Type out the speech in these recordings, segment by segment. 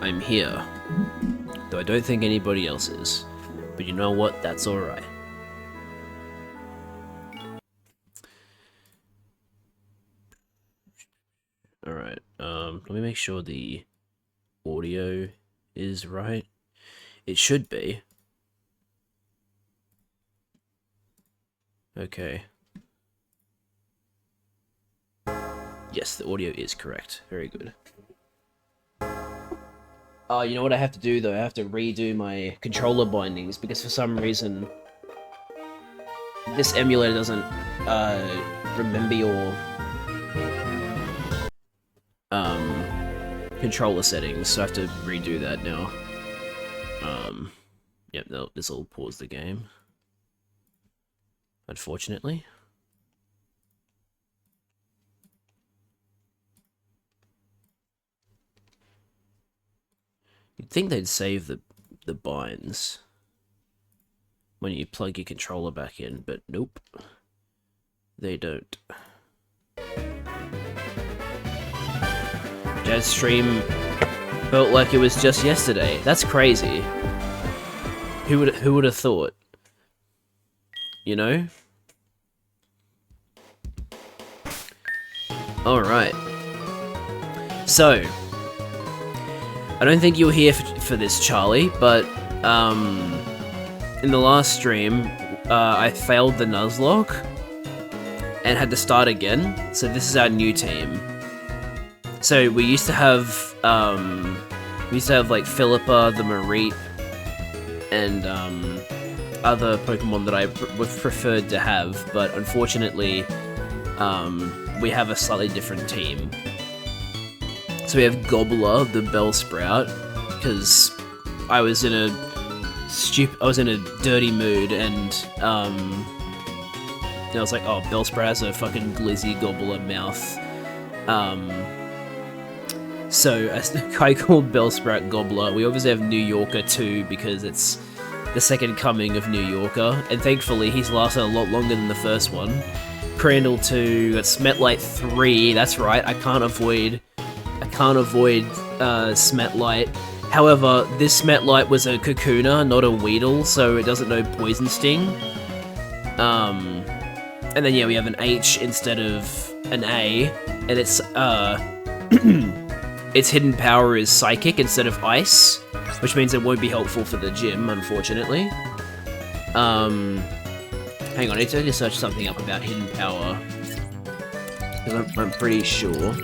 I'm here. Though I don't think anybody else is. But you know what? That's alright. Alright, let me make sure the audio is right. It should be. Okay. Yes, the audio is correct. Very good. You know what I have to do though? I have to redo my controller bindings because for some reason this emulator doesn't remember your controller settings, so I have to redo that now. Yep, no, this will pause the game. Unfortunately. You'd think they'd save the binds when you plug your controller back in, but nope. They don't. Jazz stream felt like it was just yesterday. That's crazy. Who would have thought? You know? Alright. So, I don't think you were here for this, Charlie, but in the last stream, I failed the Nuzlocke and had to start again. So this is our new team. So we used to have like Philippa, the Mareep, and other Pokemon that I would preferred to have, but unfortunately, we have a slightly different team. So we have Gobbler, the Bellsprout, because I was in a dirty mood, and I was like, oh, Bellsprout has a fucking glizzy gobbler mouth. So I called Bellsprout Gobbler. We obviously have New Yorker too, because it's the second coming of New Yorker, and thankfully he's lasted a lot longer than the first one. Crandall 2, got Smetlight 3, that's right, I can't avoid Smetlight. However, this Smetlight was a Kakuna, not a Weedle, so it doesn't know Poison Sting. And then yeah, we have an H instead of an A, and it's its hidden power is Psychic instead of Ice, which means it won't be helpful for the gym, unfortunately. Hang on, I need to search something up about hidden power, because I'm pretty sure.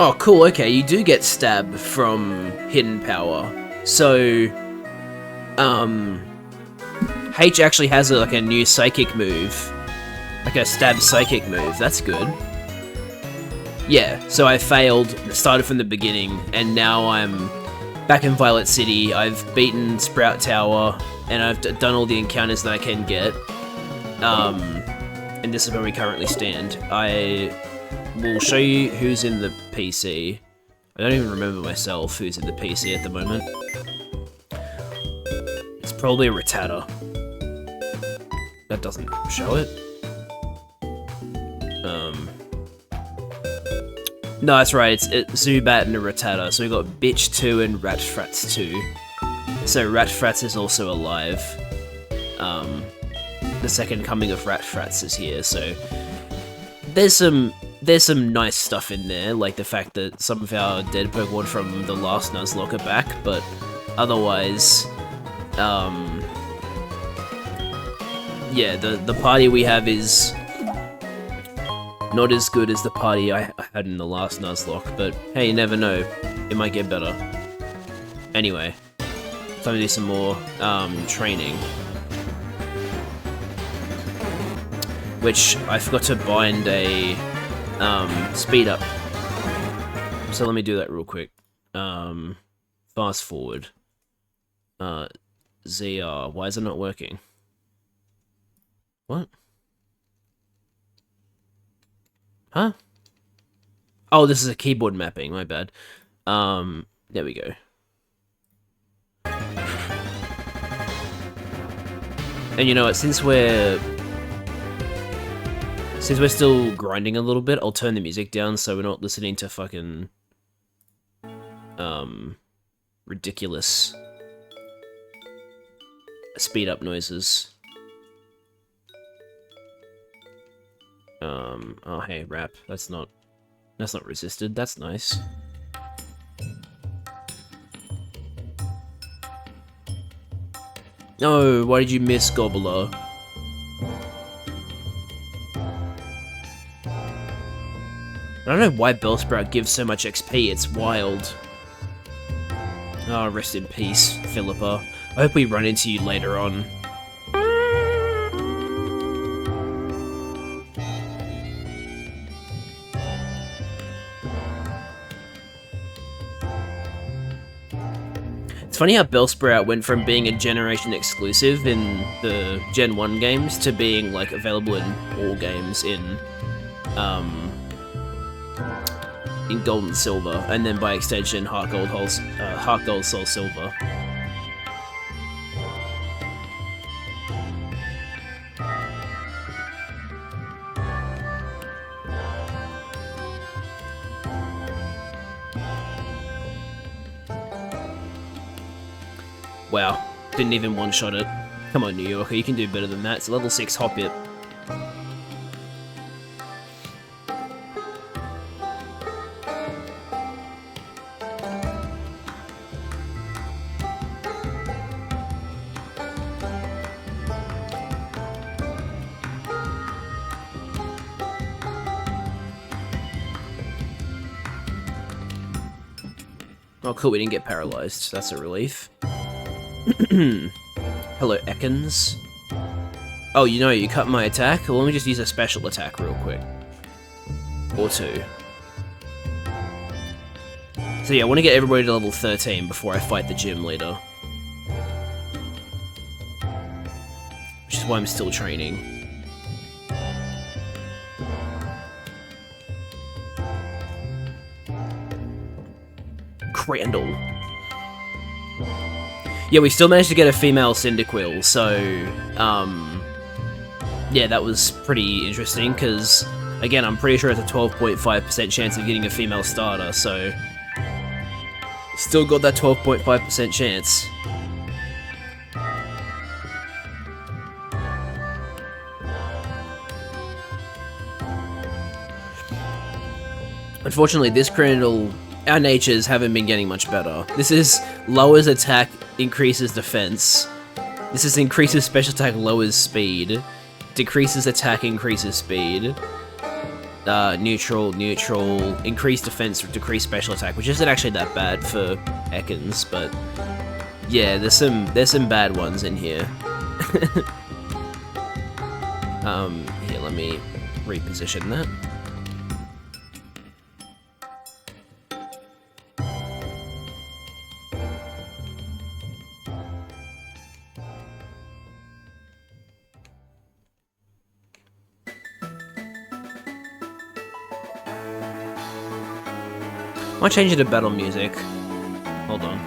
Oh, cool, okay, you do get Stab from Hidden Power. So, H actually has like a new Psychic move. Like a Stab Psychic move, that's good. Yeah, so I failed, started from the beginning, and now I'm back in Violet City. I've beaten Sprout Tower, and I've done all the encounters that I can get. And this is where we currently stand. We'll show you who's in the PC. I don't even remember myself who's in the PC at the moment. It's probably a Rattata. That doesn't show it. No, that's right, it's Zubat and a Rattata. So we got Bitch 2 and Ratfrats 2. So Ratfrats is also alive. The second coming of Ratfrats is here, so there's some nice stuff in there, like the fact that some of our dead Pokemon from the last Nuzlocke are back, but otherwise, yeah, the party we have is not as good as the party I had in the last Nuzlocke, but hey, you never know, it might get better. Anyway, time to do some more training. Which I forgot to bind a speed up. So let me do that real quick. Fast forward. ZR. Why is it not working? What? Huh? Oh, this is a keyboard mapping, my bad. There we go. And you know what, since we're still grinding a little bit, I'll turn the music down so we're not listening to fucking ridiculous speed up noises. Oh hey, rap. That's not resisted. That's nice. No, why did you miss Gobbler? I don't know why Bellsprout gives so much XP, it's wild. Oh, rest in peace, Philippa. I hope we run into you later on. It's funny how Bellsprout went from being a generation exclusive in the Gen 1 games to being like available in all games in Gold and Silver, and then by extension Heart Gold, Soul Silver. Wow, didn't even one-shot it. Come on, New Yorker, you can do better than that. It's a level 6 Hoppip. Oh cool, we didn't get paralyzed. That's a relief. Hello, Ekans. Oh, you know, you cut my attack? Well, let me just use a special attack real quick. Or two. So yeah, I want to get everybody to level 13 before I fight the gym leader. Which is why I'm still training. Crandall. Yeah, we still managed to get a female Cyndaquil, so, yeah, that was pretty interesting, because, again, I'm pretty sure it's a 12.5% chance of getting a female starter, so, still got that 12.5% chance. Unfortunately, this Crandall, our natures haven't been getting much better. This is lowers attack, increases defense. This is increases special attack, lowers speed. Decreases attack, increases speed. Neutral, increase defense, decrease special attack, which isn't actually that bad for Ekans, but yeah, there's some bad ones in here. Here, let me reposition that. I might change it to battle music. Hold on.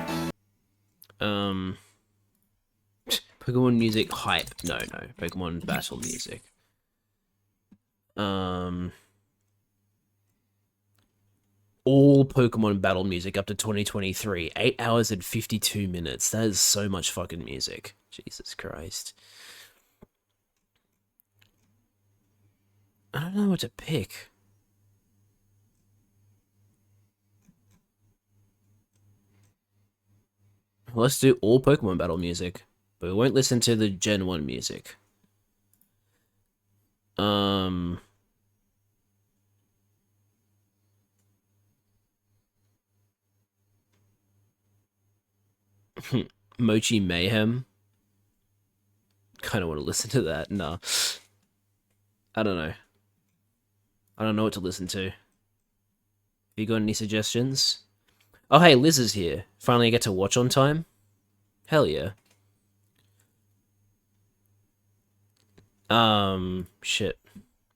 Pokemon music hype. No. Pokemon battle music. All Pokemon battle music up to 2023. 8 hours and 52 minutes. That is so much fucking music. Jesus Christ. I don't know what to pick. Let's do all Pokemon battle music, but we won't listen to the Gen 1 music. Mochi Mayhem. Kind of want to listen to that. Nah. I don't know. I don't know what to listen to. Have you got any suggestions? Oh, hey, Liz is here. Finally get to watch on time? Hell yeah. Shit.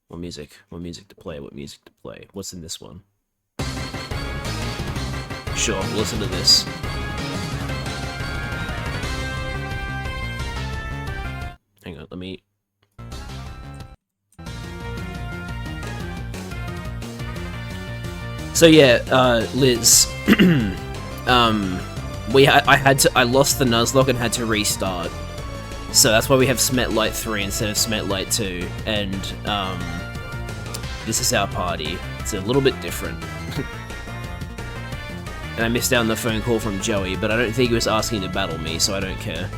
What music? What music to play? What music to play? What's in this one? Sure, listen to this. Hang on, let me... So yeah, Liz, I lost the Nuzlocke and had to restart. So that's why we have Smet Light 3 instead of Smet Light 2, and this is our party. It's a little bit different. And I missed out on the phone call from Joey, but I don't think he was asking to battle me, so I don't care.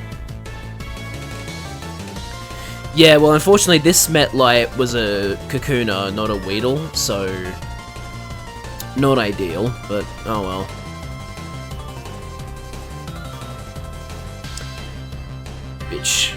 Yeah, well, unfortunately, this Smet Light was a Kakuna, not a Weedle, so not ideal, but oh well. Bitch.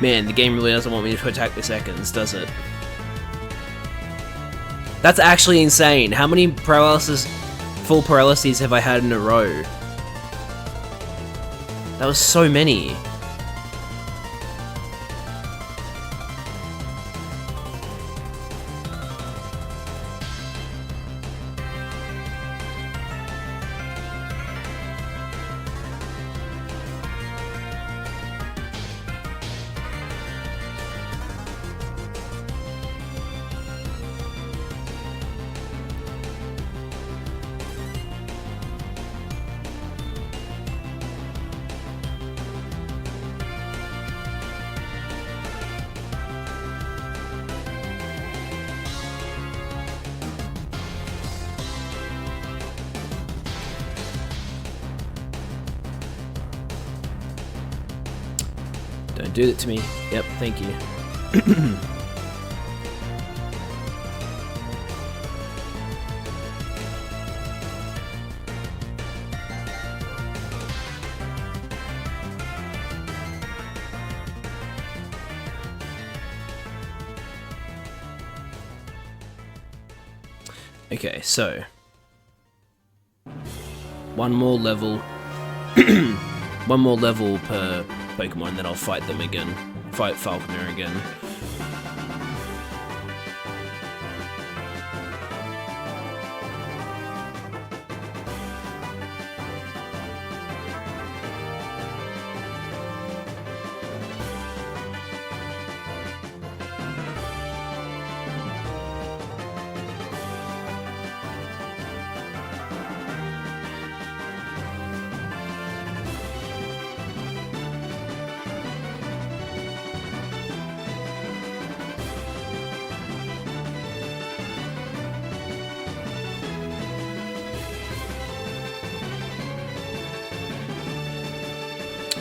Man, the game really doesn't want me to attack the seconds, does it? That's actually insane. How many full paralyses have I had in a row? That was so many. Don't do that to me. Yep, thank you. Okay, so one more level one more level per Pokemon, then I'll fight them again. Fight Falconer again.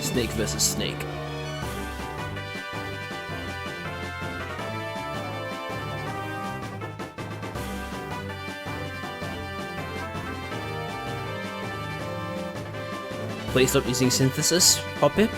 Snake versus snake. Please stop using synthesis, Hoppip.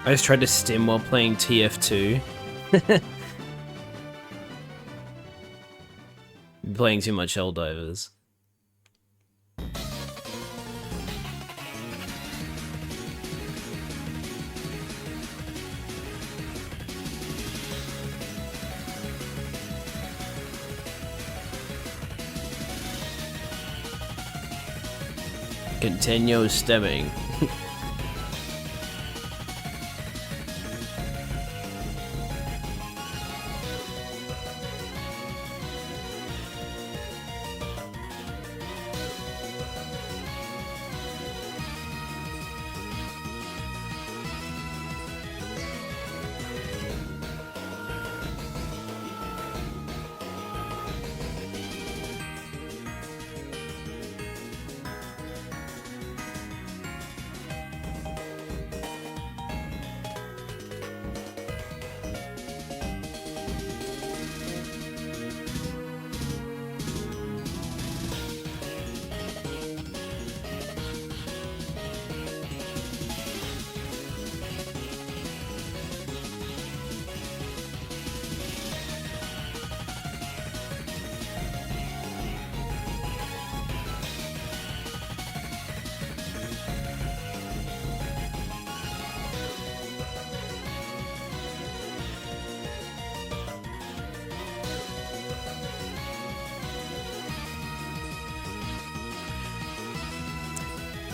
I just tried to stim while playing TF2. Playing too much Helldivers. Continue stemming.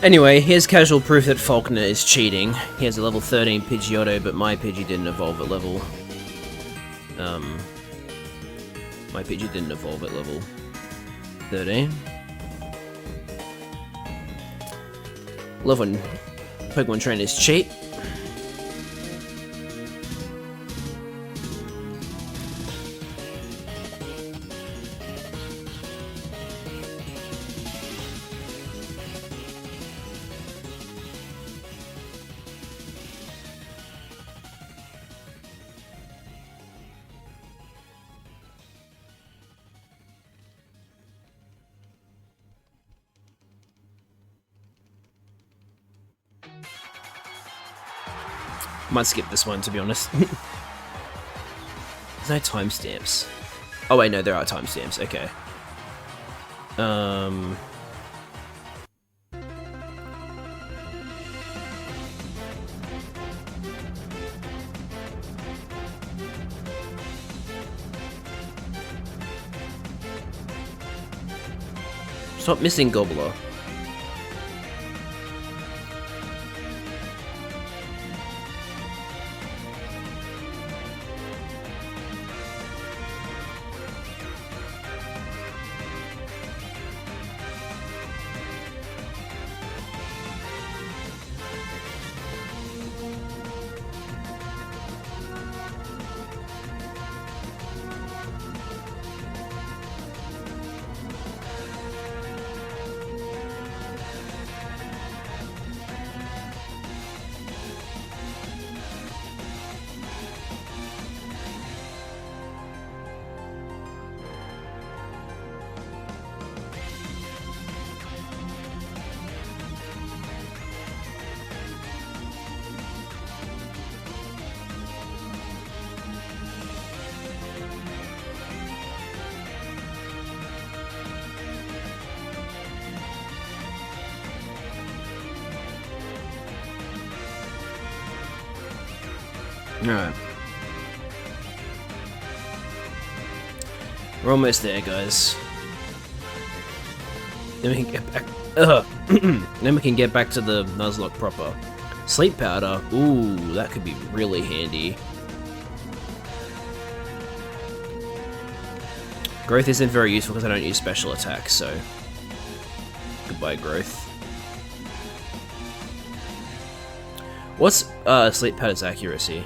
Anyway, here's casual proof that Faulkner is cheating. He has a level 13 Pidgeotto, but my Pidgey didn't evolve at level... my Pidgey didn't evolve at level 13. Love when Pokemon trainers cheat. Might skip this one, to be honest. There's no timestamps. Oh wait, no, there are timestamps. Okay. Stop missing Gobbler. Alright. We're almost there, guys. Then we can get back. Then we can get back to the Nuzlocke proper. Sleep powder. Ooh, that could be really handy. Growth isn't very useful because I don't use special attacks, so goodbye, growth. What's sleep powder's accuracy?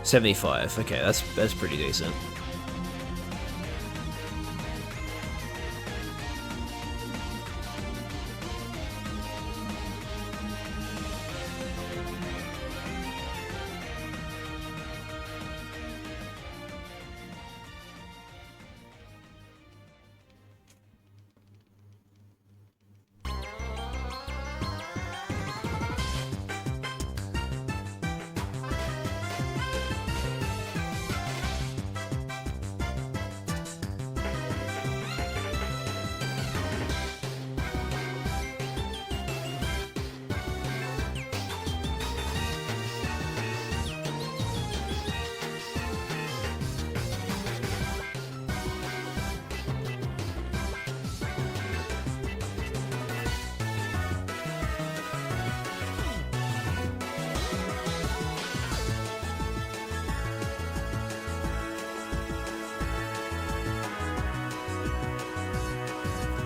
75. Okay, that's pretty decent.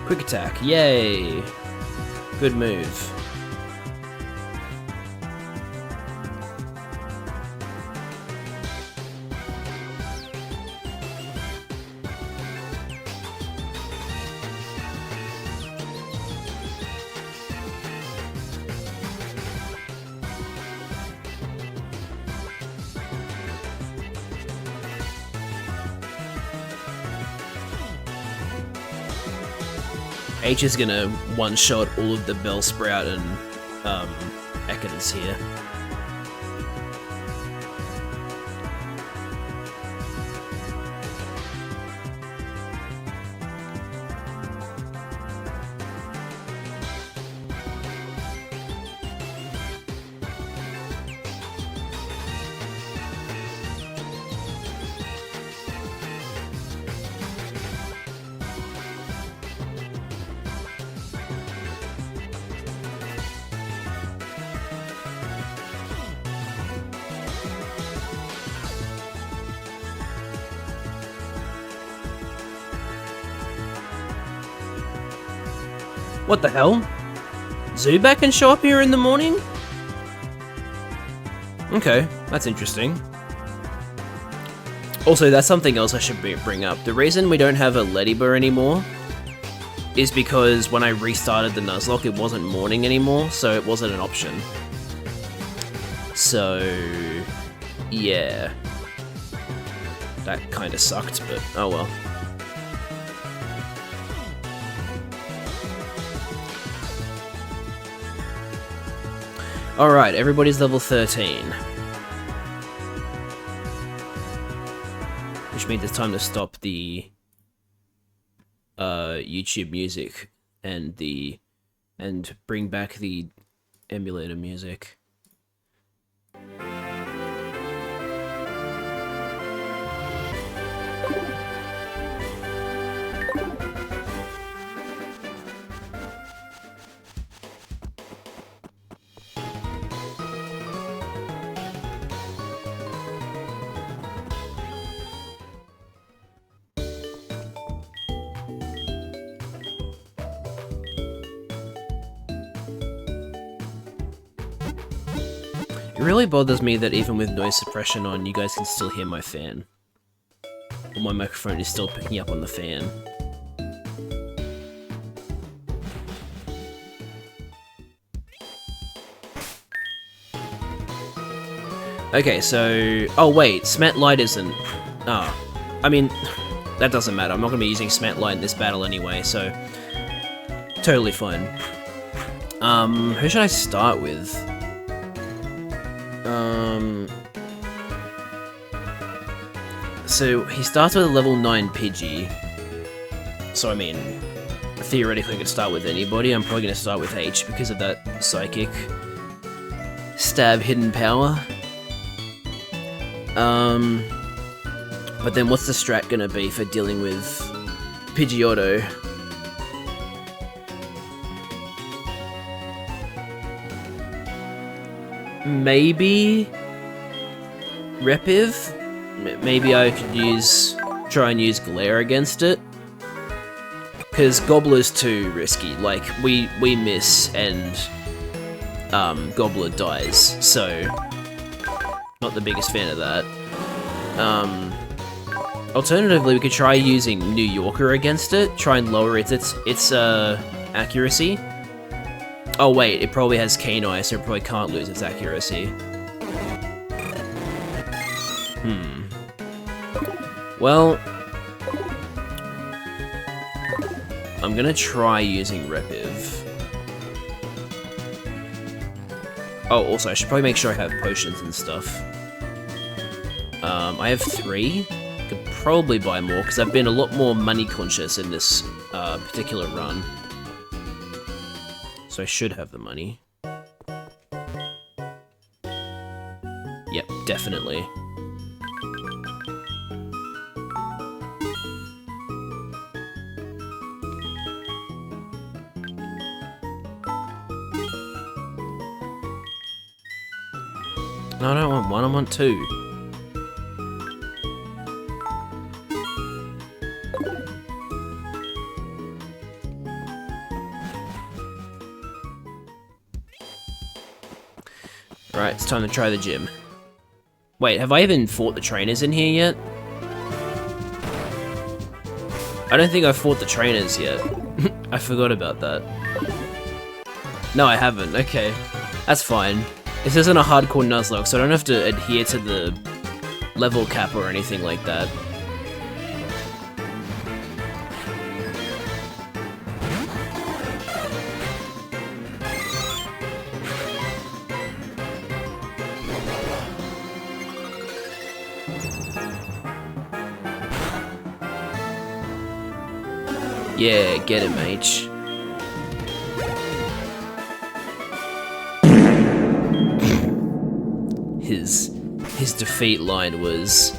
Quick attack, yay! Good move. H is gonna one-shot all of the Bellsprout and Ekans here. What the hell? Zubat can show up here in the morning? Okay, that's interesting. Also, that's something else I should bring up. The reason we don't have a Ledybur anymore is because when I restarted the Nuzlocke, it wasn't morning anymore, so it wasn't an option. So, yeah. That kinda sucked, but oh well. Alright, everybody's level 13. Which means it's time to stop the YouTube music and bring back the emulator music. It really bothers me that even with noise suppression on, you guys can still hear my fan. Or my microphone is still picking up on the fan. Okay, so... oh wait, Smet Light isn't... oh. I mean, that doesn't matter. I'm not going to be using Smet Light in this battle anyway, so... totally fine. Who should I start with? So, he starts with a level 9 Pidgey. So, I mean, theoretically I could start with anybody. I'm probably going to start with H because of that Psychic Stab hidden power. But then what's the strat going to be for dealing with Pidgeotto? Maybe Repiv? Maybe I could try and use Glare against it. Because Gobbler's too risky. Like, we miss and Gobbler dies, so not the biggest fan of that. Alternatively, we could try using New Yorker against it, try and lower its accuracy. Oh wait, it probably has Cane Eye, so it probably can't lose its accuracy. Well, I'm gonna try using Repiv. Oh, also, I should probably make sure I have potions and stuff. I have 3. Could probably buy more, because I've been a lot more money conscious in this particular run. So I should have the money. Yep, definitely. No, I don't want 1, I want 2. Right, it's time to try the gym. Wait, have I even fought the trainers in here yet? I don't think I've fought the trainers yet. I forgot about that. No, I haven't. Okay. That's fine. This isn't a hardcore Nuzlocke, so I don't have to adhere to the level cap or anything like that. Yeah, get him, H. His defeat line was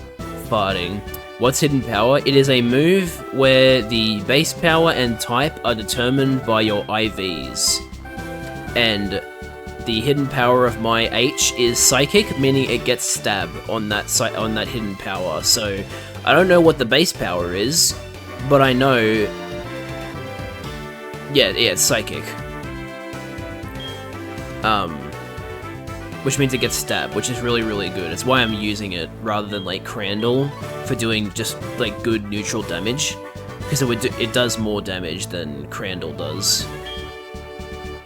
farting. What's hidden power? It is a move where the base power and type are determined by your IVs. And the hidden power of my H is psychic, meaning it gets stab on that hidden power. So I don't know what the base power is, but I know. Yeah, it's psychic. Which means it gets stabbed, which is really, really good. It's why I'm using it rather than like Crandall for doing just like good neutral damage, because it does more damage than Crandall does.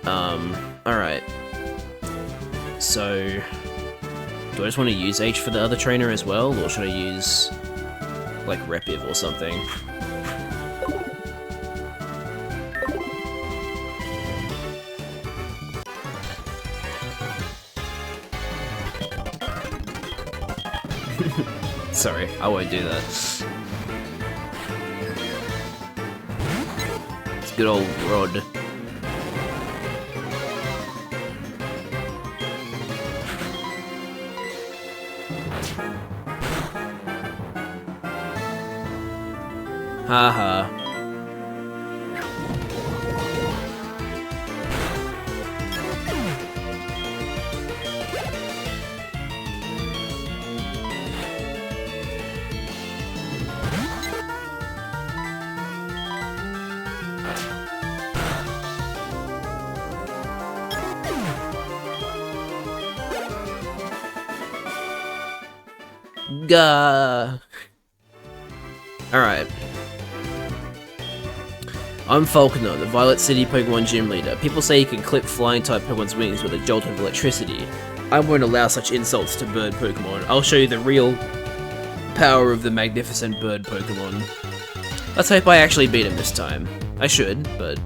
Alright. So, do I just want to use H for the other trainer as well, or should I use like Repiv or something? Sorry, I won't do that. It's good old Rod. Haha. Gah. Alright. I'm Falconer, the Violet City Pokemon Gym Leader. People say you can clip flying-type Pokemon's wings with a jolt of electricity. I won't allow such insults to bird Pokemon. I'll show you the real power of the magnificent bird Pokemon. Let's hope I actually beat him this time. I should, but...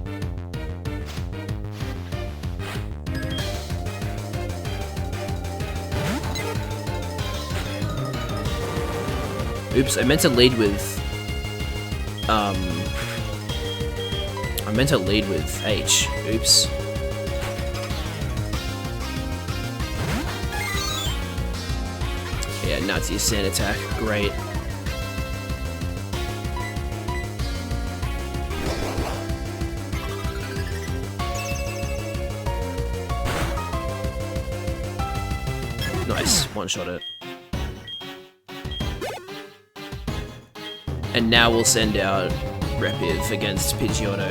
Oops, I meant to lead with... I meant to lead with H. Oops. Yeah, Nazi Sand Attack. Great. Nice. One-shot it. And now we'll send out Repiv against Pidgeotto.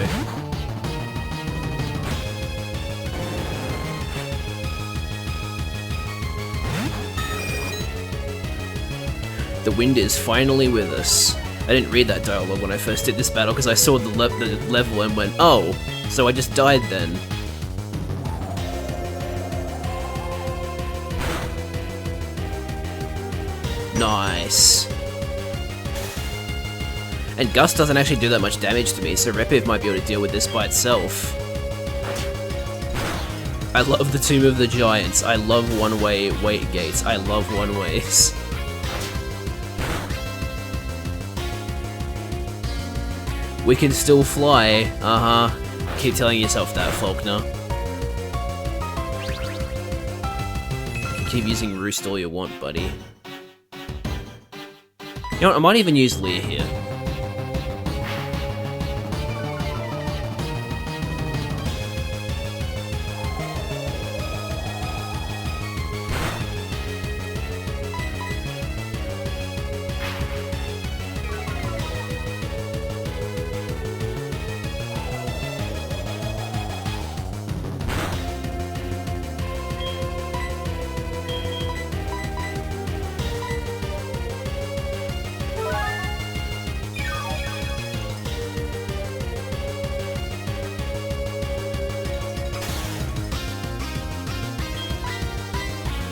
The wind is finally with us. I didn't read that dialogue when I first did this battle because I saw the level and went, oh, so I just died then. Nice. And Gust doesn't actually do that much damage to me, so Repiv might be able to deal with this by itself. I love the Tomb of the Giants. I love one-way weight gates. I love one-ways. We can still fly. Uh-huh. Keep telling yourself that, Faulkner. You can keep using Roost all you want, buddy. You know what, I might even use Leer here.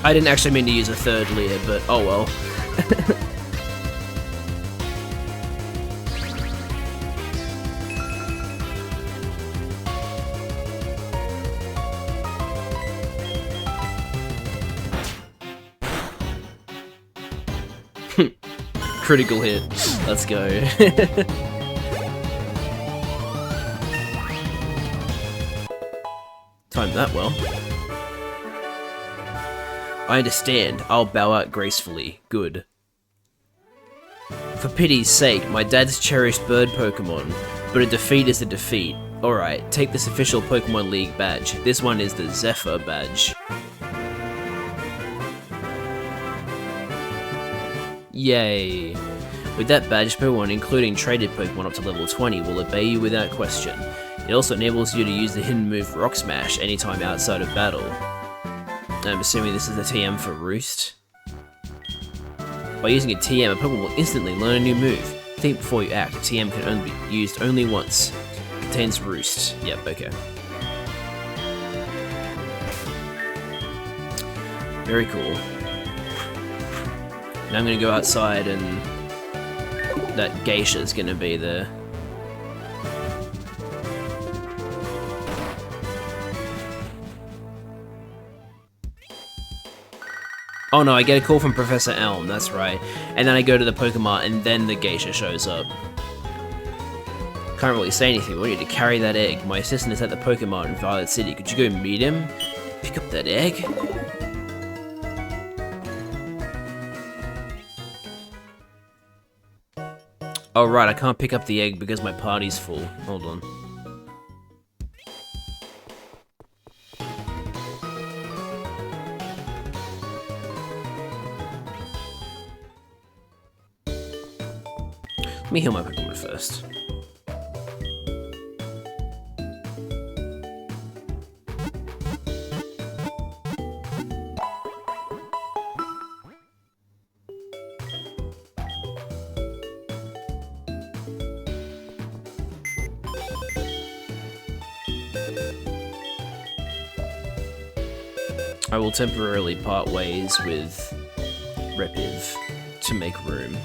I didn't actually mean to use a third Leer, but oh well. Critical hit. Let's go. Timed that well. I understand. I'll bow out gracefully. Good. For pity's sake, my dad's cherished bird Pokemon, but a defeat is a defeat. Alright, take this official Pokemon League badge. This one is the Zephyr badge. Yay! With that badge, Pokemon, including traded Pokemon up to level 20, will obey you without question. It also enables you to use the hidden move Rock Smash anytime outside of battle. I'm assuming this is the TM for Roost. By using a TM, a Pokemon will instantly learn a new move. Think before you act. TM can only be used only once. Contains Roost. Yep, okay. Very cool. Now I'm gonna go outside and that Geisha's gonna be there. Oh no, I get a call from Professor Elm, that's right. And then I go to the Pokemon and then the Geisha shows up. Can't really say anything, we need to carry that egg. My assistant is at the Pokemon in Violet City. Could you go meet him? Pick up that egg? Oh right, I can't pick up the egg because my party's full. Hold on. Let me heal my Pokemon first. I will temporarily part ways with Repiv to make room.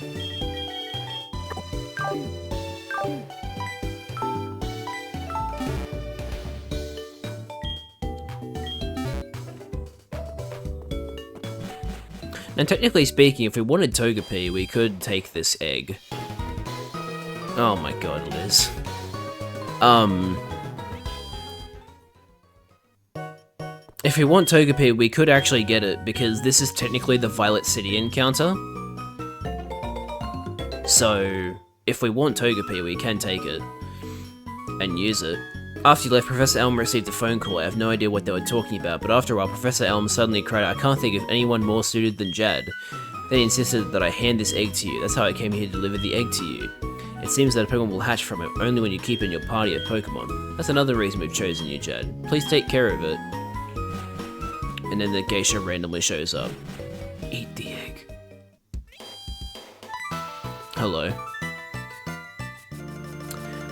Now, technically speaking, if we wanted Togepi, we could take this egg. Oh my god, Liz. If we want Togepi, we could actually get it, because this is technically the Violet City encounter. So, if we want Togepi, we can take it and use it. After you left, Professor Elm received a phone call. I have no idea what they were talking about, but after a while, Professor Elm suddenly cried, I can't think of anyone more suited than Jad. Then he insisted that I hand this egg to you. That's how I came here to deliver the egg to you. It seems that a Pokemon will hatch from it only when you keep it in your party of Pokemon. That's another reason we've chosen you, Jad. Please take care of it. And then the Geisha randomly shows up. Eat the egg. Hello.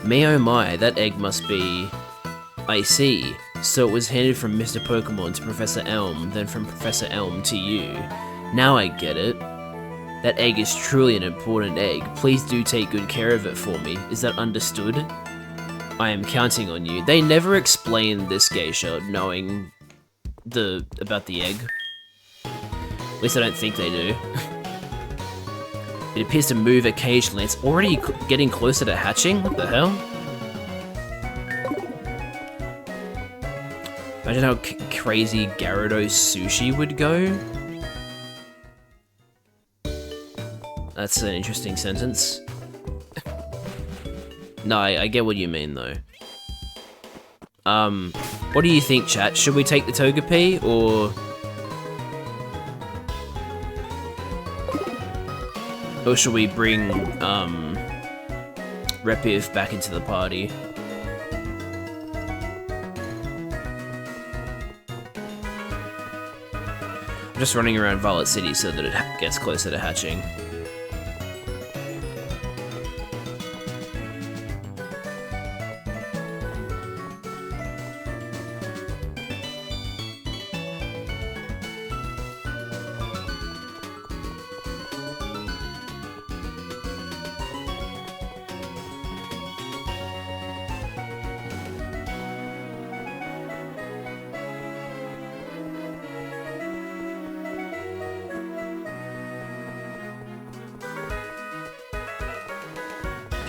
Me oh my, that egg must be... I see. So it was handed from Mr. Pokemon to Professor Elm, then from Professor Elm to you. Now I get it. That egg is truly an important egg. Please do take good care of it for me. Is that understood? I am counting on you. They never explain this Geisha knowing about the egg. At least I don't think they do. It appears to move occasionally. It's already getting closer to hatching? What the hell? Imagine how crazy Gyarados Sushi would go. That's an interesting sentence. No, I get what you mean though. What do you think, chat? Should we take the Togepi, or should we bring, Repiv back into the party? I'm just running around Violet City so that it gets closer to hatching.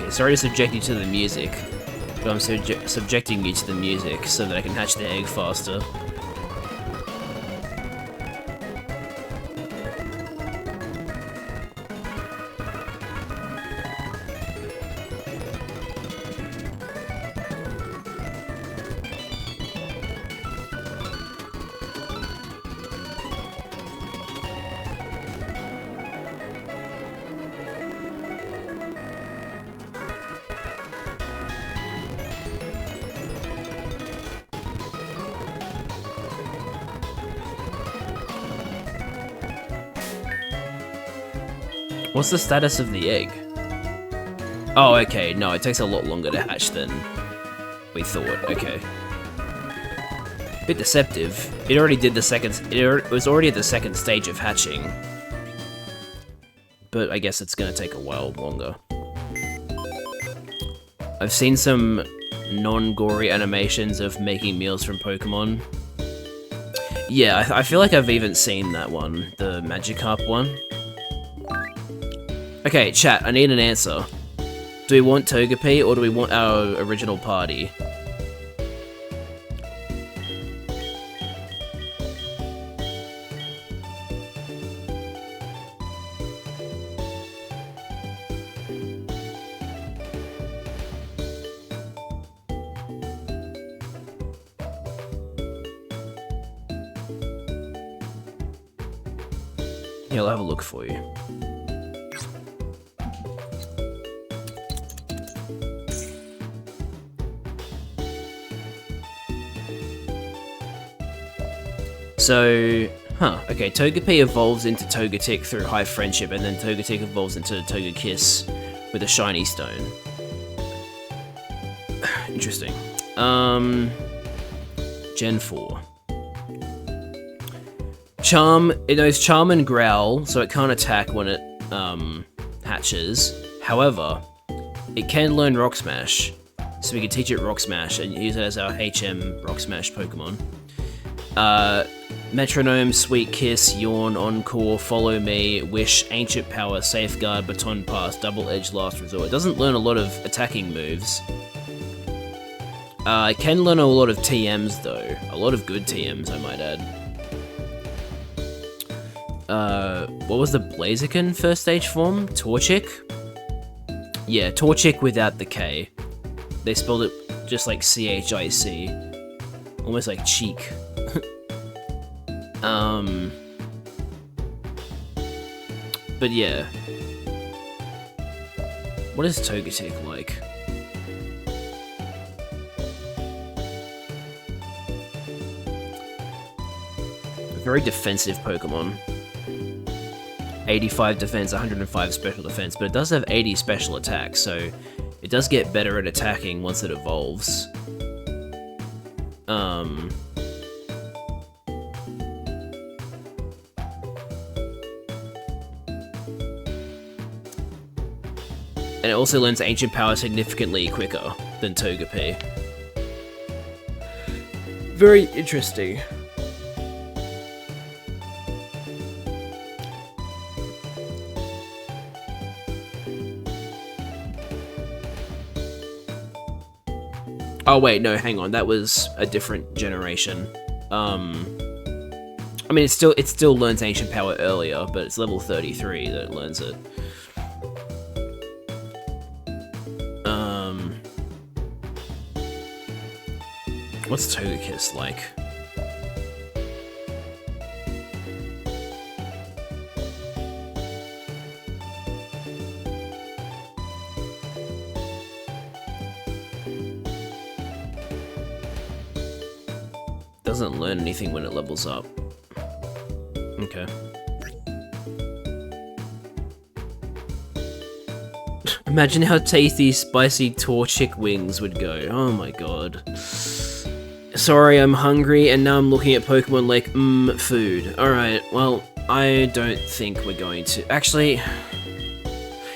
Okay, sorry to subject you to the music, but I'm subjecting you to the music so that I can hatch the egg faster. What's the status of the egg? Oh, okay, no, it takes a lot longer to hatch than we thought, okay. Bit deceptive. It already did the second, it was already at the second stage of hatching. But I guess it's gonna take a while longer. I've seen some non-gory animations of making meals from Pokemon. Yeah, I feel like I've even seen that one, the Magikarp one. Okay, chat, I need an answer. Do we want Togepi or do we want our original party? Yeah, I'll have a look for you. So, okay, Togepi evolves into Togetic through High Friendship, and then Togetic evolves into Togekiss with a Shiny Stone. Interesting. Gen 4. Charm, it knows Charm and Growl, so it can't attack when it, hatches. However, it can learn Rock Smash, so we can teach it Rock Smash and use it as our HM Rock Smash Pokemon. Metronome, Sweet Kiss, Yawn, Encore, Follow Me, Wish, Ancient Power, Safeguard, Baton Pass, Double Edge, Last Resort. It doesn't learn a lot of attacking moves. It can learn a lot of TMs though. A lot of good TMs, I might add. What was the Blaziken first stage form? Torchic? Yeah, Torchic without the K. They spelled it just like C-H-I-C. Almost like cheek. But yeah. What is Togetic like? A very defensive Pokemon. 85 defense, 105 special defense, but it does have 80 special attack, so it does get better at attacking once it evolves. And it also learns Ancient Power significantly quicker than Togepi. Very interesting. Oh wait, no, hang on. That was a different generation. I mean, it still learns Ancient Power earlier, but it's level 33 that it learns it. What's Togekiss like? Doesn't learn anything when it levels up. Okay. Imagine how tasty spicy Torchic wings would go. Oh my god. Sorry, I'm hungry, and now I'm looking at Pokemon like, food. Alright, well, I don't think we're going to... Actually...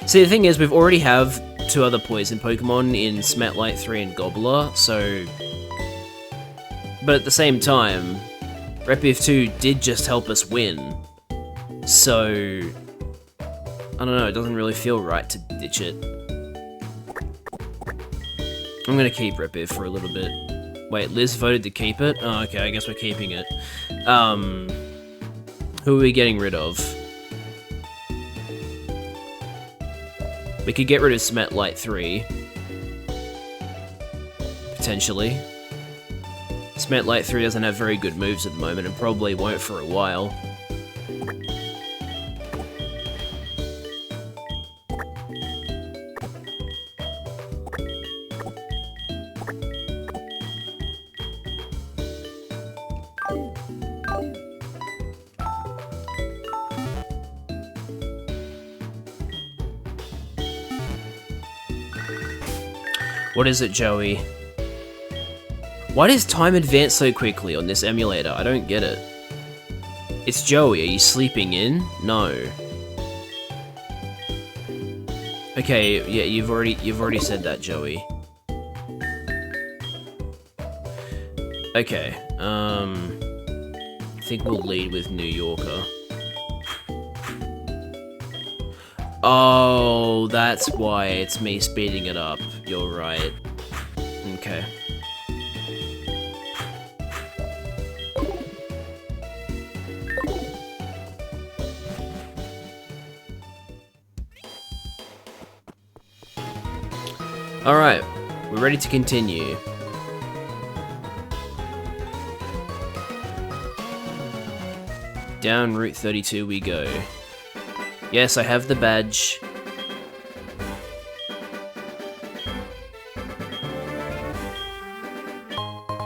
See, the thing is, we've already have 2 other poison Pokemon in Smetlite 3 and Gobbler, so... But at the same time, Repief 2 did just help us win. So... I don't know, it doesn't really feel right to ditch it. I'm gonna keep Rip for a little bit. Wait, Liz voted to keep it? Oh, okay, I guess we're keeping it. Who are we getting rid of? We could get rid of Smet Light 3. Potentially. Smet Light 3 doesn't have very good moves at the moment and probably won't for a while. What is it, Joey? Why does time advance so quickly on this emulator? I don't get it. It's Joey, are you sleeping in? No. Okay, yeah, you've already said that, Joey. Okay, I think we'll lead with New Yorker. Oh, that's why it's me speeding it up. You're right. Okay. Alright, we're ready to continue. Down Route 32 we go. Yes, I have the badge.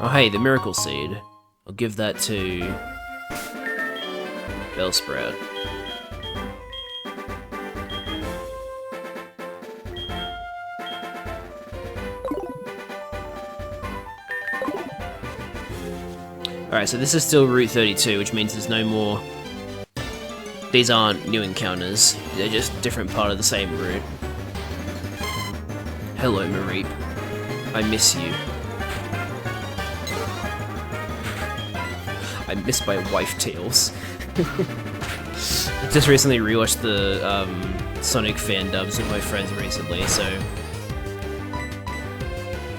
Oh hey, the Miracle Seed. I'll give that to Bellsprout. Alright, so this is still Route 32, which means there's no more... These aren't new encounters, they're just different part of the same route. Hello, Mareep. I miss you. I miss my wife, Tails. I just recently rewatched the Sonic fan dubs with my friends recently, so...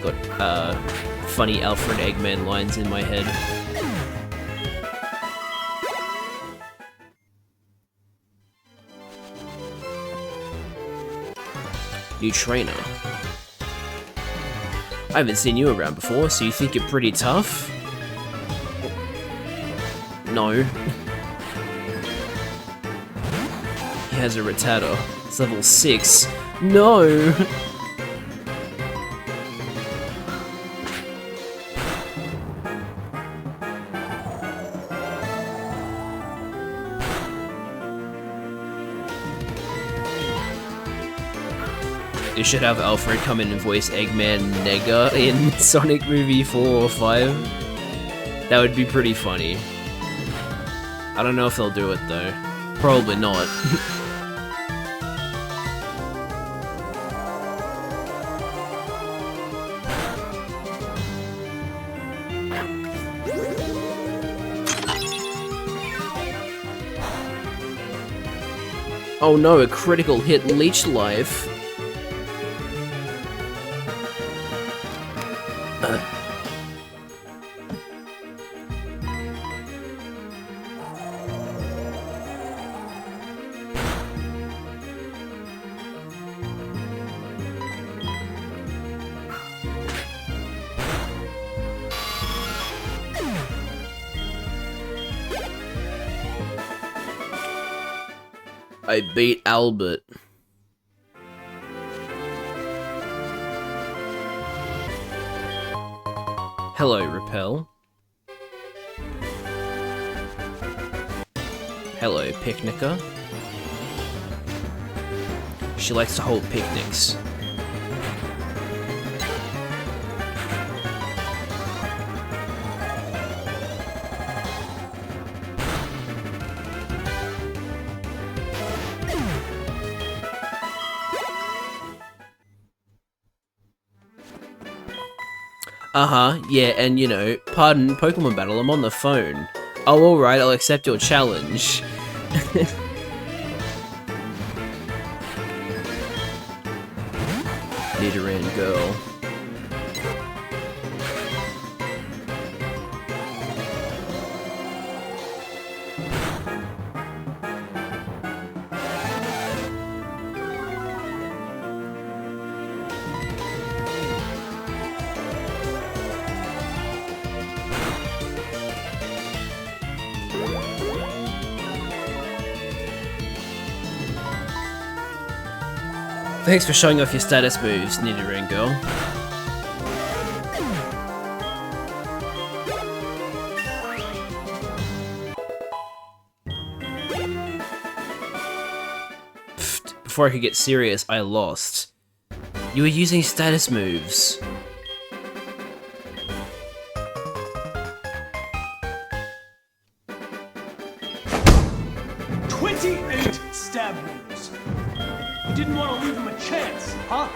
Got funny Alfred Eggman lines in my head. New trainer. I haven't seen you around before, so you think you're pretty tough? No. He has a Rattata. It's level 6. No! You should have Alfred come in and voice Eggman Nega in Sonic Movie 4 or 5. That would be pretty funny. I don't know if they'll do it though. Probably not. Oh no, a critical hit leech life. I beat Albert. Hello, Repel. Hello, Picnicker. She likes to hold picnics. Yeah, and you know, pardon, Pokemon Battle, I'm on the phone. Oh, alright, I'll accept your challenge. Nidoran girl. Thanks for showing off your status moves, Nidoran girl. Pfft, before I could get serious, I lost. You were using status moves. Stab moves. You didn't want to leave him a chance, huh?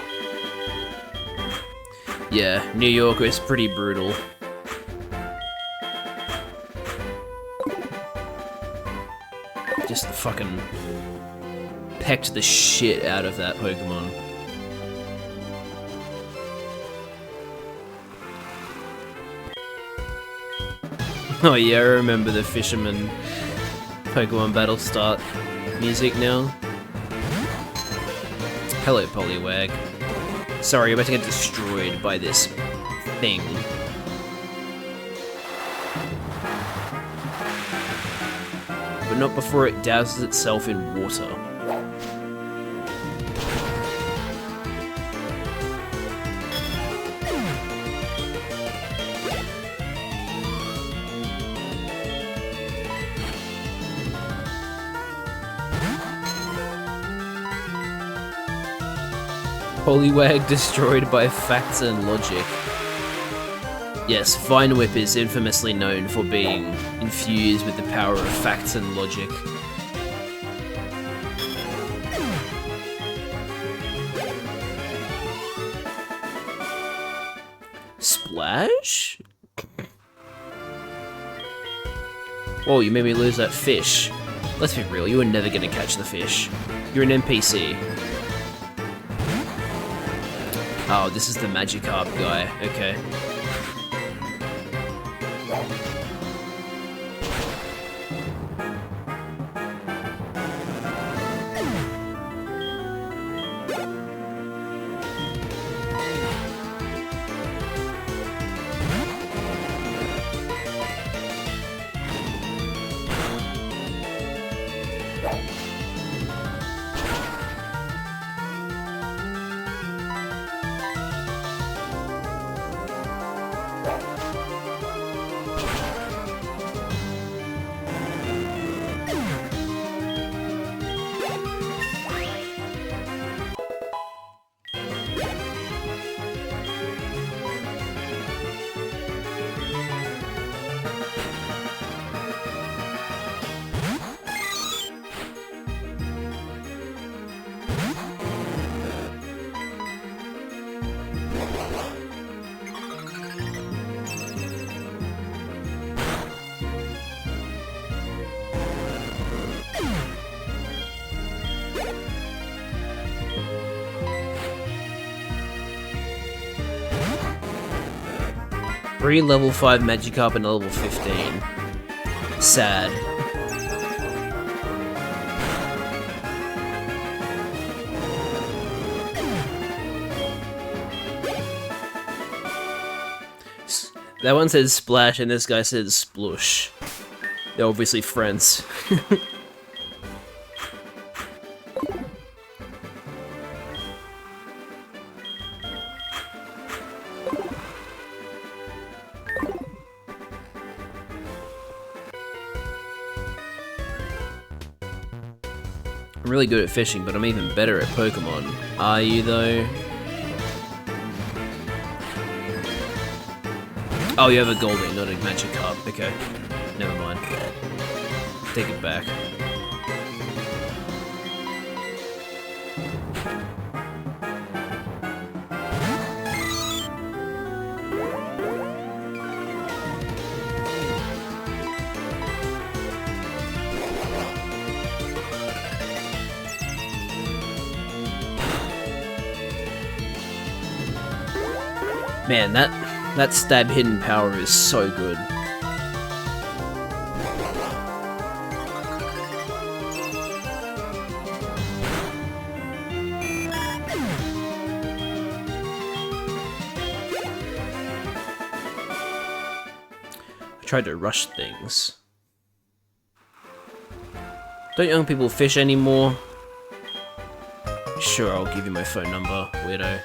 Yeah, New York is pretty brutal. Just fucking pecked the shit out of that Pokemon. Oh yeah, I remember the Fisherman Pokemon Battle Start music now. Hello, Poliwag. Sorry, you're about to get destroyed by this thing. But not before it douses itself in water. Poliwag destroyed by facts and logic. Yes, Vine Whip is infamously known for being infused with the power of facts and logic. Splash? Whoa, you made me lose that fish. Let's be real, you were never gonna catch the fish. You're an NPC. Oh, this is the Magikarp guy, okay. Three level 5 Magikarp and a level 15. Sad. That one says Splash and this guy says Splush. They're obviously friends. I'm really good at fishing, but I'm even better at Pokemon. Are you, though? Oh, you have a Goldie, not a Magikarp. Okay. Never mind. Take it back. Man, that stab hidden power is so good. I tried to rush things. Don't young people fish anymore? Sure, I'll give you my phone number, weirdo.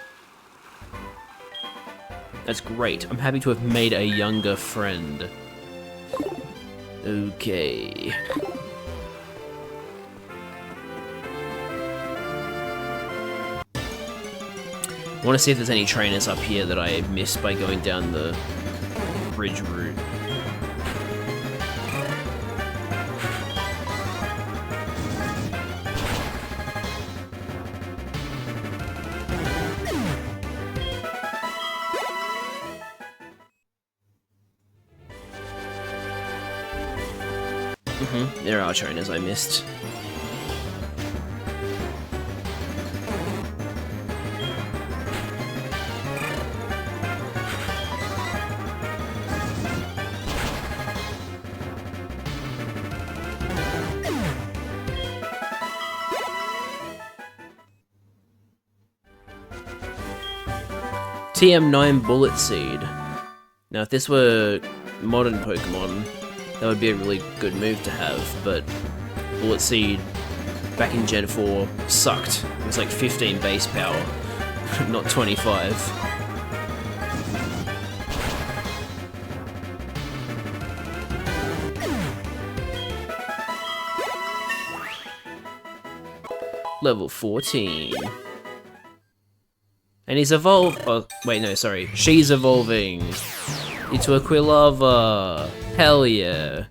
That's great. I'm happy to have made a younger friend. Okay. I want to see if there's any trainers up here that I missed by going down the bridge route. There are trainers I missed. TM9 Bullet Seed. Now, if this were modern Pokemon, that would be a really good move to have, but Bullet Seed back in Gen 4 sucked. It was like 15 base power, not 25. Level 14. And he's evolved. Oh, wait, no, sorry. She's evolving into a Quilava. Hell yeah.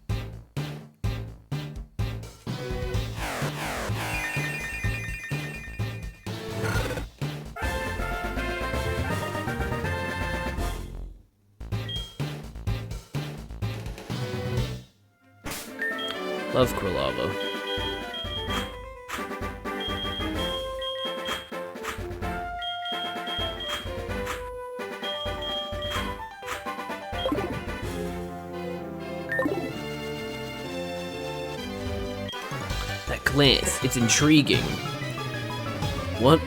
Love Quilava. That glance, it's intriguing. What?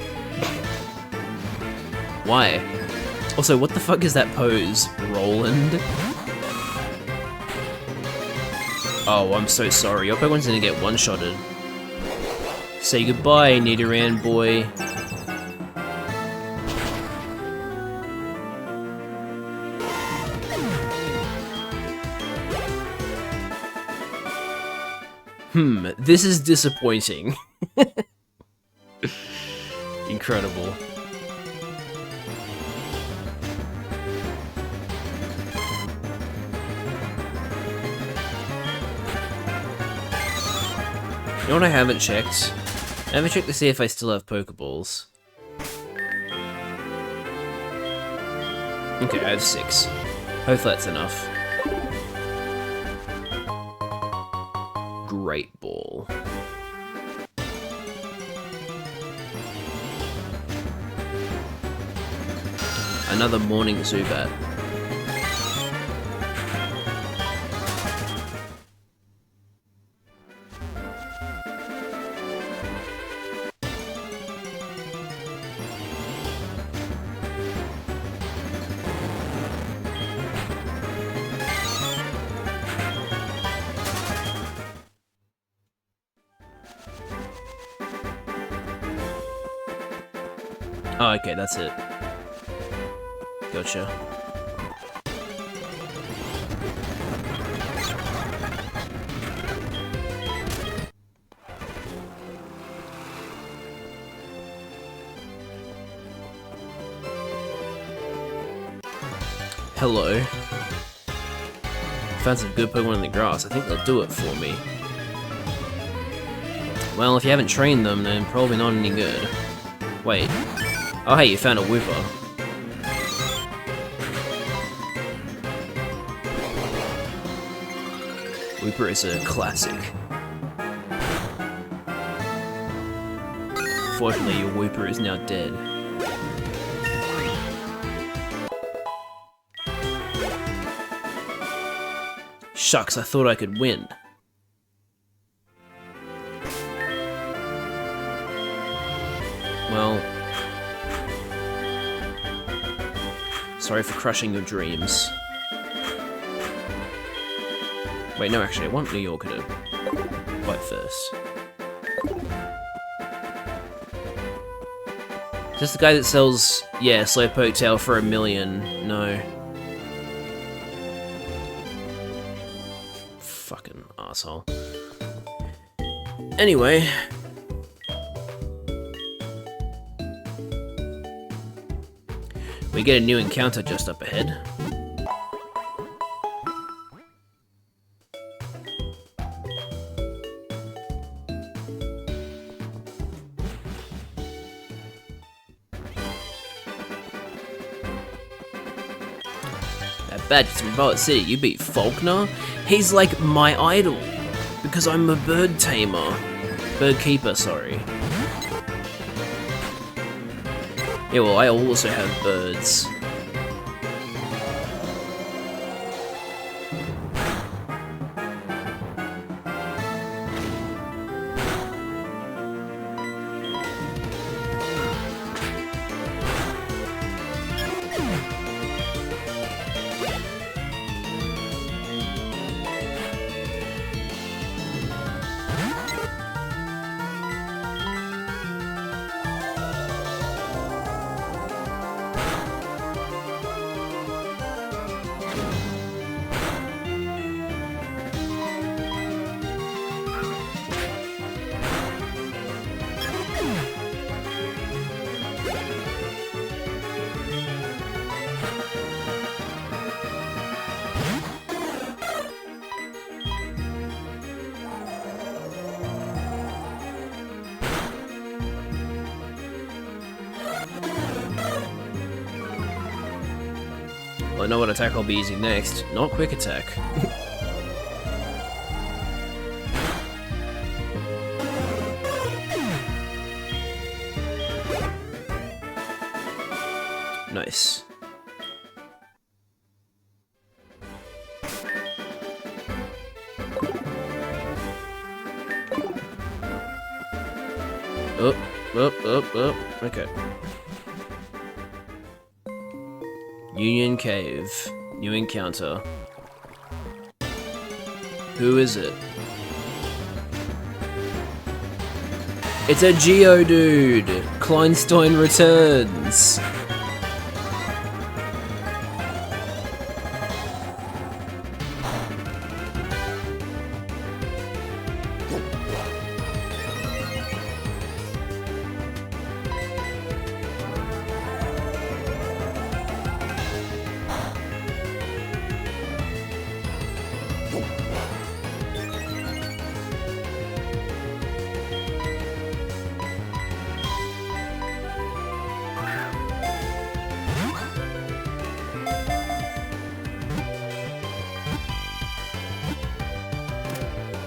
Why? Also, what the fuck is that pose? Roland? Oh, I'm so sorry. Your Pokemon's gonna get one-shotted. Say goodbye, Nidoran boy. This is disappointing. Incredible. You know what I haven't checked? I haven't checked to see if I still have Pokeballs. Okay, I have 6. Hopefully that's enough. Great Ball. Another morning Zubat. Oh, okay, that's it. Gotcha. Hello. Found some good Pokemon in the grass. I think they'll do it for me. Well, if you haven't trained them, then probably not any good. Wait. Oh hey, you found a Whipper. Whipper is a classic. Fortunately, your Whipper is now dead. Shucks, I thought I could win. Well... sorry for crushing your dreams. Wait, no, actually, I want New Yorker to fight first. Just the guy that sells, yeah, Slowpoke Tail for $1 million. No. Fucking asshole. Anyway. We get a new encounter just up ahead. Badges from Violet City, you beat Faulkner? He's like my idol, because I'm a bird tamer. Bird keeper, sorry. Yeah, well, I also have birds. I know what attack I'll be using next. Not quick attack. Nice. Up. Okay. Union Cave. New encounter. Who is it? It's a Geodude! Kleinstein returns!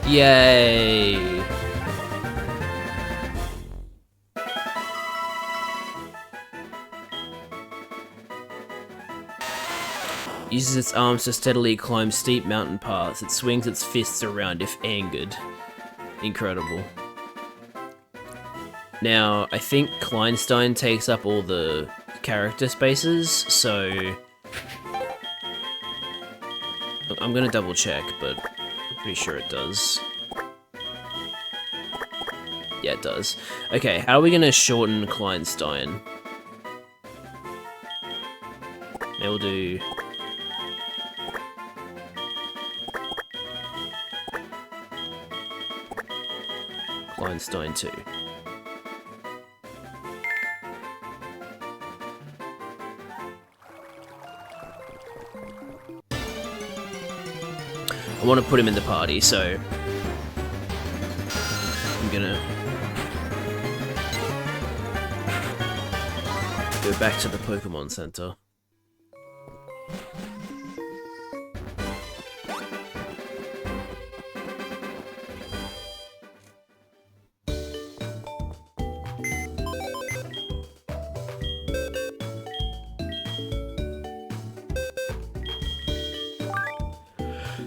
Yay! Uses its arms to steadily climb steep mountain paths. It swings its fists around if angered. Incredible. Now, I think Kleinstein takes up all the character spaces, so... I'm gonna double check, but I'm pretty sure it does. Yeah, it does. Okay, how are we gonna shorten Kleinstein? Maybe we'll do... Kleinstein 2. I want to put him in the party, so I'm gonna go back to the Pokemon Center.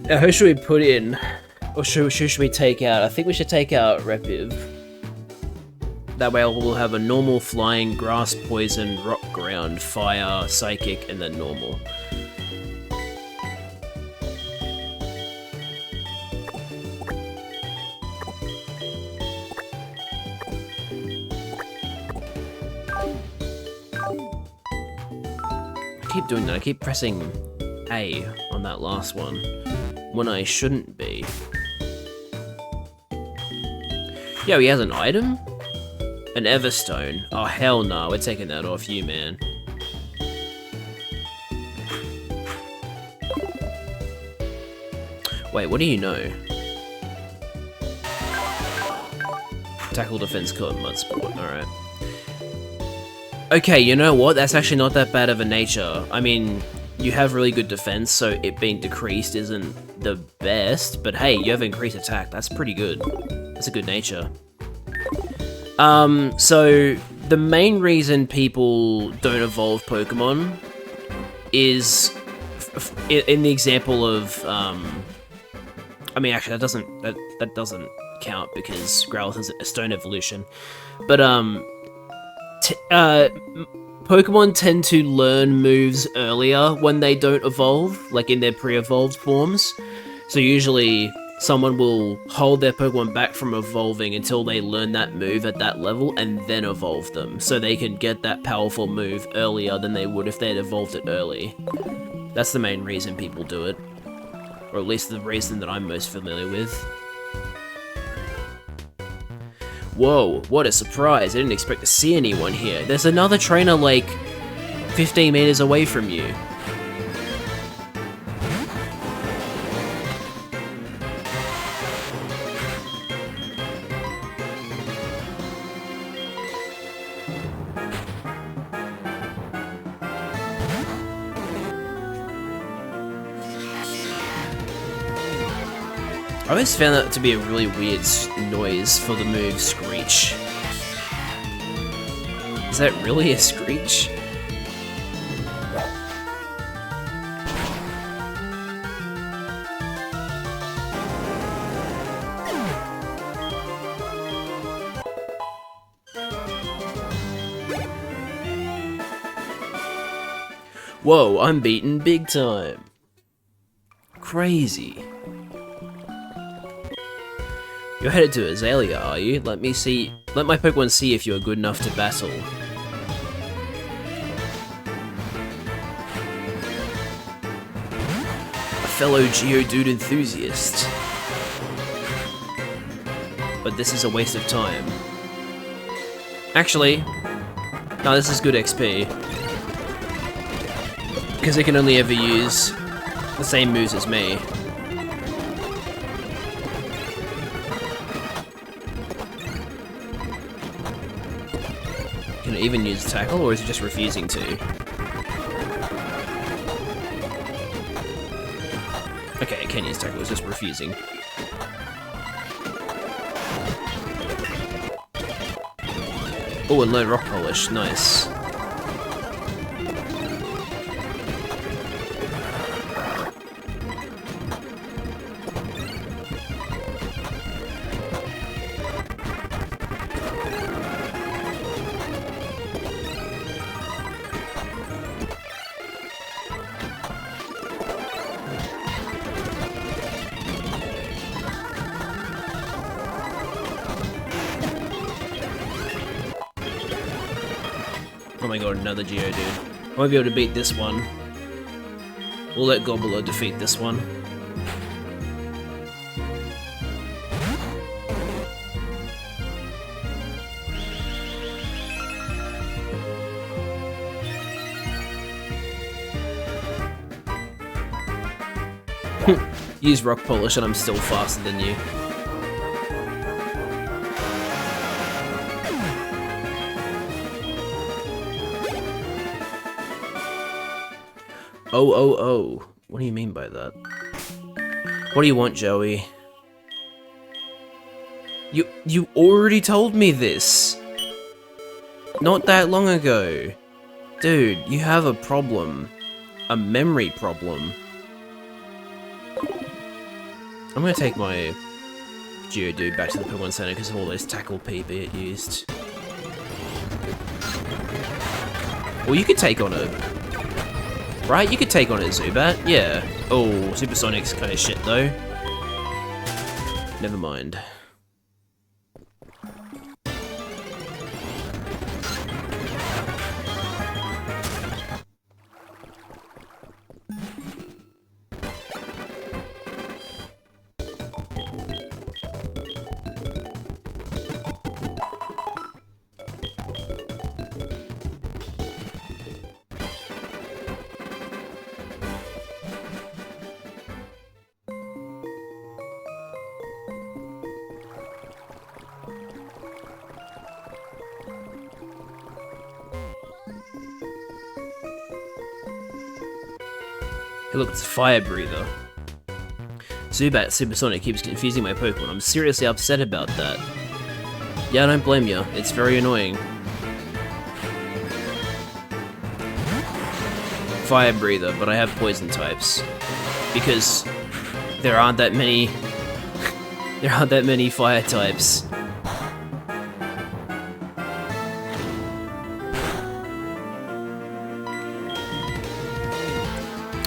Now, who should we put in? Or should we take out? I think we should take out Repiv. That way we'll have a normal flying, grass, poison, rock, ground, fire, psychic, and then normal. keep doing that. I keep pressing A on that last one when I shouldn't be. Yo, he has an item? An Everstone. Oh, hell no. We're taking that off you, man. Wait, what do you know? Tackle, defense, cut, mud sport. Alright. Okay, you know what? That's actually not that bad of a nature. I mean, you have really good defense, so it being decreased isn't the best, but hey, you have increased attack. That's pretty good. That's a good nature. So the main reason people don't evolve Pokemon is in the example of I mean, actually, that doesn't count because Growlithe has a stone evolution, but Pokemon tend to learn moves earlier when they don't evolve, like in their pre-evolved forms. So usually someone will hold their Pokemon back from evolving until they learn that move at that level and then evolve them, so they can get that powerful move earlier than they would if they'd evolved it early. That's the main reason people do it. Or at least the reason that I'm most familiar with. Whoa, what a surprise. I didn't expect to see anyone here. There's another trainer like 15 meters away from you. I always found that to be a really weird noise for the move Screech. Is that really a Screech? Whoa, I'm beaten big time. Crazy. You're headed to Azalea, are you? Let my Pokemon see if you're good enough to battle. A fellow Geodude enthusiast. But this is a waste of time. Actually, no, this is good XP. Because it can only ever use the same moves as me. Can it even use Tackle, or is it just refusing to? Okay, it can use Tackle, it's just refusing. Oh, and learn Rock Polish, nice. Oh my god, another Geodude. I won't be able to beat this one. We'll let Gobbler defeat this one. Use Rock Polish and I'm still faster than you. Oh. What do you mean by that? What do you want, Joey? You already told me this! Not that long ago. Dude, you have a problem. A memory problem. I'm gonna take my Geodude back to the Pokemon Center because of all those Tackle PP it used. Well, you could take on a... Right? You could take on a Zubat, yeah. Oh, Supersonic's kind of shit, though. Never mind. Hey look, it's a fire breather. Zubat Supersonic keeps confusing my Pokemon. I'm seriously upset about that. Yeah, I don't blame you. It's very annoying. Fire breather, but I have poison types. Because there aren't that many... there aren't that many fire types.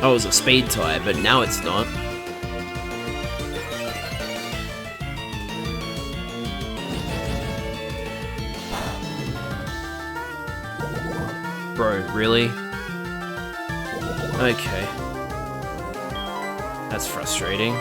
Oh, it was a speed type, but now it's not. Bro, really? Okay. That's frustrating.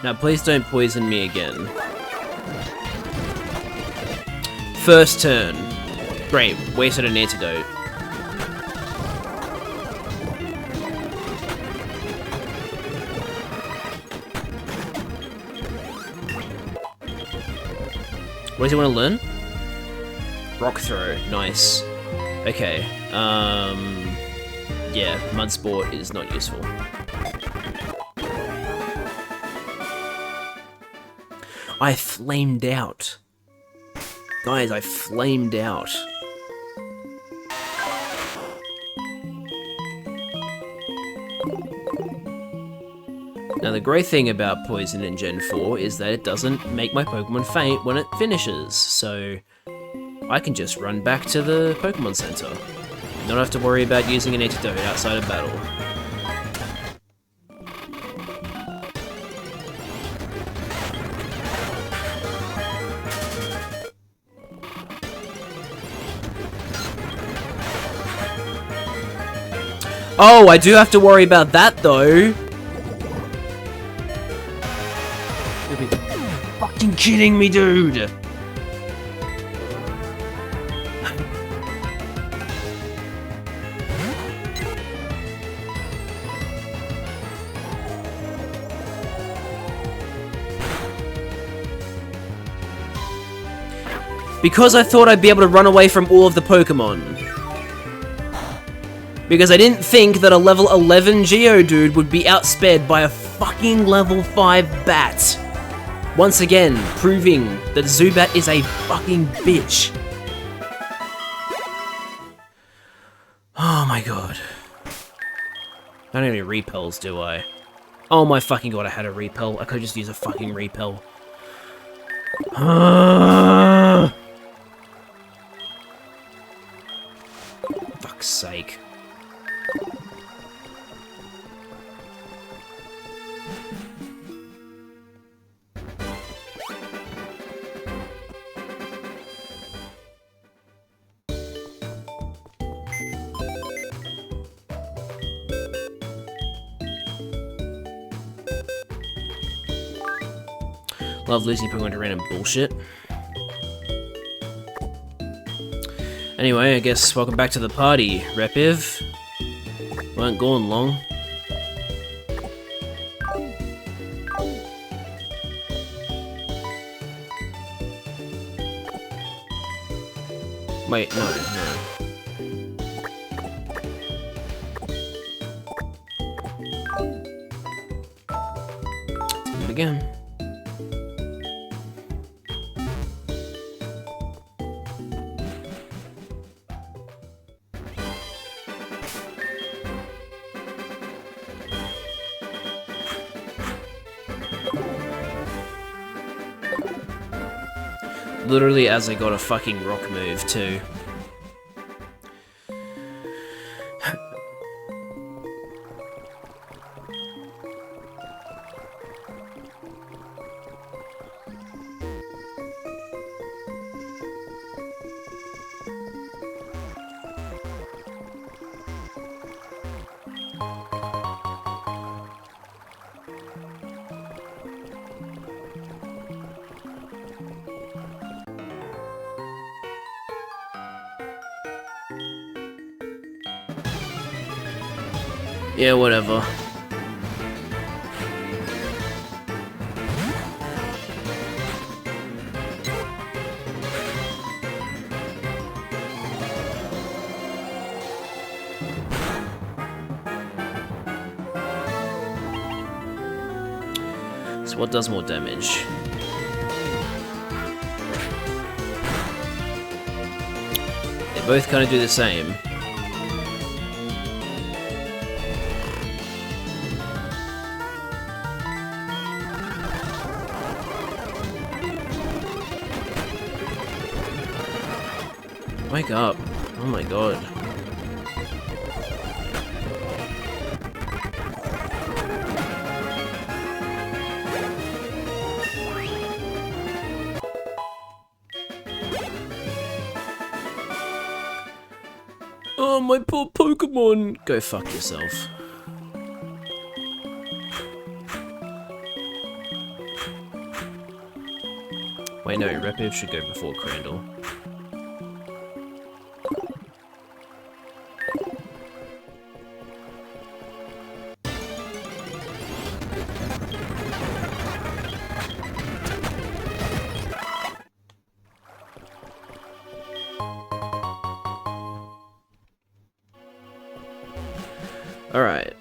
Now please don't poison me again. First turn. Great, wasted an antidote. What does he want to learn? Rock throw, nice. Okay, yeah, Mud Sport is not useful. I flamed out. Guys, I flamed out. Now the great thing about Poison in Gen 4 is that it doesn't make my Pokemon faint when it finishes, so I can just run back to the Pokemon Center. Not have to worry about using an antidote outside of battle. Oh, I do have to worry about that though. You're fucking kidding me, dude. Because I thought I'd be able to run away from all of the Pokemon. Because I didn't think that a level 11 Geodude would be outsped by a fucking level 5 bat. Once again, proving that Zubat is a fucking bitch. Oh my god. I don't have any repels, do I? Oh my fucking god, I had a repel. I could just use a fucking repel. Fuck's sake. Love losing Pokemon to random bullshit. Anyway, I guess welcome back to the party, Repiv. Weren't gone long. Wait, no. Let's do it again. Literally as I got a fucking rock move too. Yeah, whatever. So what does more damage? They both kind of do the same. Wake up. Oh my god. Oh, my poor Pokemon! Go fuck yourself. Wait, no, Repiv should go before Crandall. Alright.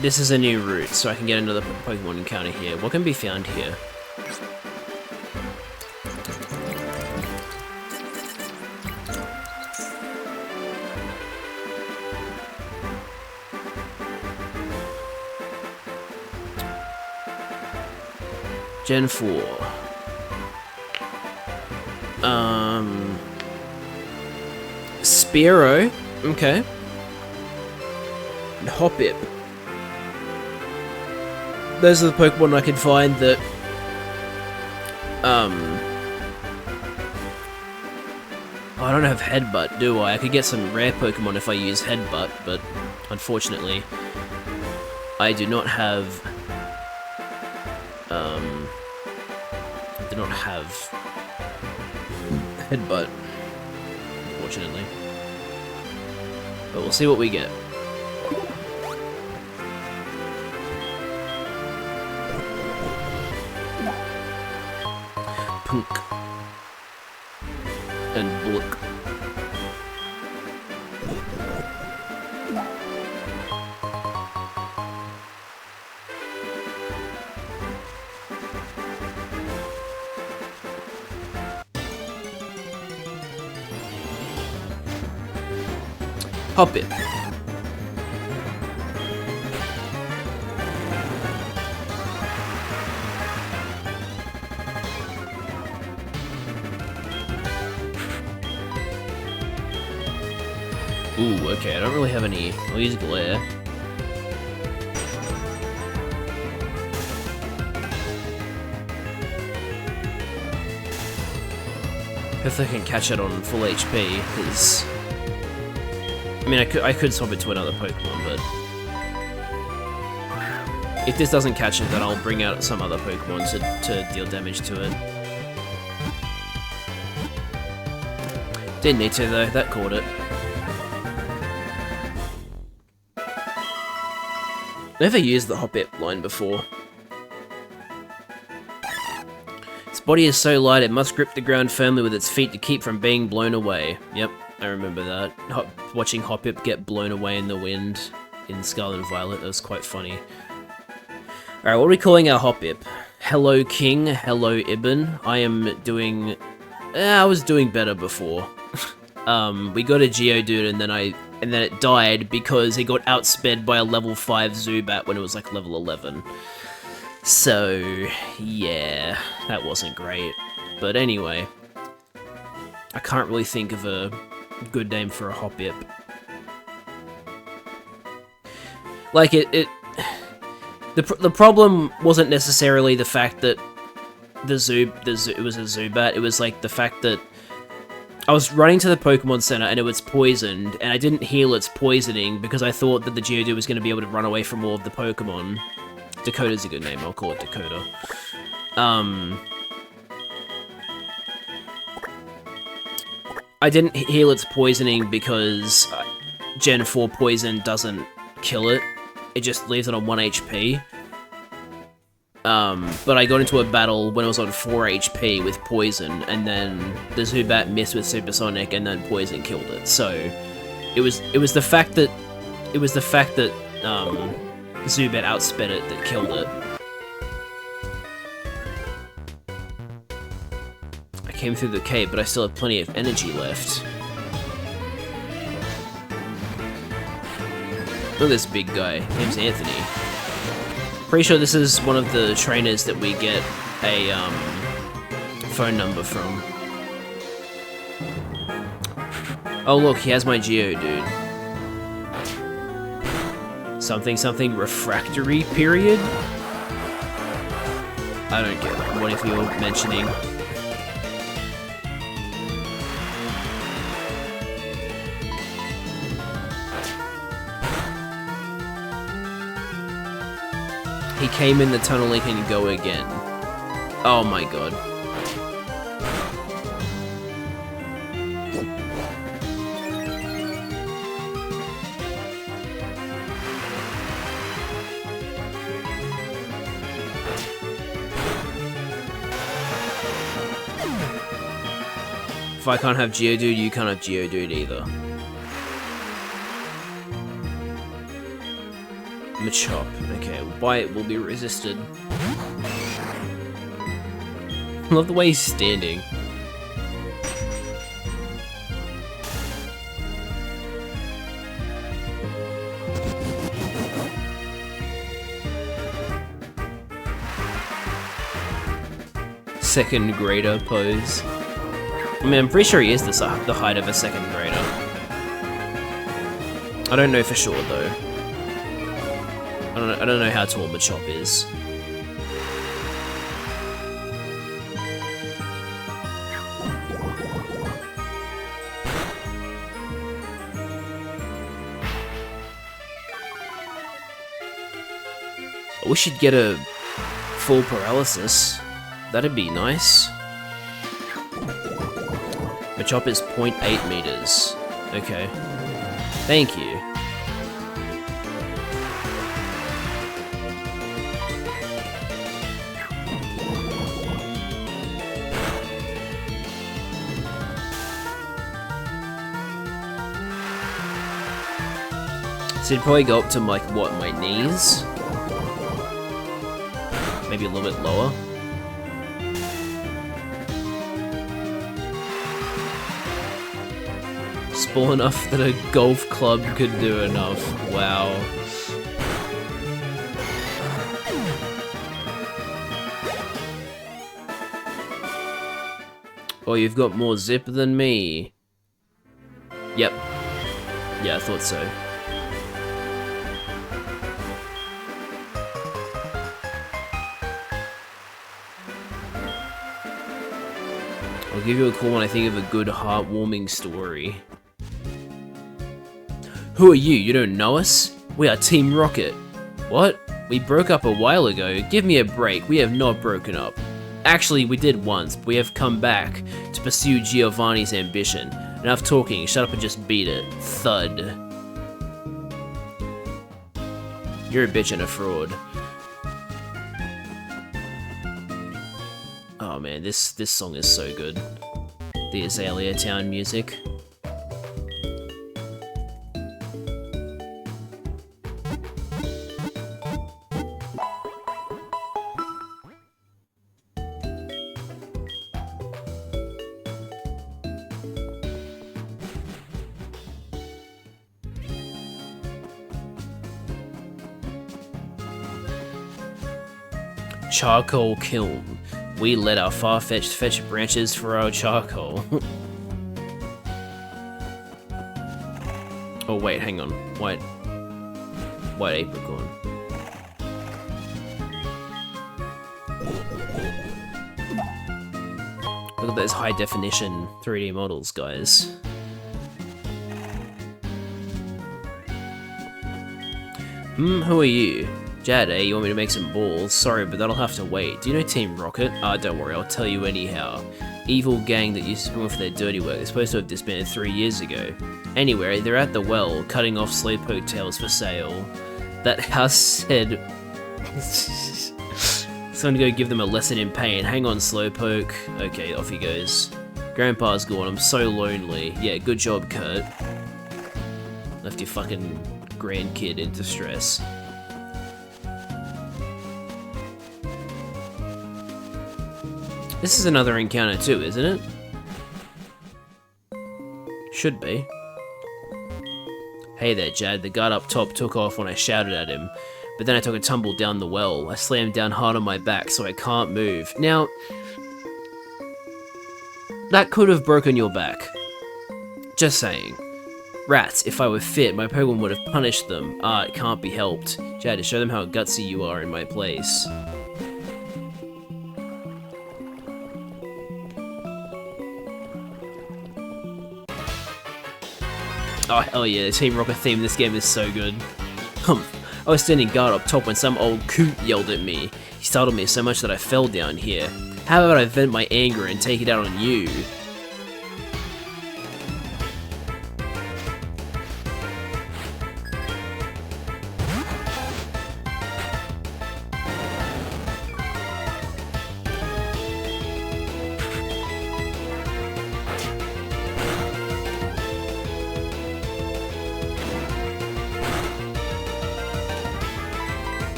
This is a new route, so I can get another Pokemon encounter here. What can be found here? Gen 4. Spearow. Okay. And Hoppip. Those are the Pokemon I can find that I don't have Headbutt, do I? I could get some rare Pokemon if I use Headbutt, but unfortunately I do not have Headbutt, unfortunately. But we'll see what we get. Punk and Bulk. Hoppip. Ooh, okay, I don't really have any. I'll use Glare. Hopefully I can catch it on full HP, because I mean, I could swap it to another Pokemon, but if this doesn't catch it, then I'll bring out some other Pokemon to deal damage to it. Didn't need to though, that caught it. Never used the Hoppip line before. Its body is so light it must grip the ground firmly with its feet to keep from being blown away. Yep, I remember that. Watching Hoppip get blown away in the wind in Scarlet and Violet, that was quite funny. Alright, what are we calling our Hoppip? Hello King, hello Ibn. I am doing... I was doing better before. We got a Geodude and then it died because he got outsped by a level 5 Zubat when it was like level 11. So, yeah, that wasn't great. But anyway, I can't really think of a good name for a Hoppip. Like, the problem wasn't necessarily the fact that it was a Zubat, it was like the fact that I was running to the Pokemon Center and it was poisoned, and I didn't heal its poisoning because I thought that the Geodude was going to be able to run away from all of the Pokemon. Dakota's a good name, I'll call it Dakota. I didn't heal its poisoning because Gen 4 poison doesn't kill it. It just leaves it on 1 HP. But I got into a battle when it was on 4 HP with poison, and then the Zubat missed with Supersonic, and then poison killed it. So it was the fact that Zubat outsped it that killed it. I came through the cave, but I still have plenty of energy left. Look at this big guy. His name's Anthony. Pretty sure this is one of the trainers that we get a phone number from. Oh look, he has my Geodude. Something refractory period? I don't get it. What if you're mentioning? He came in the tunnel and can go again. Oh my god. If I can't have Geodude, you can't have Geodude either. Machop. Okay, Bite will be resisted. I love the way he's standing. Second grader pose. I mean, I'm pretty sure he is the height of a second grader. I don't know for sure though. I don't know how tall Machop is. I wish you'd get a full paralysis. That'd be nice. Machop is 0.8 meters. Okay. Thank you. So you'd probably go up to like, what, my knees? Maybe a little bit lower. Small enough that a golf club could do enough. Wow. Oh, you've got more zip than me. Yep. Yeah, I thought so. I'll give you a call when I think of a good, heartwarming story. Who are you? You don't know us? We are Team Rocket. What? We broke up a while ago. Give me a break. We have not broken up. Actually, we did once, but we have come back to pursue Giovanni's ambition. Enough talking. Shut up and just beat it. Thud. You're a bitch and a fraud. Oh man, this song is so good. The Azalea Town music. Charcoal kiln. We let our far-fetched fetch branches for our charcoal. Oh wait, hang on. White apricot. Look Look at those high definition 3D models, guys. Who are you? Jad, you want me to make some balls? Sorry, but that'll have to wait. Do you know Team Rocket? Don't worry, I'll tell you anyhow. Evil gang that used to come for their dirty work. They're supposed to have disbanded 3 years ago. Anyway, they're at the well, cutting off slowpoke tails for sale. That house said... Someone to go give them a lesson in pain. Hang on, slowpoke. Okay, off he goes. Grandpa's gone, I'm so lonely. Yeah, good job, Kurt. Left your fucking grandkid in distress. This is another encounter too, isn't it? Should be. Hey there, Jad. The guard up top took off when I shouted at him, but then I took a tumble down the well. I slammed down hard on my back, so I can't move. Now, that could have broken your back. Just saying. Rats, if I were fit, my Pokemon would have punished them. It can't be helped. Jad, to show them how gutsy you are in my place. Oh hell yeah, the Team Rocket theme in this game is so good. I was standing guard up top when some old coot yelled at me. He startled me so much that I fell down here. How about I vent my anger and take it out on you?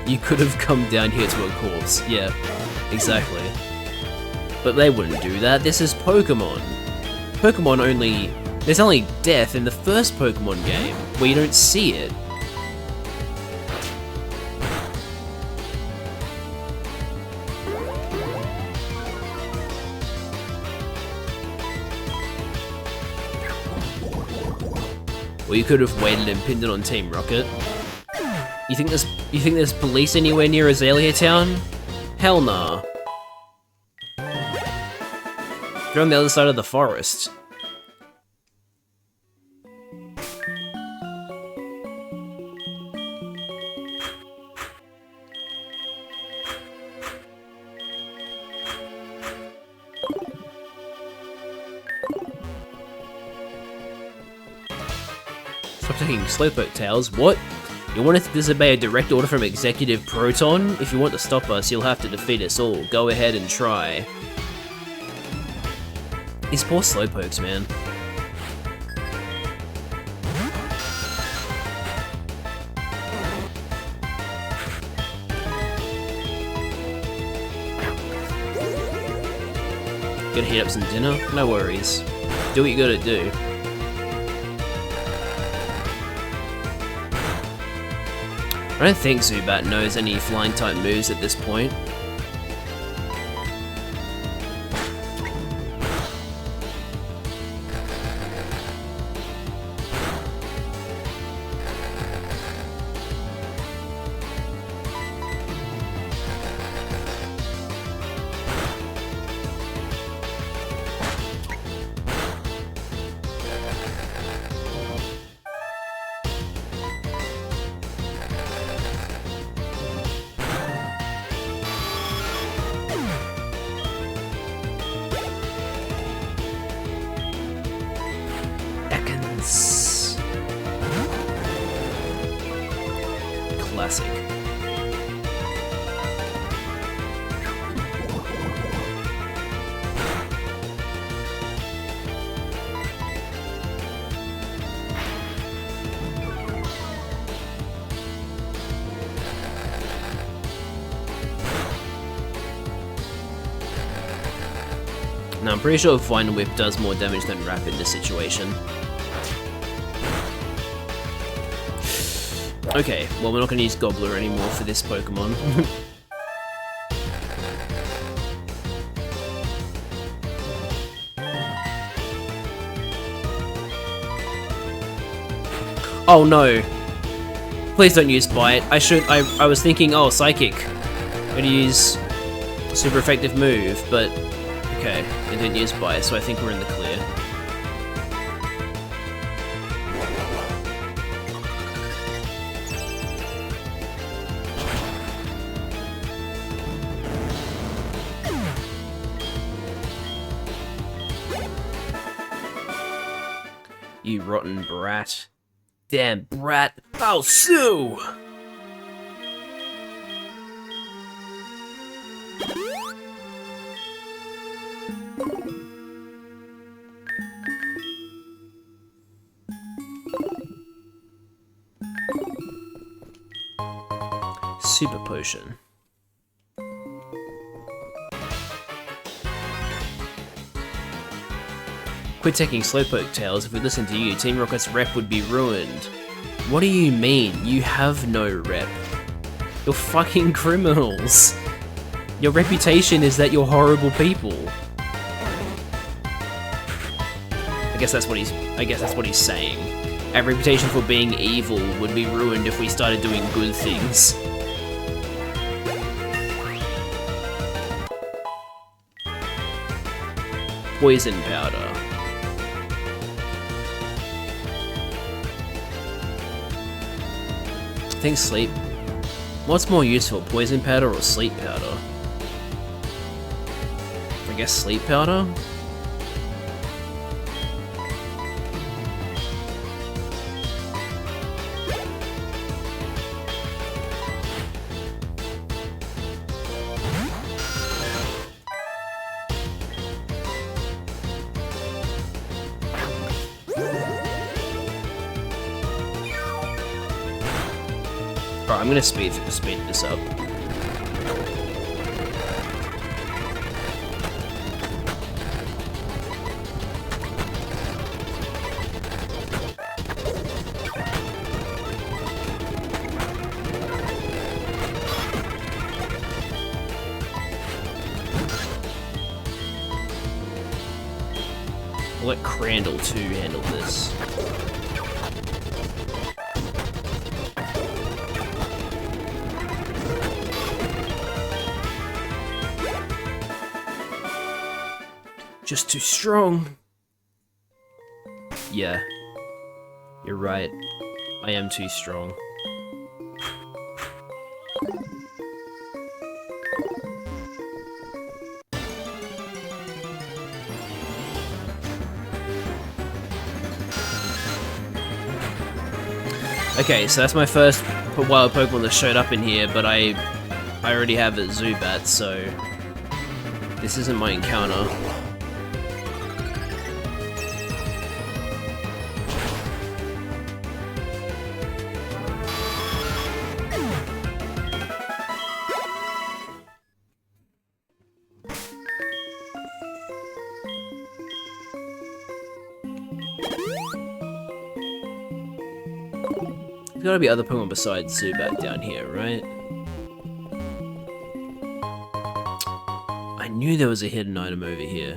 You could have come down here to a corpse. Yeah, exactly. But they wouldn't do that. This is Pokemon. Pokemon only... There's only death in the first Pokemon game, where you don't see it. Or you could have waited and pinned it on Team Rocket. You think there's police anywhere near Azalea Town? Hell nah. They're on the other side of the forest. Stop taking slowpoke tails. What? You want us to disobey a direct order from Executive Proton? If you want to stop us, you'll have to defeat us all. Go ahead and try. These poor slowpokes, man. Gotta heat up some dinner? No worries. Do what you gotta do. I don't think Zubat knows any flying type moves at this point. Classic. Now I'm pretty sure Vine Whip does more damage than Wrap in this situation. Okay, well we're not going to use Gobbler anymore for this Pokemon. Oh no! Please don't use Bite. I was thinking, oh, Psychic. I'm going to use a super effective move, but... Okay. Okay, it didn't use bite, so I think we're in the clear. You rotten brat. Damn brat. I'll sue! Super potion. Quit taking slowpoke tails. If we listened to you, Team Rocket's rep would be ruined. What do you mean? You have no rep. You're fucking criminals. Your reputation is that you're horrible people. I guess that's what he's saying. Our reputation for being evil would be ruined if we started doing good things. Poison powder. I think sleep. What's more useful, poison powder or sleep powder? I guess sleep powder? Alright, I'm gonna speed this up. I'll let Crandall 2 handle this. Just too strong. Yeah. You're right. I am too strong. Okay, so that's my first wild Pokemon that showed up in here, but I already have a Zubat, so this isn't my encounter. There's gotta be other Pokemon besides Zubat down here, right? I knew there was a hidden item over here.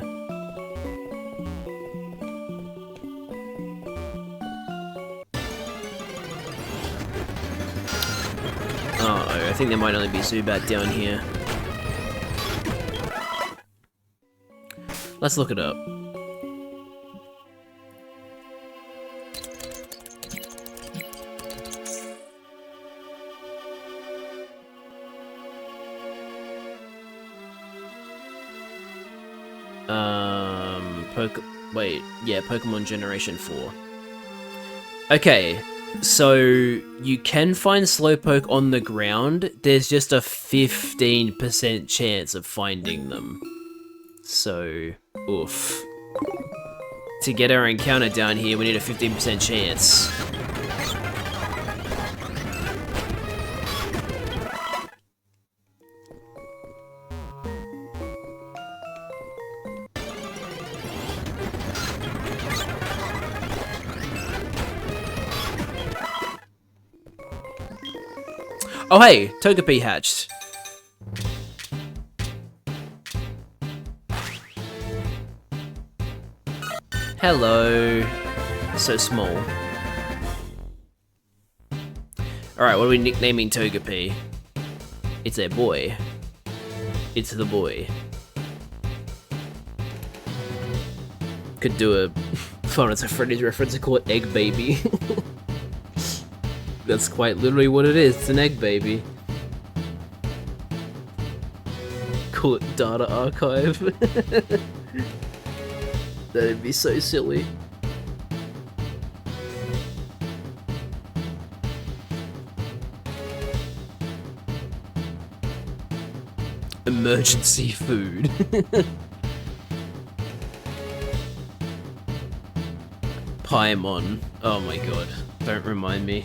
Uh-oh, I think there might only be Zubat down here. Let's look it up. Pokemon Generation 4. Okay, so you can find Slowpoke on the ground, there's just a 15% chance of finding them. So, oof. To get our encounter down here, we need a 15% chance. Oh hey, Togepi hatched. Hello. So small. Alright, what are we nicknaming Togepi? It's a boy. It's the boy. Could do a Final Fantasy Freddy's reference and call it Egg Baby. That's quite literally what it is. It's an egg baby. Call it Data Archive. That'd be so silly. Emergency food. Paimon. Oh my god. Don't remind me.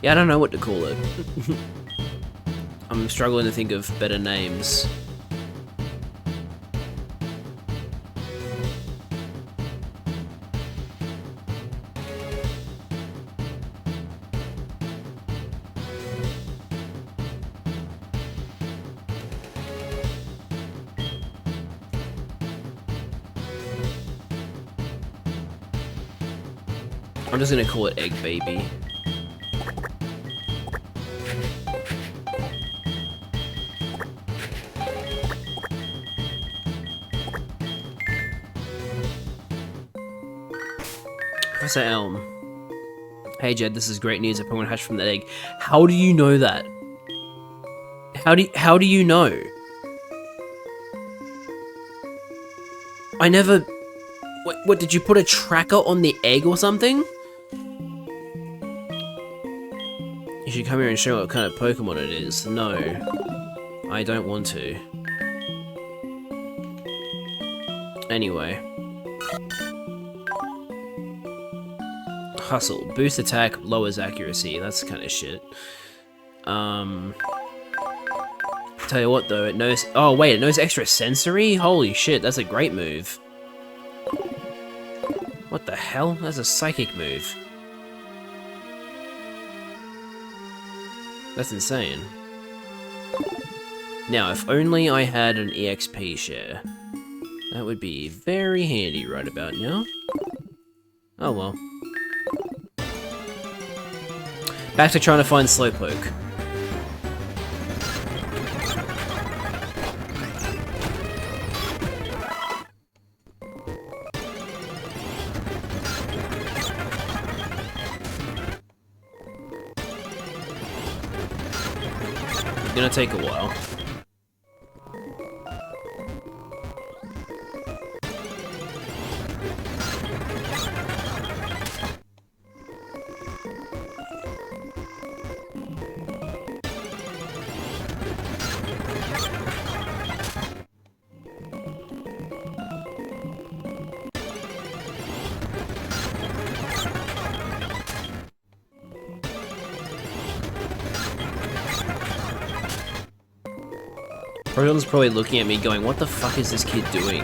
Yeah, I don't know what to call it. I'm struggling to think of better names. I'm just gonna call it Egg Baby. Professor Elm. Hey Jed, this is great news. A penguin hatched from that egg. How do you know that? How do you know? I never... What, did you put a tracker on the egg or something? You should come here and show what kind of Pokemon it is. No. I don't want to. Anyway. Hustle. Boost attack, lowers accuracy. That's kind of shit. Tell you what though, it knows... Oh wait, it knows extra sensory? Holy shit, that's a great move. What the hell? That's a psychic move. That's insane. Now, if only I had an EXP share. That would be very handy right about now. Oh well. Back to trying to find Slowpoke. It's gonna take a while. Everyone's probably looking at me going, what the fuck is this kid doing?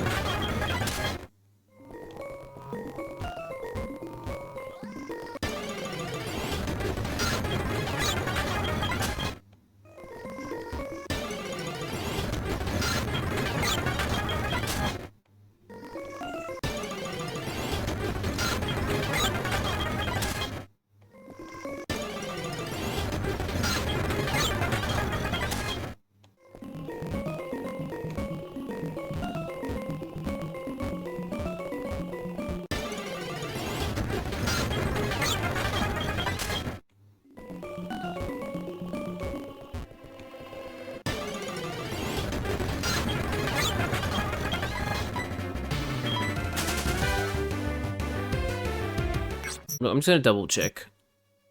Look, I'm just gonna double check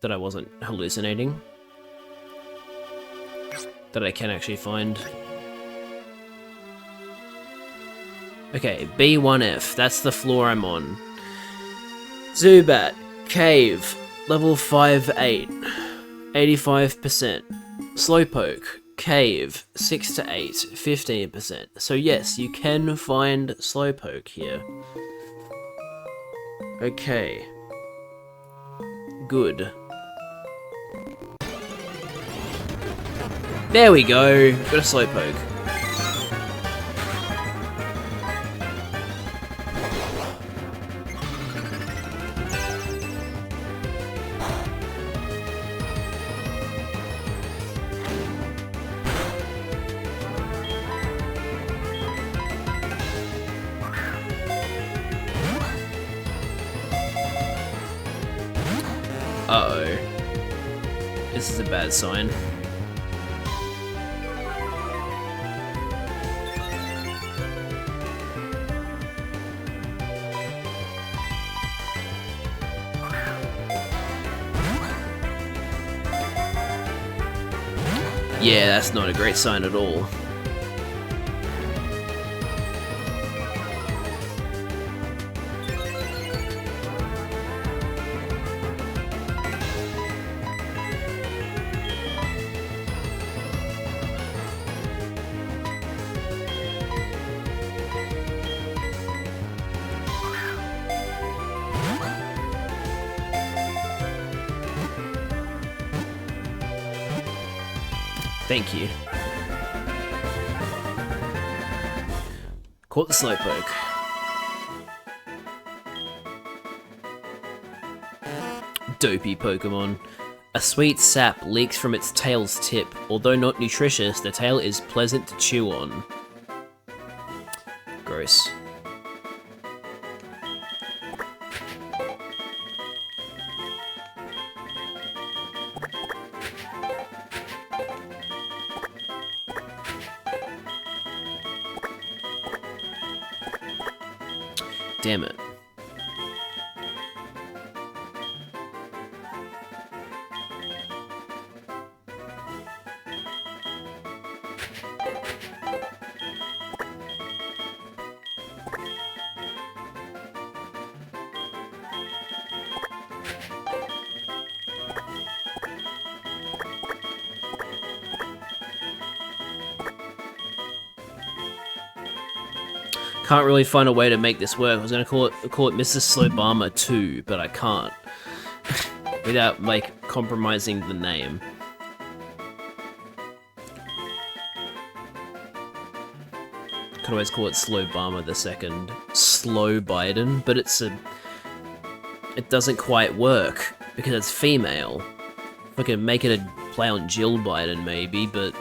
that I wasn't hallucinating. That I can actually find. Okay, B1F, that's the floor I'm on. Zubat, Cave, level 5-8, 85%. Slowpoke, Cave, 6 to 8, 15%. So yes, you can find Slowpoke here. Okay. Good. There we go. Got a Slowpoke. Uh-oh. This is a bad sign. Yeah, that's not a great sign at all. Thank you. Caught the Slowpoke. Dopey Pokemon. A sweet sap leaks from its tail's tip. Although not nutritious, the tail is pleasant to chew on. Gross. Damn it. Can't really find a way to make this work. I was gonna call it Mrs. Slowbama 2, but I can't. Without, like, compromising the name. Could always call it Slowbama the second. Slow Biden, but it doesn't quite work, because it's female. If I could make it a play on Jill Biden, maybe, but...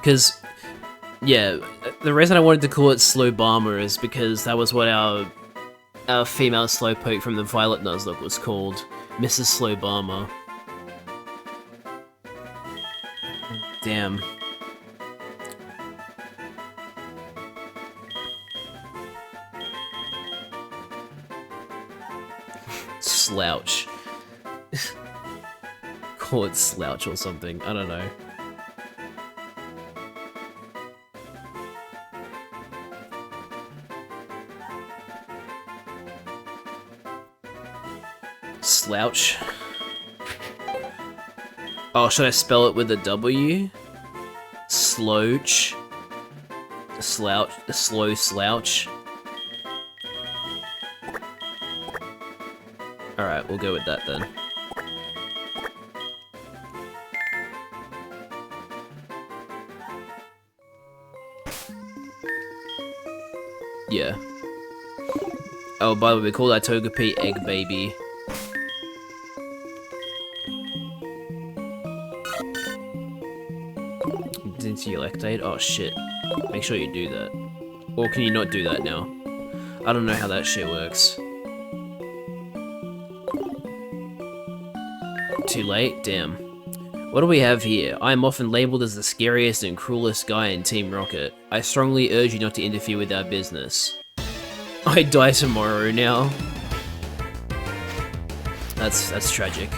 Because, yeah, the reason I wanted to call it Slowbama is because that was what our female Slowpoke from the Violet Nuzlocke was called. Mrs. Slowbama. Damn. Slouch. Call it Slouch or something, I don't know. Slouch. Oh, should I spell it with a W? Slouch. Slouch. Slow slouch. Alright, we'll go with that then. Yeah. Oh, by the way, we call that Togepi Egg Baby. Electate? Oh shit. Make sure you do that. Or can you not do that now? I don't know how that shit works. Too late? Damn. What do we have here? I am often labeled as the scariest and cruelest guy in Team Rocket. I strongly urge you not to interfere with our business. I die tomorrow now. That's tragic.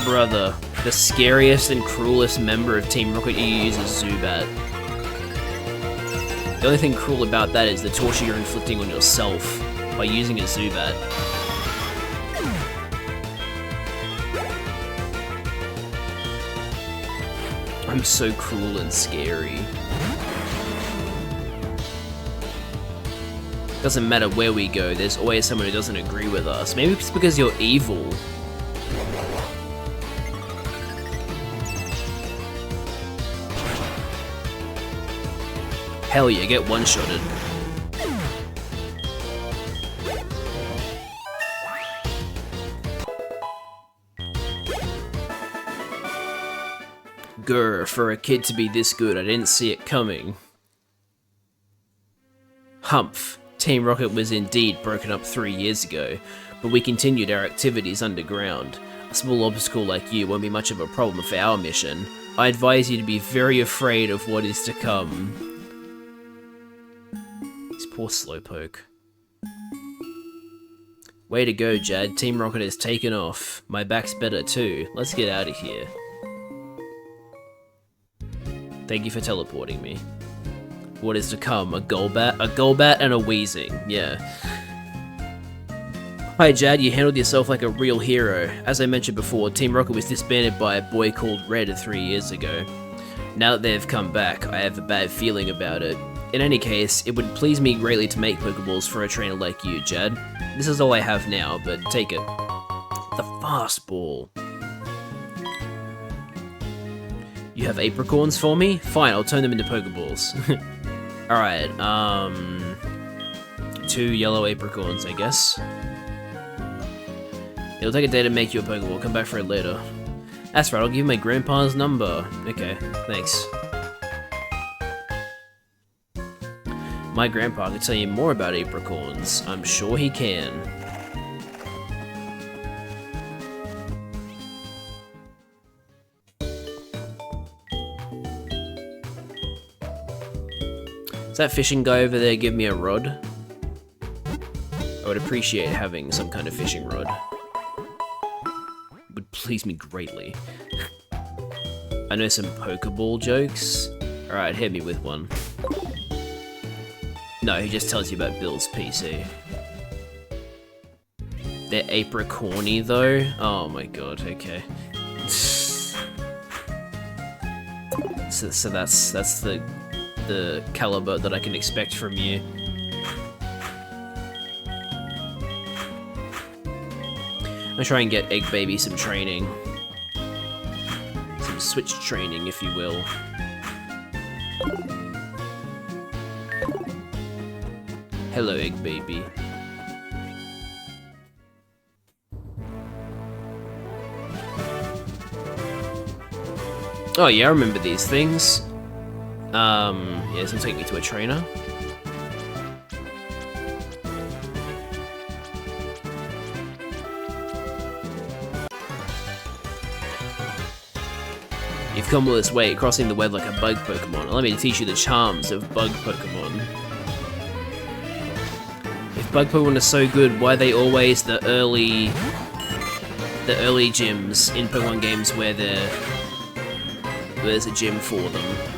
Brother, the scariest and cruelest member of Team Rocket you use is Zubat. The only thing cruel about that is the torture you're inflicting on yourself by using a Zubat. I'm so cruel and scary. Doesn't matter where we go, there's always someone who doesn't agree with us. Maybe it's because you're evil. Hell yeah, get one-shotted. Grr, for a kid to be this good, I didn't see it coming. Humph. Team Rocket was indeed broken up 3 years ago, but we continued our activities underground. A small obstacle like you won't be much of a problem for our mission. I advise you to be very afraid of what is to come. This poor Slowpoke. Way to go, Jad. Team Rocket has taken off. My back's better too. Let's get out of here. Thank you for teleporting me. What is to come? A Golbat? A Golbat and a Weezing. Yeah. Hi Jad, you handled yourself like a real hero. As I mentioned before, Team Rocket was disbanded by a boy called Red 3 years ago. Now that they've come back, I have a bad feeling about it. In any case, it would please me greatly to make Pokeballs for a trainer like you, Jad. This is all I have now, but take it. The fastball. You have apricorns for me? Fine, I'll turn them into Pokeballs. Alright, 2 yellow apricorns, I guess. It'll take a day to make you a Pokeball. Come back for it later. That's right, I'll give you my grandpa's number. Okay, thanks. My grandpa can tell you more about apricorns. I'm sure he can. Is that fishing guy over there give me a rod? I would appreciate having some kind of fishing rod. It would please me greatly. I know some Pokeball jokes. Alright, hit me with one. No, he just tells you about Bill's PC. They're apricorny though? Oh my god, okay. So that's the caliber that I can expect from you. I'll try and get Egg Baby some training. Some switch training, if you will. Hello, Egg Baby. Oh yeah, I remember these things. Yeah, this will take me to a trainer. You've come all this way, crossing the web like a bug Pokemon. Allow me to teach you the charms of bug Pokemon. If bug Pokemon are so good, why are they always the early gyms in Pokemon games where there's a gym for them?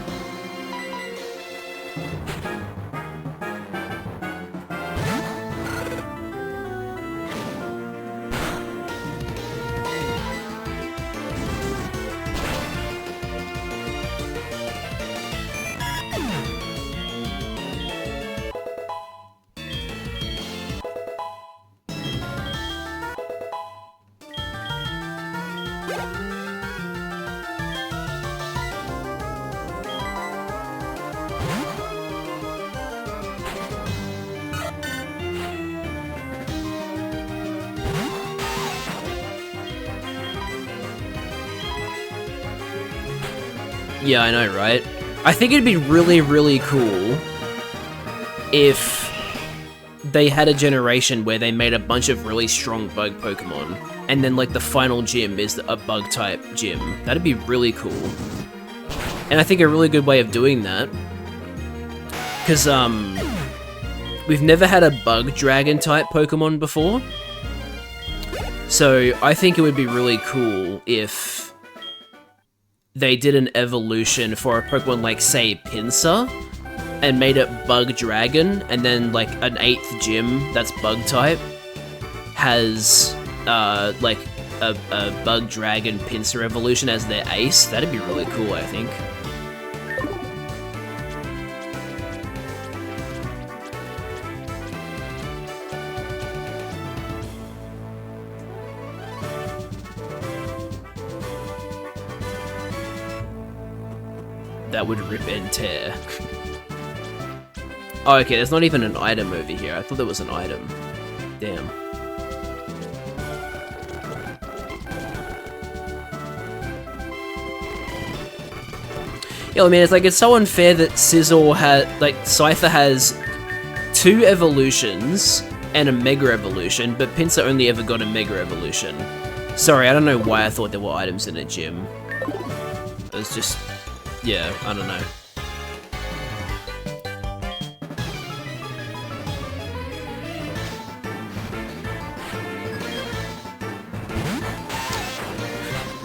Yeah, I know, right? I think it'd be really, really cool if they had a generation where they made a bunch of really strong bug Pokemon, and then like the final gym is a bug type gym. That'd be really cool. And I think a really good way of doing that, because we've never had a bug dragon type Pokemon before, so I think it would be really cool if they did an evolution for a Pokemon like, say, Pinsir, and made it Bug Dragon, and then, like, an 8th gym that's Bug type has, like, a Bug Dragon Pinsir evolution as their ace. That'd be really cool, I think. That would rip and tear. Oh, okay, there's not even an item over here. I thought there was an item. Damn. Yeah, I mean, it's like, it's so unfair that Cypher has 2 evolutions and a Mega Evolution, but Pinsir only ever got a Mega Evolution. Sorry, I don't know why I thought there were items in a gym. It was just... yeah, I don't know.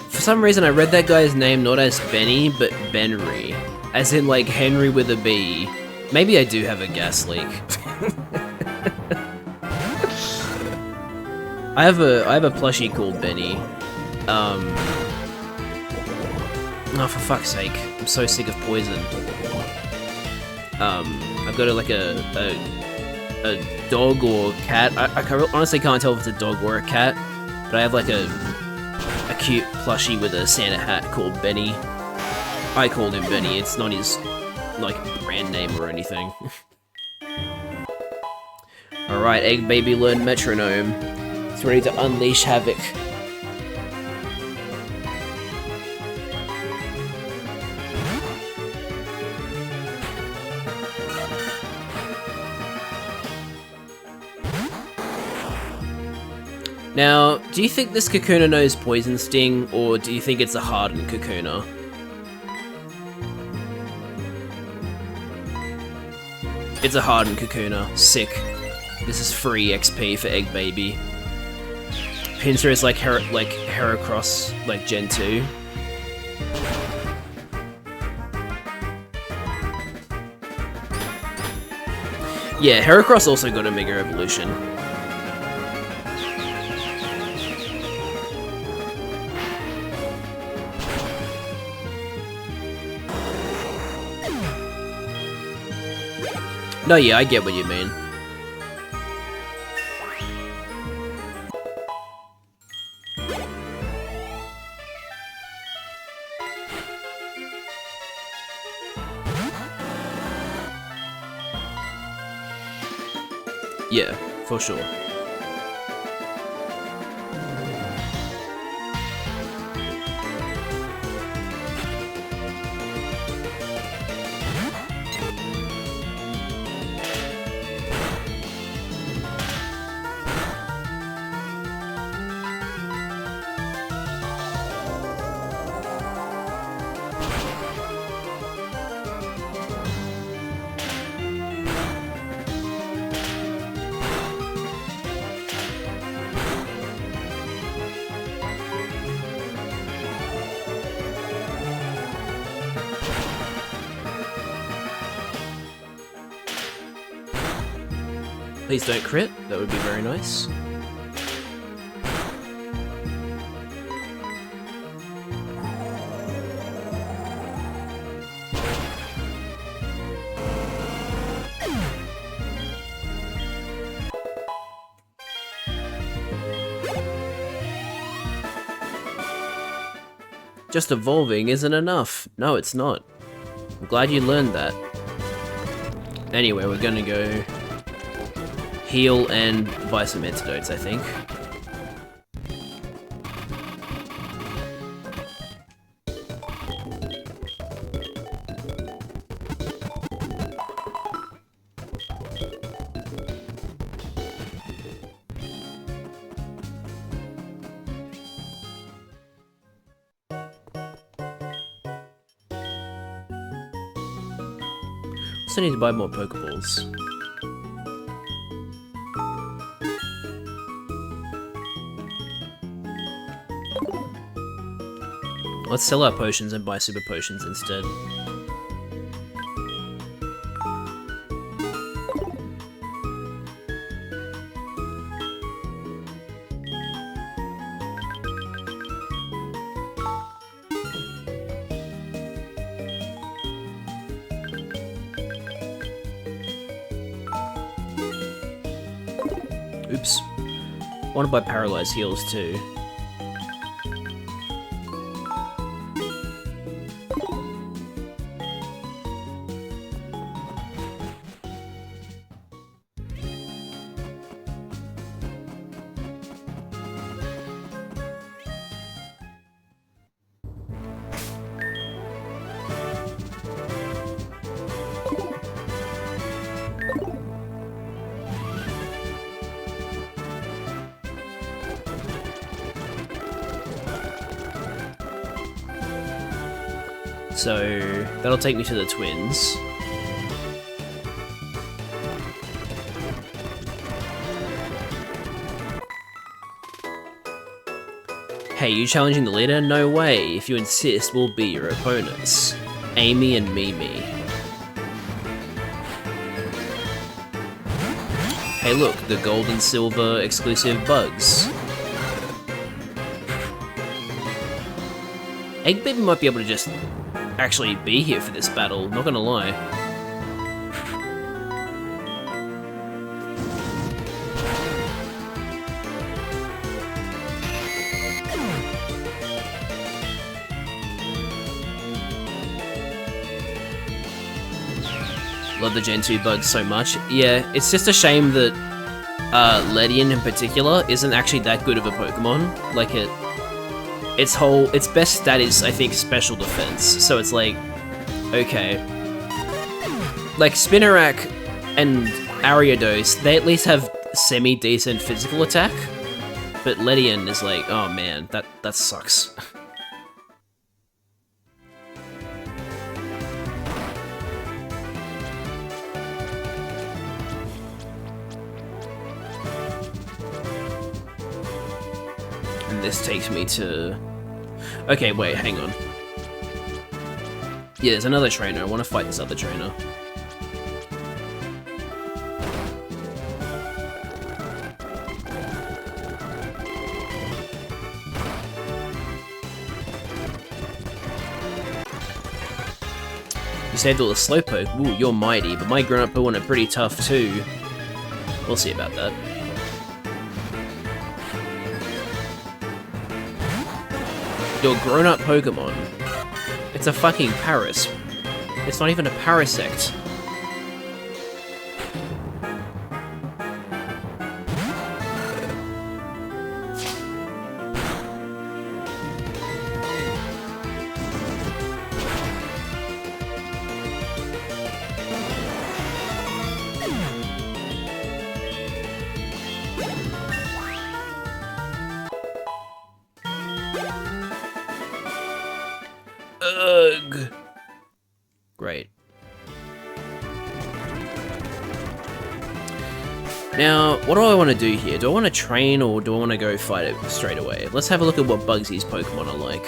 For some reason I read that guy's name not as Benny, but Benry. As in like Henry with a B. Maybe I do have a gas leak. I have a plushie called Benny. Oh, for fuck's sake. I'm so sick of poison. I've got a dog or cat. I honestly can't tell if it's a dog or a cat, but I have like a cute plushie with a Santa hat called Benny. I called him Benny, it's not his, like, brand name or anything. Alright, Egg Baby learned Metronome. It's ready to unleash havoc. Now, do you think this Kakuna knows Poison Sting, or do you think it's a hardened Kakuna? It's a hardened Kakuna. Sick. This is free XP for Egg Baby. Pinsir is like Heracross, like Gen 2. Yeah, Heracross also got a Mega Evolution. No, yeah, I get what you mean. Yeah, for sure. Please don't crit, that would be very nice. Just evolving isn't enough. No, it's not. I'm glad you learned that. Anyway, we're gonna go heal and buy some antidotes, I think. Also need to buy more Pokeballs. Let's sell our potions and buy super potions instead. Oops. I want to buy paralyzed heals too. So that'll take me to the twins. Hey, you challenging the leader? No way. If you insist, we'll be your opponents. Amy and Mimi. Hey look, the gold and silver exclusive bugs. Egg Baby might be able to just actually be here for this battle, not gonna lie. Love the Gen 2 bugs so much. Yeah, it's just a shame that Ledian in particular isn't actually that good of a Pokemon. Like its best stat is, I think, special defense. So it's like, okay. Like Spinarak and Ariados, they at least have semi-decent physical attack. But Ledian is like, oh man, that sucks. This takes me to... Okay, wait, hang on. Yeah, there's another trainer. I want to fight this other trainer. You saved all the Slowpoke. Ooh, you're mighty, but my grown-up Pokemon are pretty tough too. We'll see about that. Your grown-up Pokemon. It's a fucking Paras. It's not even a Parasect. Ugh. Great. Now, what do I want to do here? Do I want to train or do I want to go fight it straight away? Let's have a look at what Bugsy's Pokemon are like.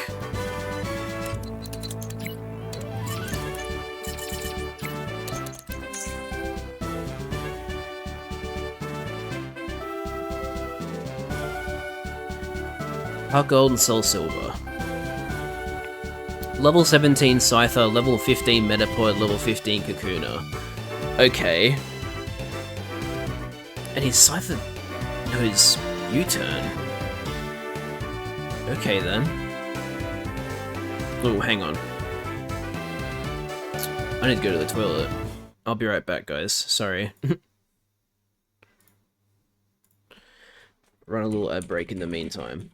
Heart Gold and SoulSilver. Level 17 Scyther, level 15 Metapod, level 15 Kakuna. Okay. And his Scyther knows U-turn. Okay then. Oh, hang on. I need to go to the toilet. I'll be right back, guys. Sorry. Run a little ad break in the meantime.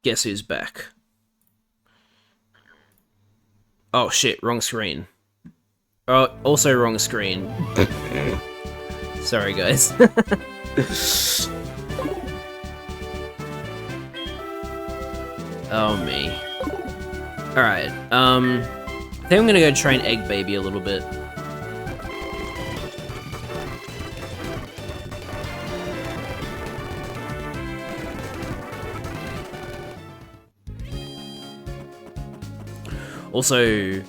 Guess who's back? Oh shit, wrong screen. Oh, also wrong screen. Sorry, guys. Oh, me. Alright, I think I'm gonna go train Egg Baby a little bit. Also,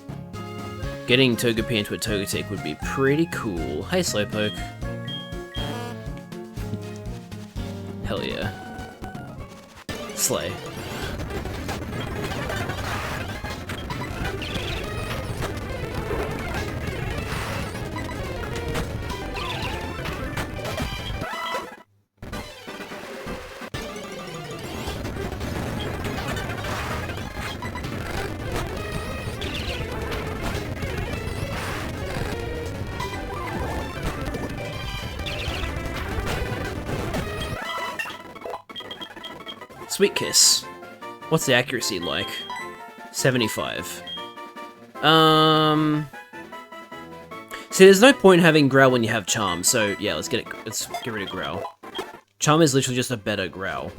getting Togepi into a Togetic would be pretty cool. Hey, Slowpoke. Hell yeah. Slay. Sweet Kiss. What's the accuracy like? 75. See, there's no point in having Growl when you have Charm, so yeah, let's get rid of Growl. Charm is literally just a better Growl.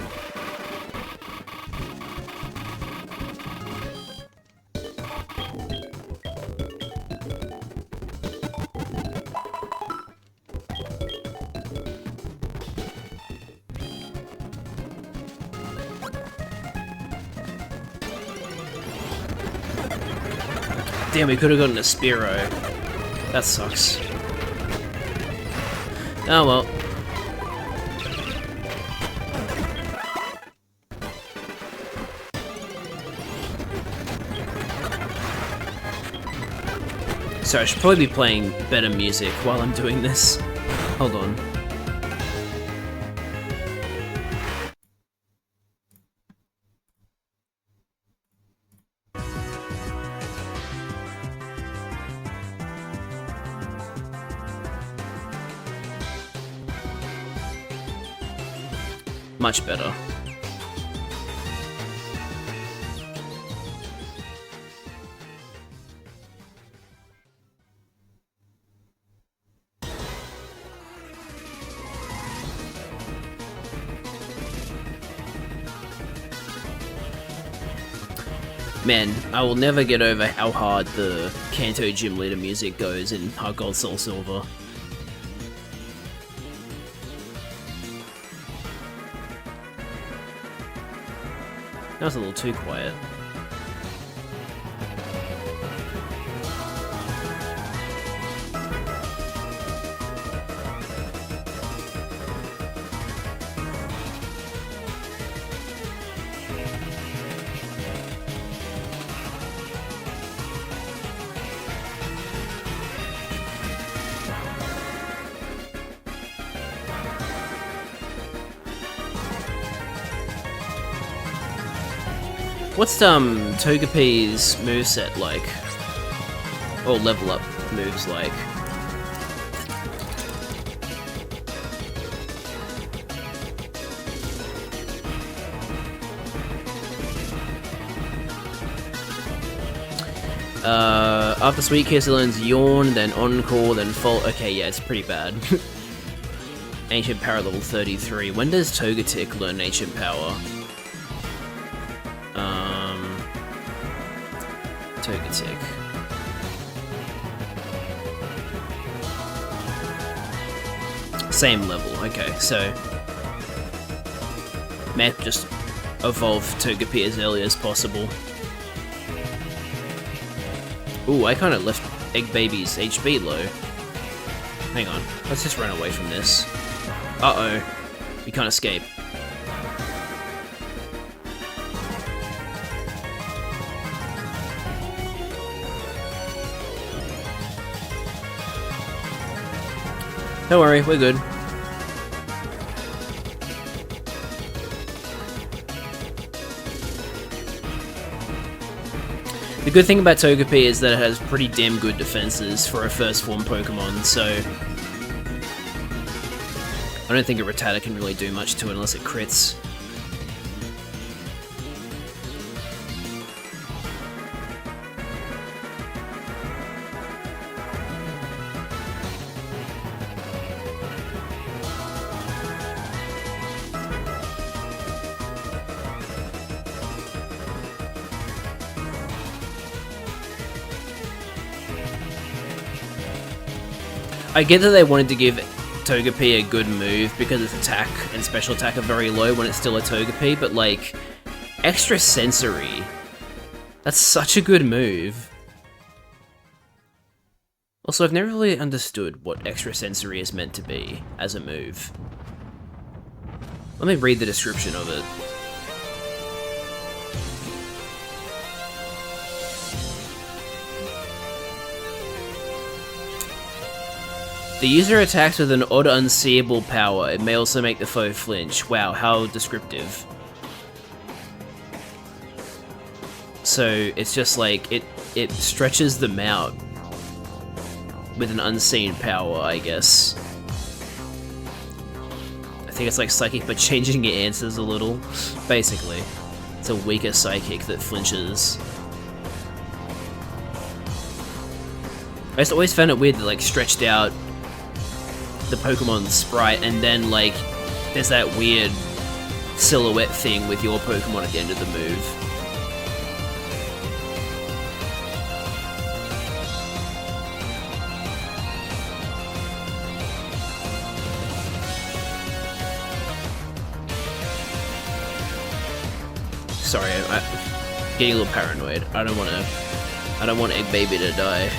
Damn, we could have gotten a Spearow. That sucks. Oh well. So I should probably be playing better music while I'm doing this. Hold on. Much better. Man, I will never get over how hard the Kanto Gym Leader music goes in Heart Gold Soul Silver. That was a little too quiet. What's Togepi's moveset like? Or level up moves like? After Sweet Kiss it learns Yawn, then Encore, then Fall. Okay, yeah, it's pretty bad. Ancient Power level 33. When does Togetic learn Ancient Power? Togetic. Same level, okay, so may just evolve Togepi as early as possible. Ooh, I kinda left Egg Baby's HP low. Hang on, let's just run away from this. Uh-oh, we can't escape. Don't worry, we're good. The good thing about Togepi is that it has pretty damn good defenses for a first form Pokemon, so I don't think a Rattata can really do much to it unless it crits. I get that they wanted to give Togepi a good move because its attack and special attack are very low when it's still a Togepi, but like, extra sensory, that's such a good move. Also, I've never really understood what extra sensory is meant to be as a move. Let me read the description of it. The user attacks with an odd unseeable power. It may also make the foe flinch. Wow, how descriptive. So it's just like, it stretches them out with an unseen power, I guess. I think it's like Psychic, but changing your answers a little, basically. It's a weaker Psychic that flinches. I just always found it weird that, like, stretched out the Pokemon sprite, and then, like, there's that weird silhouette thing with your Pokemon at the end of the move. Sorry, I'm getting a little paranoid. I don't want Egg Baby to die.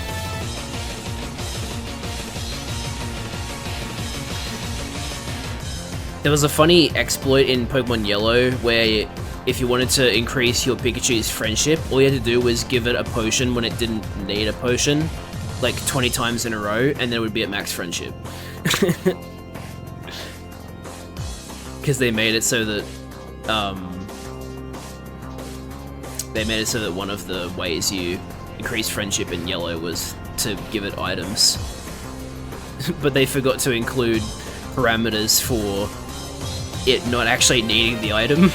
There was a funny exploit in Pokemon Yellow where if you wanted to increase your Pikachu's friendship, all you had to do was give it a potion when it didn't need a potion, like 20 times in a row, and then it would be at max friendship. Because they made it so that, one of the ways you increase friendship in Yellow was to give it items. But they forgot to include parameters for it not actually needing the item.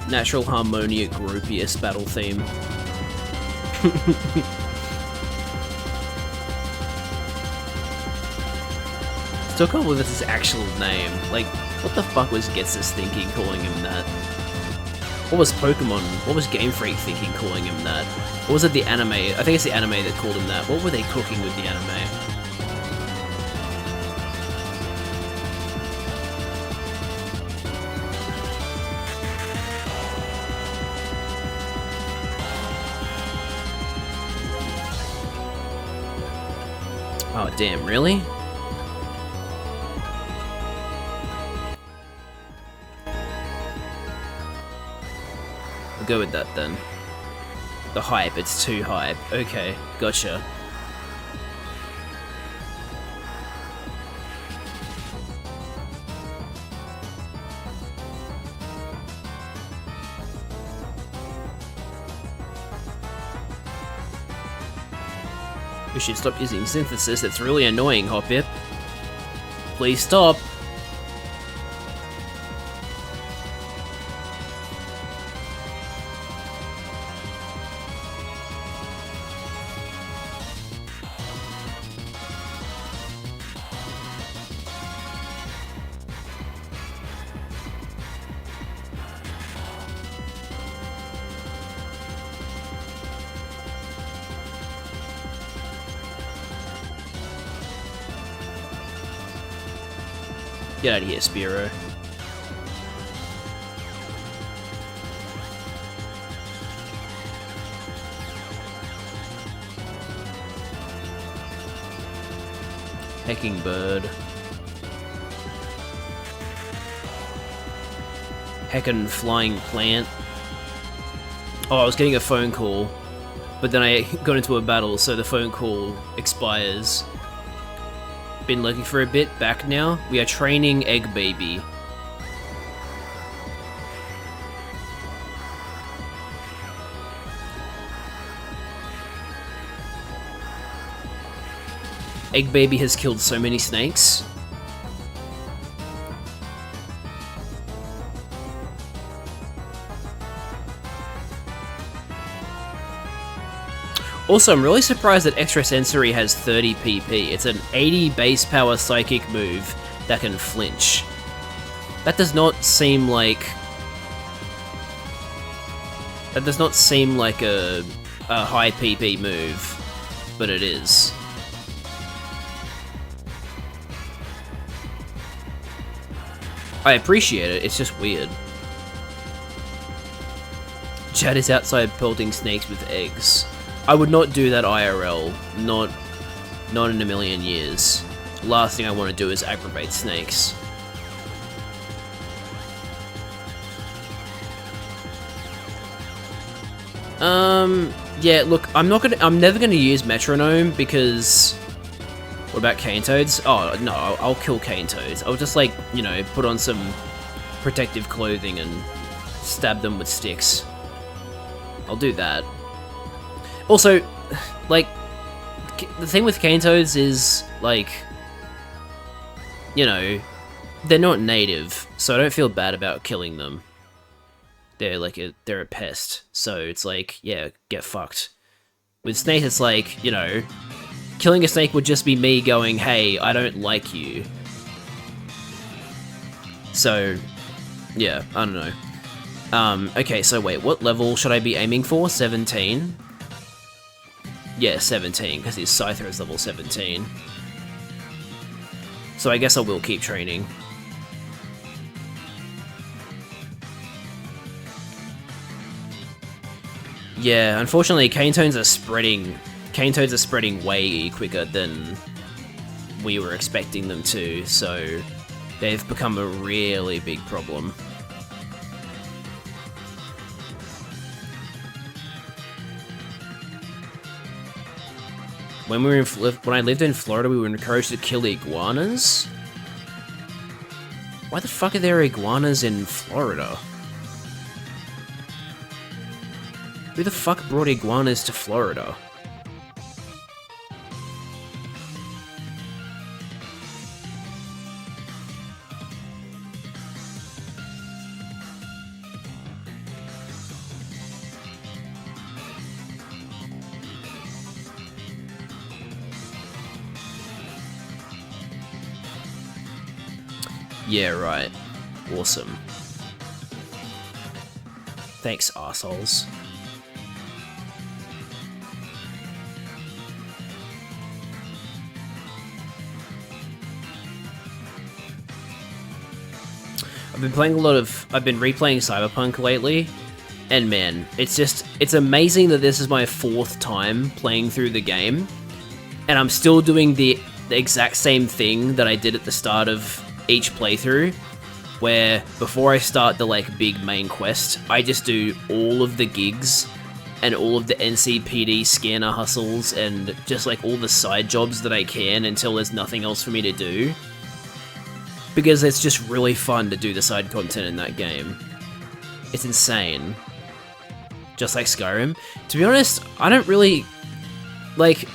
Natural Harmonia Groupiest battle theme. Still can't believe it's his actual name. Like, what the fuck was Getsus thinking calling him that? What was Game Freak thinking calling him that? Or was it the anime? I think it's the anime that called him that. What were they cooking with the anime? Oh damn, really? I'll go with that then. The hype, it's too hype. Okay, gotcha. We should stop using synthesis, that's really annoying, Hoppip. Please stop. Get out of here, Spearow. Hecking bird. Heckin' flying plant. Oh, I was getting a phone call, but then I got into a battle, so the phone call expires. Been looking for a bit, back now. We are training Egg Baby. Egg Baby has killed so many snakes. Also, I'm really surprised that Extrasensory has 30 PP. It's an 80 base power psychic move that can flinch. That does not seem like... That does not seem like a high PP move, but it is. I appreciate it, it's just weird. Chad is outside pelting snakes with eggs. I would not do that IRL. Not in a million years. Last thing I want to do is aggravate snakes. Yeah, look, I'm never gonna use Metronome because... What about cane toads? Oh, no, I'll kill cane toads. I'll just, like, you know, put on some protective clothing and stab them with sticks. I'll do that. Also, like, the thing with cane toads is, like, you know, they're not native, so I don't feel bad about killing them. They're like they're a pest, so it's like, yeah, get fucked. With snakes, it's like, you know, killing a snake would just be me going, hey, I don't like you. So, yeah, I don't know. Okay, so wait, what level should I be aiming for? 17? Yeah, 17, because his Scyther is level 17. So I guess I will keep training. Yeah, unfortunately, cane toads are spreading way quicker than we were expecting them to, so they've become a really big problem. When I lived in Florida, we were encouraged to kill iguanas. Why the fuck are there iguanas in Florida? Who the fuck brought iguanas to Florida? Yeah, right. Awesome. Thanks, assholes. I've been replaying Cyberpunk lately, and man, it's amazing that this is my 4th time playing through the game, and I'm still doing the exact same thing that I did at the start of each playthrough, where before I start the like big main quest, I just do all of the gigs and all of the NCPD scanner hustles and just like all the side jobs that I can until there's nothing else for me to do. Because it's just really fun to do the side content in that game. It's insane. Just like Skyrim. To be honest, I don't really... Like,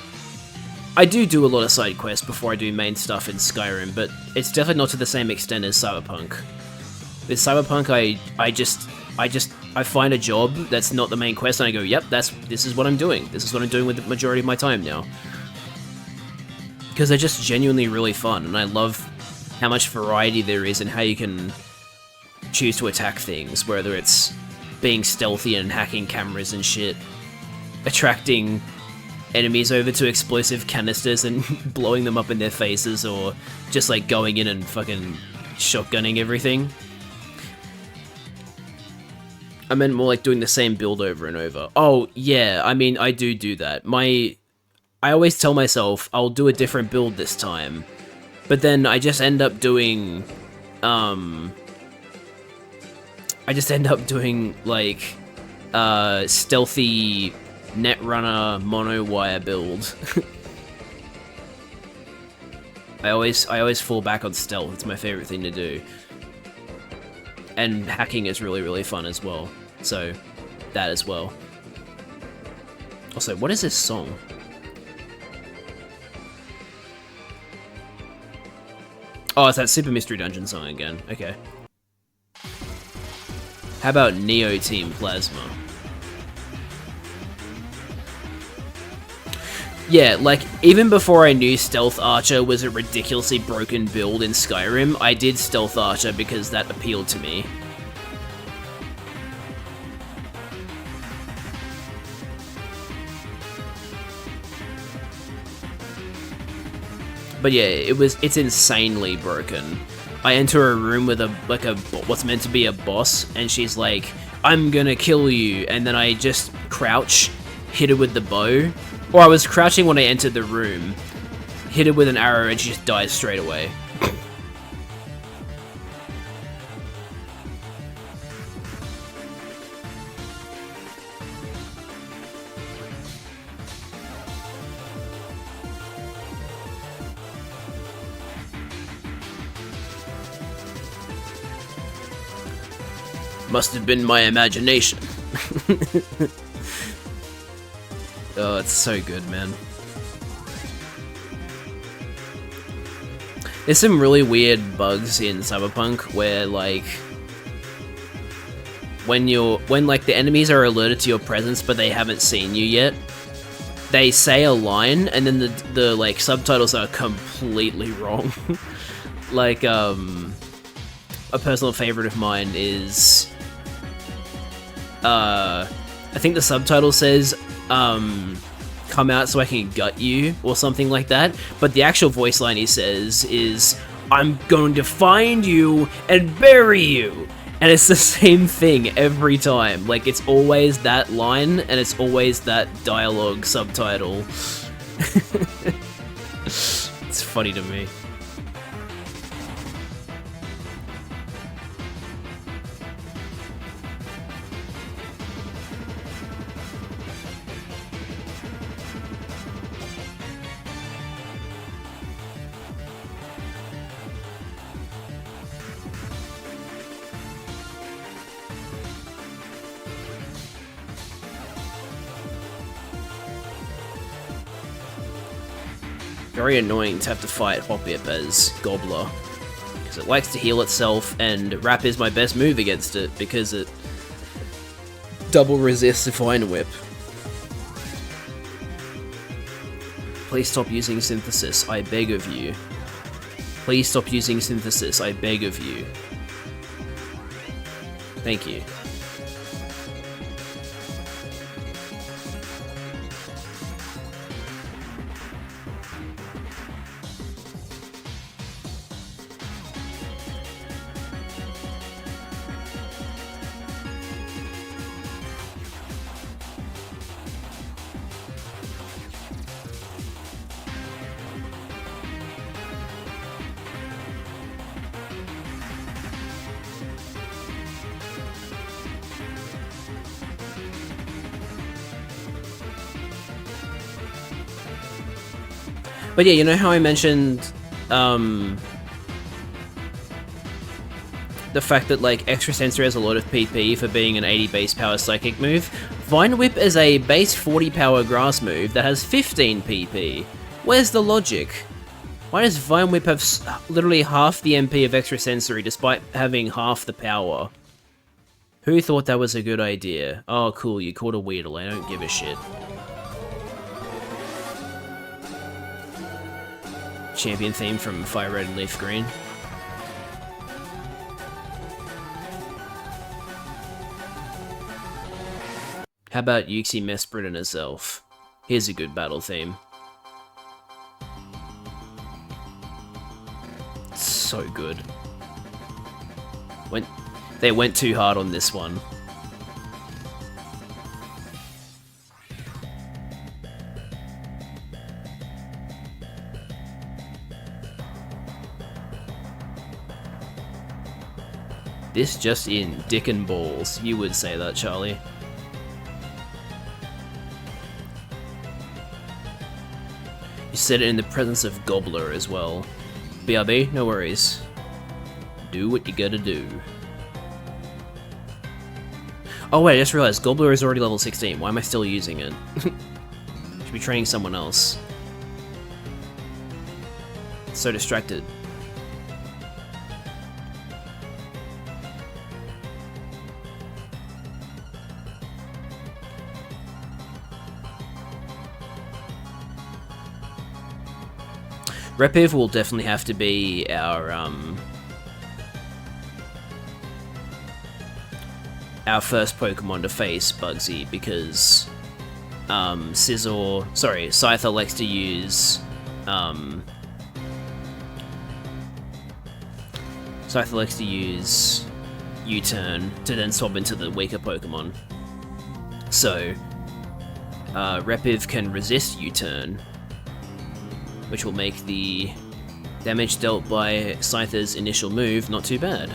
I do a lot of side quests before I do main stuff in Skyrim, but it's definitely not to the same extent as Cyberpunk. With Cyberpunk, I find a job that's not the main quest and I go, yep, this is what I'm doing. This is what I'm doing with the majority of my time now. Because they're just genuinely really fun, and I love how much variety there is in how you can choose to attack things, whether it's being stealthy and hacking cameras and shit, attracting enemies over to explosive canisters and blowing them up in their faces, or just like going in and fucking shotgunning everything. I meant more like doing the same build over and over. Oh, yeah, I mean, I do that. I always tell myself I'll do a different build this time, But then I just end up doing, like, stealthy Netrunner monowire build. I always fall back on stealth. It's my favorite thing to do. And hacking is really, really fun as well. So, that as well. Also, what is this song? Oh, it's that Super Mystery Dungeon song again. Okay. How about Neo Team Plasma? Yeah, like, even before I knew Stealth Archer was a ridiculously broken build in Skyrim, I did Stealth Archer because that appealed to me. But yeah, it's insanely broken. I enter a room with what's meant to be a boss, and she's like, "I'm gonna kill you," and then I just crouch, hit her with the bow. Or I was crouching when I entered the room, hit her with an arrow, and she just dies straight away. Must have been my imagination. Oh, it's so good, man. There's some really weird bugs in Cyberpunk where, like, when like the enemies are alerted to your presence but they haven't seen you yet, they say a line and then the like subtitles are completely wrong. Like, a personal favorite of mine is, I think the subtitle says, come out so I can gut you, or something like that, but the actual voice line he says is, I'm going to find you and bury you, and it's the same thing every time. Like, it's always that line, and it's always that dialogue subtitle. It's funny to me. Very annoying to have to fight Hopip as Gobbler, because it likes to heal itself, and Rap is my best move against it, because it double resists Vine Whip. Please stop using Synthesis, I beg of you. Please stop using Synthesis, I beg of you. Thank you. But yeah, you know how I mentioned, the fact that, like, Extrasensory has a lot of PP for being an 80 base power psychic move? Vine Whip is a base 40 power grass move that has 15 PP. Where's the logic? Why does Vine Whip have literally half the MP of Extrasensory despite having half the power? Who thought that was a good idea? Oh, cool, you caught a Weedle, I don't give a shit. Champion theme from Fire Red and Leaf Green. How about Yuxi Mesprit and Azelf? Here's a good battle theme. It's so good. They went too hard on this one. This just in, dick and balls. You would say that, Charlie. You said it in the presence of Gobbler as well. BRB, no worries. Do what you gotta do. Oh wait, I just realized Gobbler is already level 16. Why am I still using it? Should be training someone else. So distracted. Repiv will definitely have to be our first Pokemon to face Bugsy, because Scyther likes to use U-turn to then swap into the weaker Pokemon. So Repiv can resist U-turn, which will make the damage dealt by Scyther's initial move not too bad.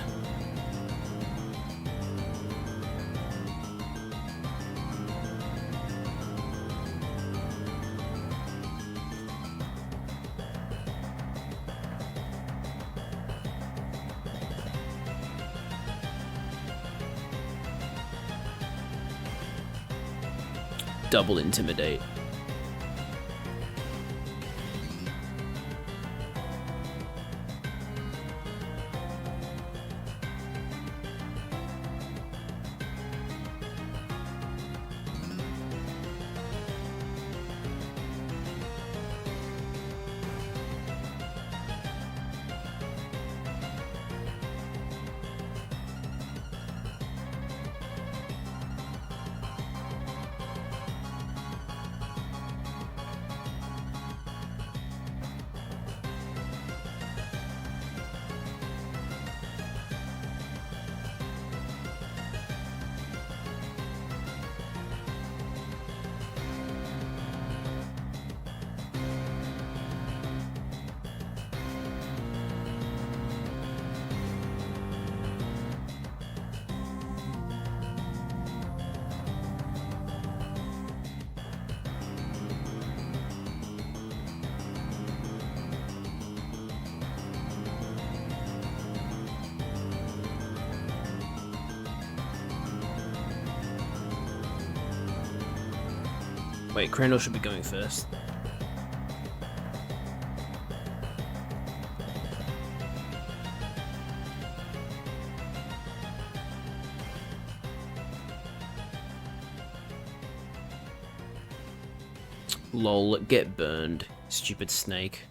Double Intimidate. Wait, Crandall should be going first. Lol, get burned, stupid snake.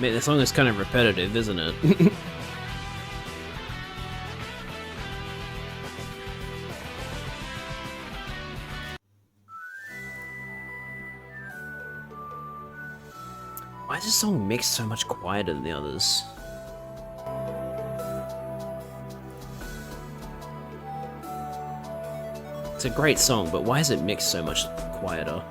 Man, the song is kind of repetitive, isn't it? Why is this song mixed so much quieter than the others? It's a great song, but why is it mixed so much quieter?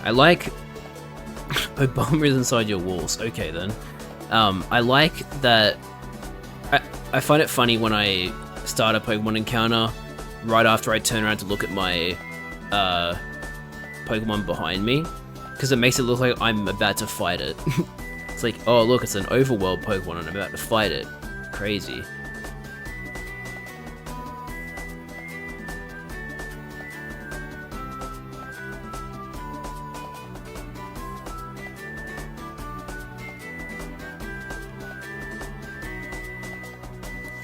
I like Obama is inside your walls. Okay then. I like that. I find it funny when I start a Pokemon encounter right after I turn around to look at my Pokemon behind me, because it makes it look like I'm about to fight it. It's like, oh look, it's an overworld Pokemon and I'm about to fight it. Crazy.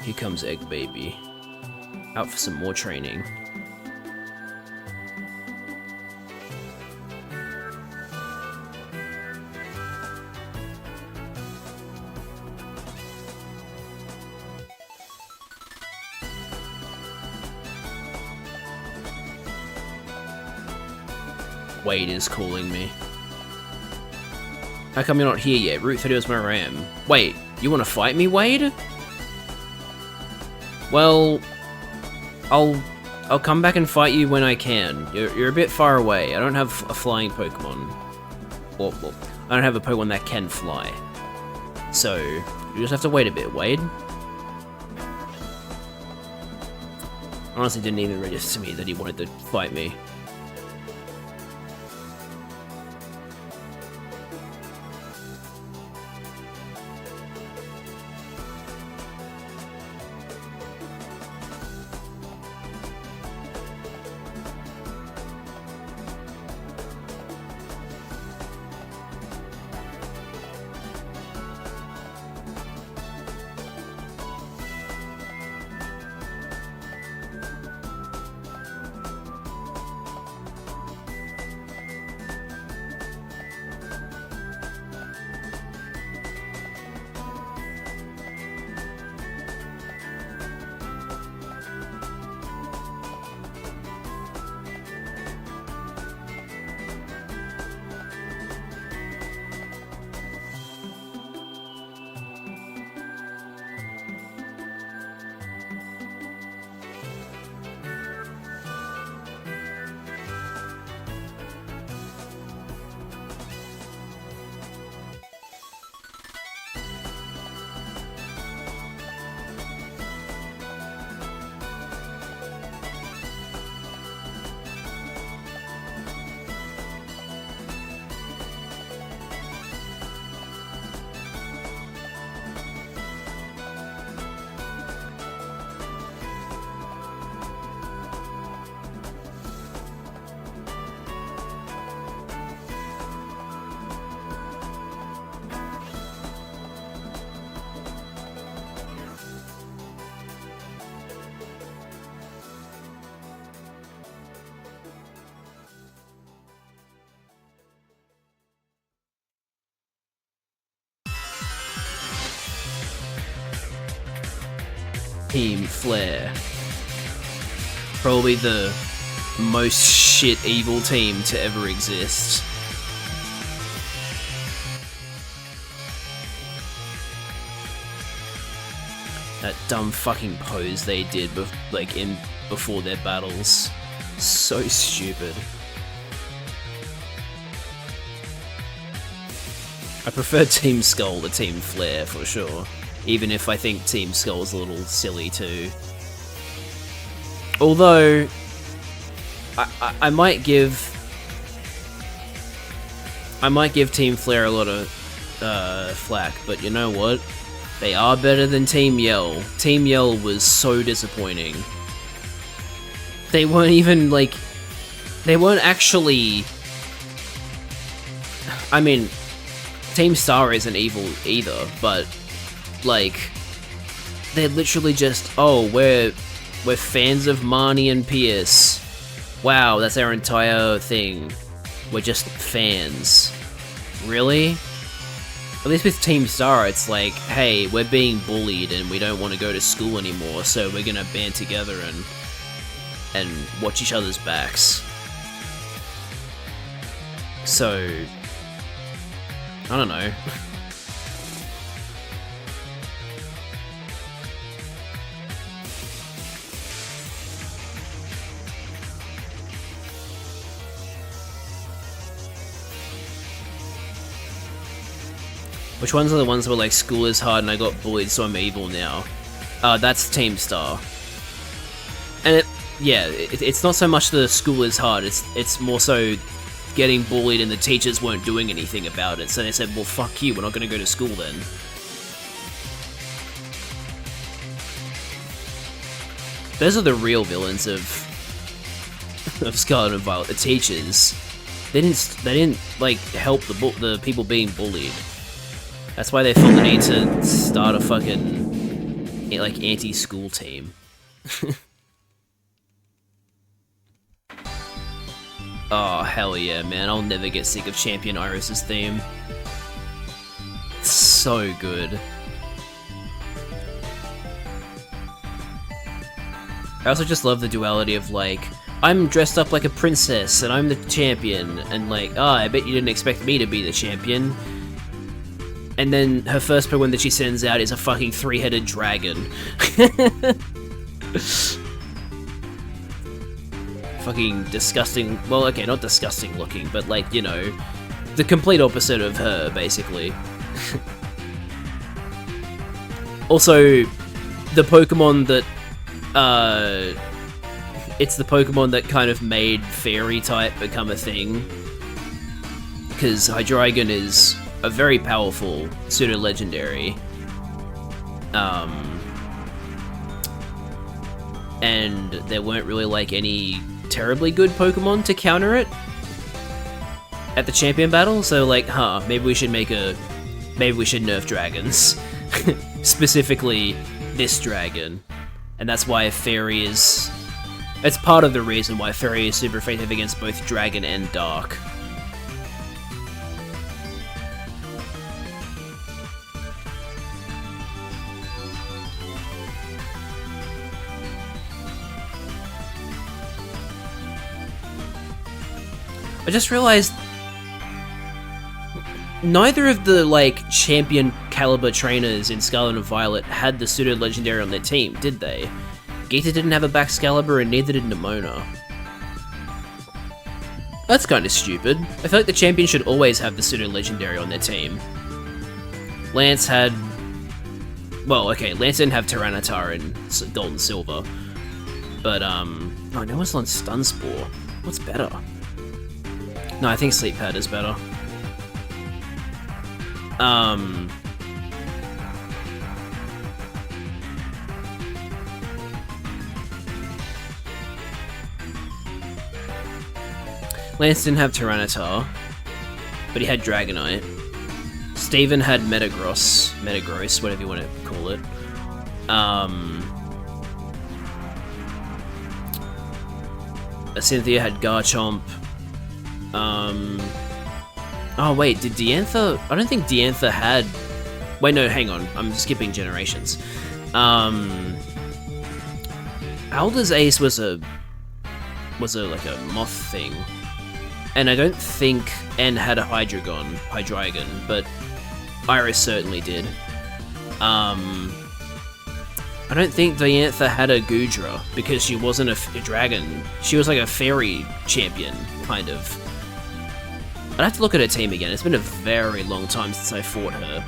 Here comes Egg Baby. Out for some more training. Wade is calling me. How come you're not here yet? Route 30 is where I am. Wait, you want to fight me, Wade? Well, I'll come back and fight you when I can. You're a bit far away. I don't have a flying Pokemon. Well, I don't have a Pokemon that can fly. So, you just have to wait a bit, Wade. Honestly, didn't even register to me that he wanted to fight me. Team Flare. Probably the most shit evil team to ever exist. That dumb fucking pose they did before their battles. So stupid. I prefer Team Skull to Team Flare for sure. Even if I think Team Skull's a little silly too. Although, I might give Team Flare a lot of flack, but you know what? They are better than Team Yell. Team Yell was so disappointing. They weren't even they weren't actually. I mean, Team Star isn't evil either, but like they're literally just, oh, we're fans of Marnie and Pierce. Wow, that's our entire thing. We're just fans. Really? At least with Team Star, it's like, hey, we're being bullied and we don't want to go to school anymore, so we're gonna band together and watch each other's backs. So, I don't know. Which ones are the ones where like school is hard and I got bullied so I'm evil now? That's Team Star. And it's not so much the school is hard, it's more so getting bullied and the teachers weren't doing anything about it, so they said, well, fuck you, we're not gonna go to school then. Those are the real villains of Scarlet and Violet, the teachers. They didn't like help the people being bullied. That's why they felt the need to start a fucking like anti-school team. Oh, hell yeah, man. I'll never get sick of Champion Iris's theme. It's so good. I also just love the duality of, like, I'm dressed up like a princess, and I'm the champion, and like, I bet you didn't expect me to be the champion. And then her first Pokemon that she sends out is a fucking 3-headed dragon. Fucking disgusting. Well, okay, not disgusting looking, but like, you know, the complete opposite of her, basically. Also, the Pokemon that, it's the Pokemon that kind of made Fairy type become a thing. Because Hydreigon is a very powerful pseudo-legendary. And there weren't really like any terribly good Pokemon to counter it at the champion battle, so like, maybe we should nerf dragons. Specifically, this dragon. And that's why Fairy is... It's part of the reason why Fairy is super effective against both Dragon and Dark. I just realized neither of the, like, champion caliber trainers in Scarlet and Violet had the pseudo-legendary on their team, did they? Geeta didn't have a Baxcalibur and neither did Nimona. That's kinda stupid. I feel like the champion should always have the pseudo-legendary on their team. Lance had... Well, okay, Lance didn't have Tyranitar in Gold and Silver. But, oh, no one's on Stun Spore. What's better? No, I think Sleep Pad is better. Lance didn't have Tyranitar, but he had Dragonite. Steven had Metagross, whatever you want to call it. Cynthia had Garchomp. Oh wait, did Diantha... I don't think Diantha had... Wait, no, hang on. I'm skipping generations. Alda's Ace was a like a moth thing. And I don't think N had a Hydreigon, but Iris certainly did. I don't think Diantha had a Goodra, because she wasn't a dragon. She was like a fairy champion, kind of. I'd have to look at her team again. It's been a very long time since I fought her.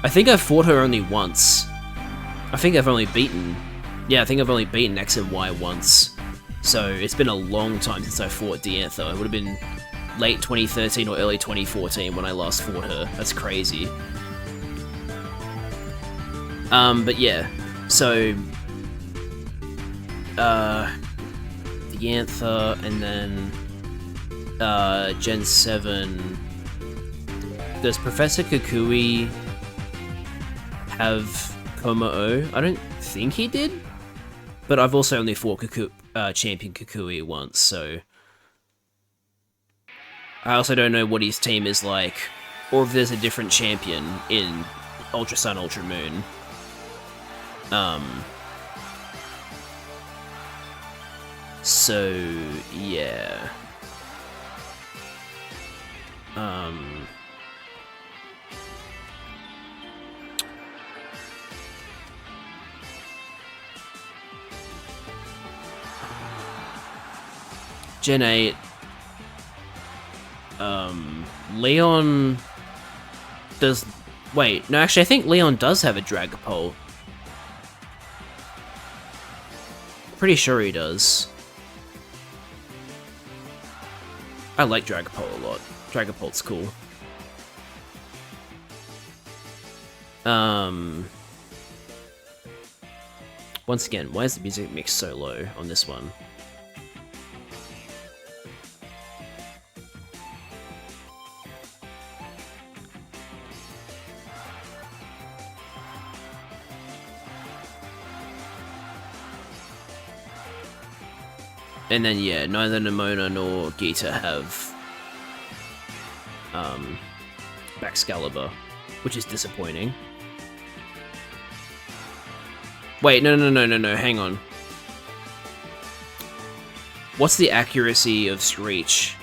I think I've fought her only once. I think I've only beaten... Yeah, I think I've only beaten X and Y once. So it's been a long time since I fought Diantha. It would have been late 2013 or early 2014 when I last fought her. That's crazy. But yeah. So... Diantha, and then... Gen 7... does Professor Kukui have Komao? I don't think he did, but I've also only fought Champion Kukui once, so I also don't know what his team is like, or if there's a different champion in Ultra Sun, Ultra Moon. So yeah. Gen 8. Leon does... Wait, no, actually, I think Leon does have a Dragapult. Pretty sure he does. I like Dragapult a lot. Dragapult's cool. Once again, why is the music mix so low on this one? And then, yeah, neither Nimona nor Gita have Baxcalibur, which is disappointing. Wait, no, hang on. What's the accuracy of Screech?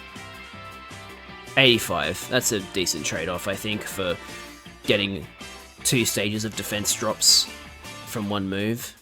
85. That's a decent trade-off, I think, for getting 2 stages of defense drops from one move.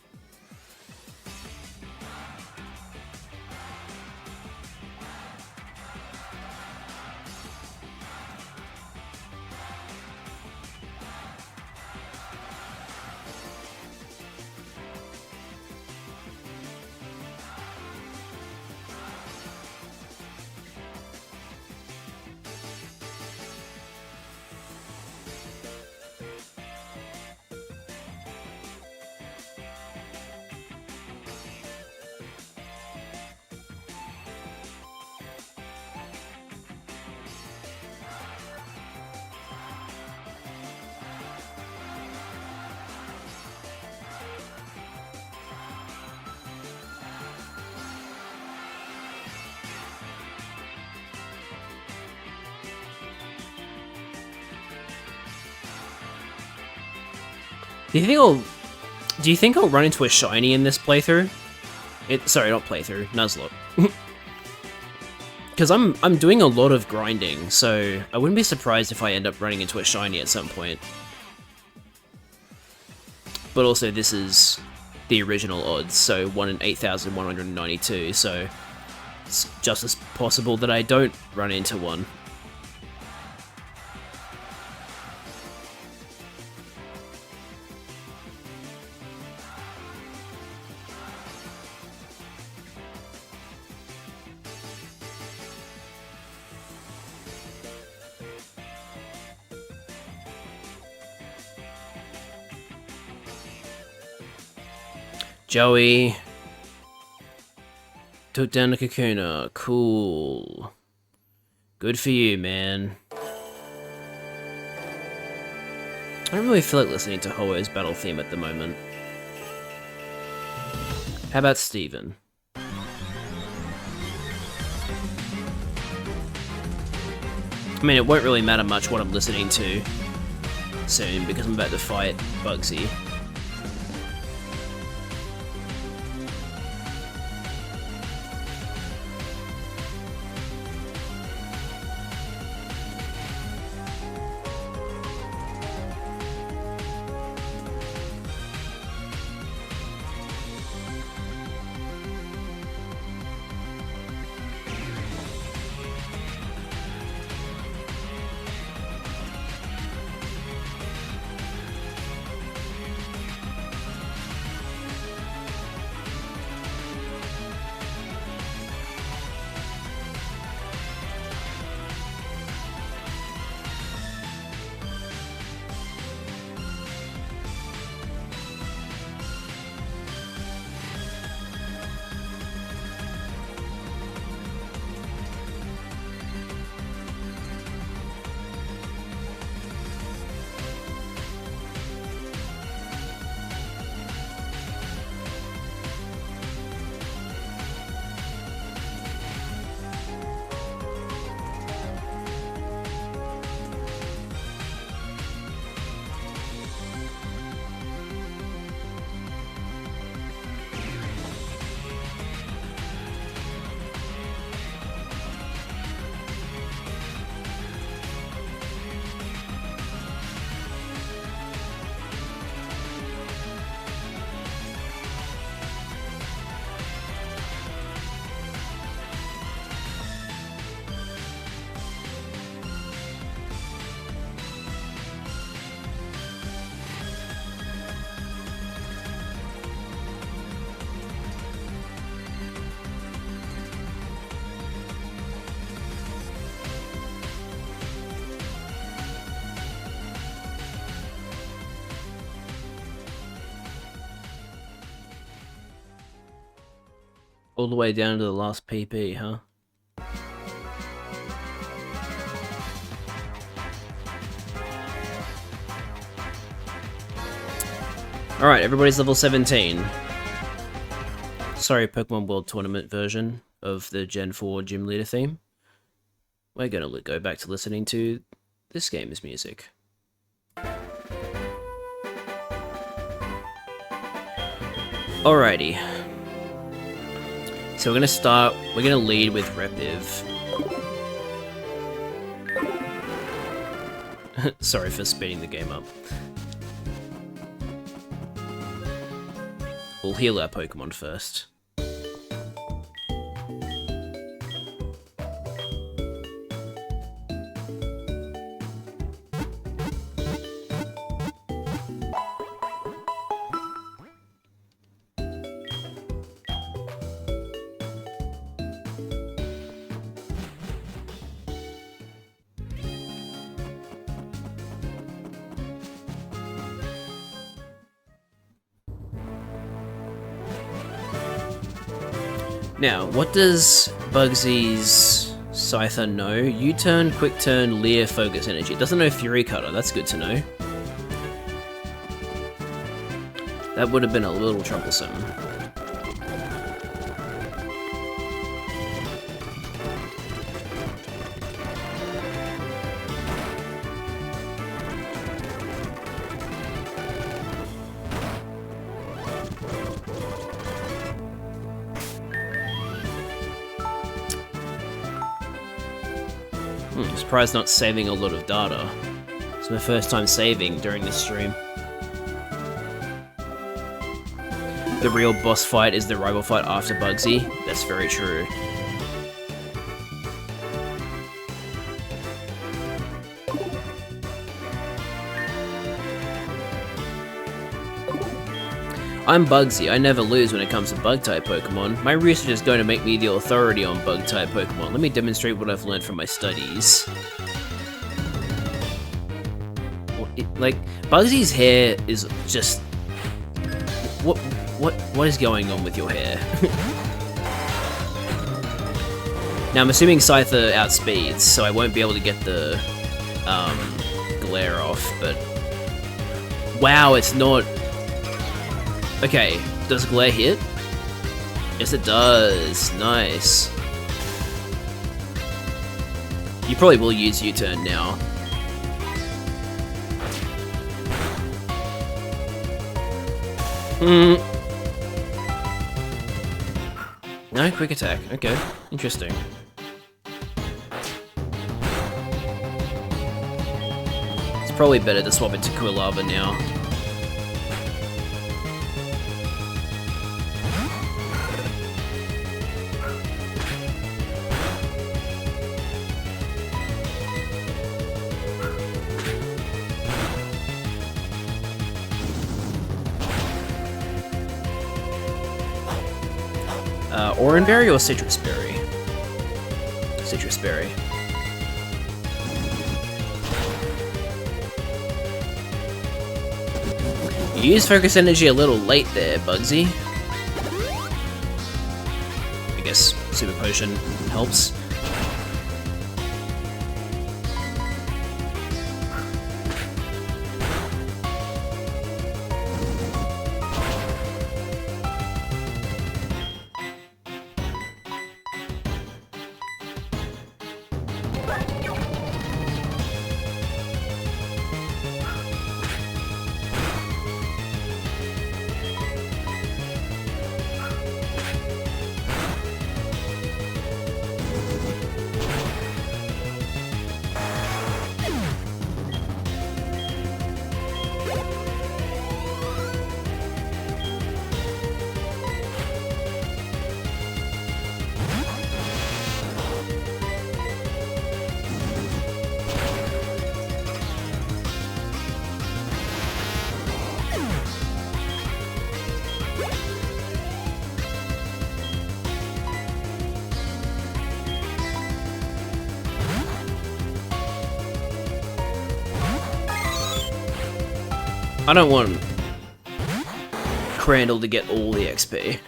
Do you think I'll run into a shiny in this playthrough? Sorry, not playthrough, Nuzlocke. Because I'm doing a lot of grinding, so I wouldn't be surprised if I end up running into a shiny at some point. But also, this is the original odds, so 1 in 8,192, so it's just as possible that I don't run into one. Joey took down the Kakuna. Cool. Good for you, man. I don't really feel like listening to Ho-Oh's battle theme at the moment. How about Steven? I mean, it won't really matter much what I'm listening to soon because I'm about to fight Bugsy. All the way down to the last PP, huh? Alright, everybody's level 17. Sorry, Pokemon World Tournament version of the Gen 4 Gym Leader theme. We're gonna go back to listening to this game's music. Alrighty. So we're gonna lead with Repiv. Sorry for speeding the game up. We'll heal our Pokemon first. Now, what does Bugsy's Scyther know? U-turn, quick turn, Leer, focus energy. It doesn't know Fury Cutter, that's good to know. That would have been a little troublesome. I'm surprised not saving a lot of data. It's my first time saving during this stream. The real boss fight is the rival fight after Bugsy. That's very true. I'm Bugsy, I never lose when it comes to Bug-type Pokemon. My research is going to make me the authority on Bug-type Pokemon. Let me demonstrate what I've learned from my studies. Like, Bugsy's hair is just... What is going on with your hair? Now, I'm assuming Scyther outspeeds, so I won't be able to get the, glare off, but... Wow, it's not... Okay, does glare hit? Yes, it does. Nice. You probably will use U-turn now. No, quick attack. Okay, interesting. It's probably better to swap into Quilava now. Oranberry or Citrus Berry? Citrus Berry. You used Focus Energy a little late there, Bugsy. I guess Super Potion helps. I don't want Crandall to get all the XP.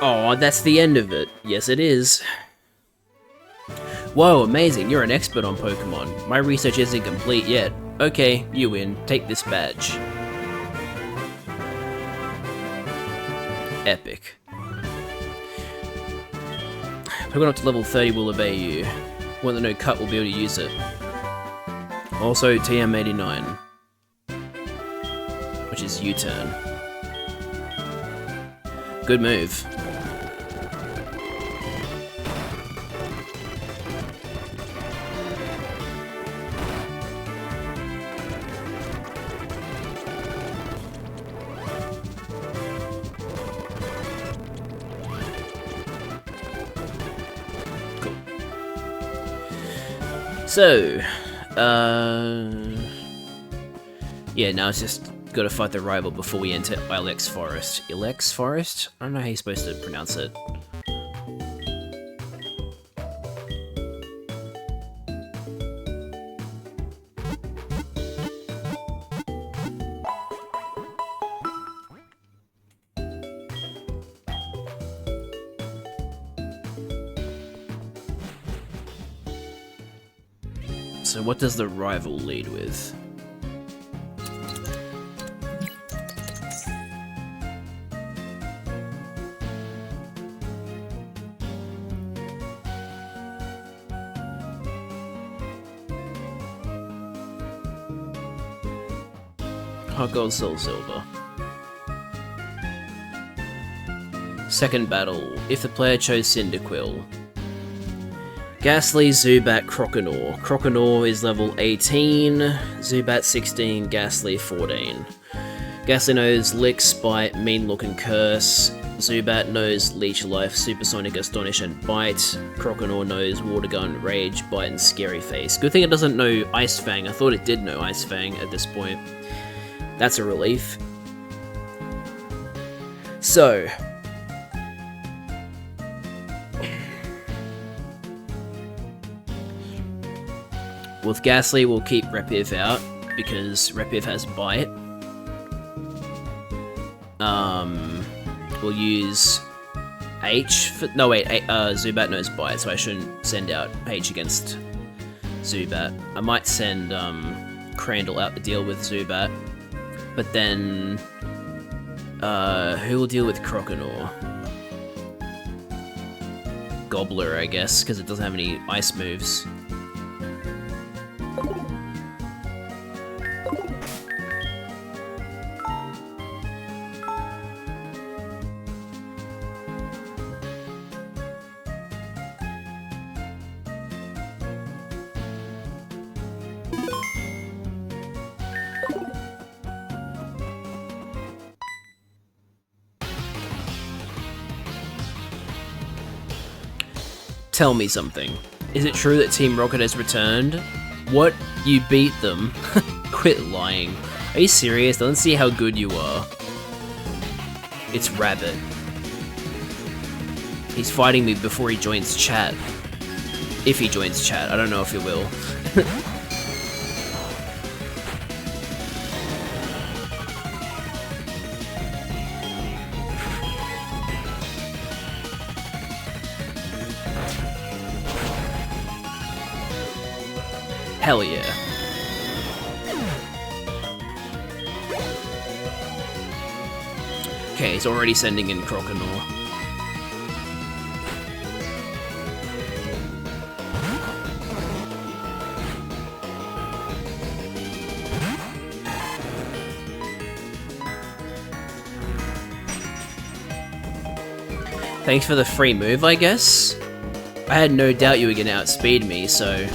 Oh, that's the end of it. Yes, it is. Whoa, amazing, you're an expert on Pokemon. My research isn't complete yet. Okay, you win. Take this badge. Epic. Pokemon up to level 30 will obey you. One that no cut will be able to use it. Also, TM89. Which is U-turn. Good move. So, yeah, now it's just gotta fight the rival before we enter Ilex Forest. Ilex Forest? I don't know how you're supposed to pronounce it. So what does the rival lead with? Hot Gold, SoulSilver. Second battle. If the player chose Cyndaquil. Ghastly, Zubat, Croconaw. Croconaw is level 18, Zubat 16, Ghastly 14. Ghastly knows Lick, Spite, Mean Look and Curse. Zubat knows Leech Life, Supersonic, Astonish and Bite. Croconaw knows Water Gun, Rage, Bite and Scary Face. Good thing it doesn't know Ice Fang. I thought it did know Ice Fang at this point. That's a relief. So, with Ghastly, we'll keep Repiv out, because Repiv has Bite. We'll use H for... No, wait, Zubat knows Bite, so I shouldn't send out H against Zubat. I might send, Crandall out to deal with Zubat. But then... who will deal with Croconaw? Gobbler, I guess, because it doesn't have any ice moves. Tell me something. Is it true that Team Rocket has returned? What? You beat them? Quit lying. Are you serious? Let's see how good you are. It's Rabbit. He's fighting me before he joins chat. If he joins chat. I don't know if he will. Hell yeah. Okay, he's already sending in Croconaw. Thanks for the free move, I guess? I had no doubt you were gonna outspeed me, so...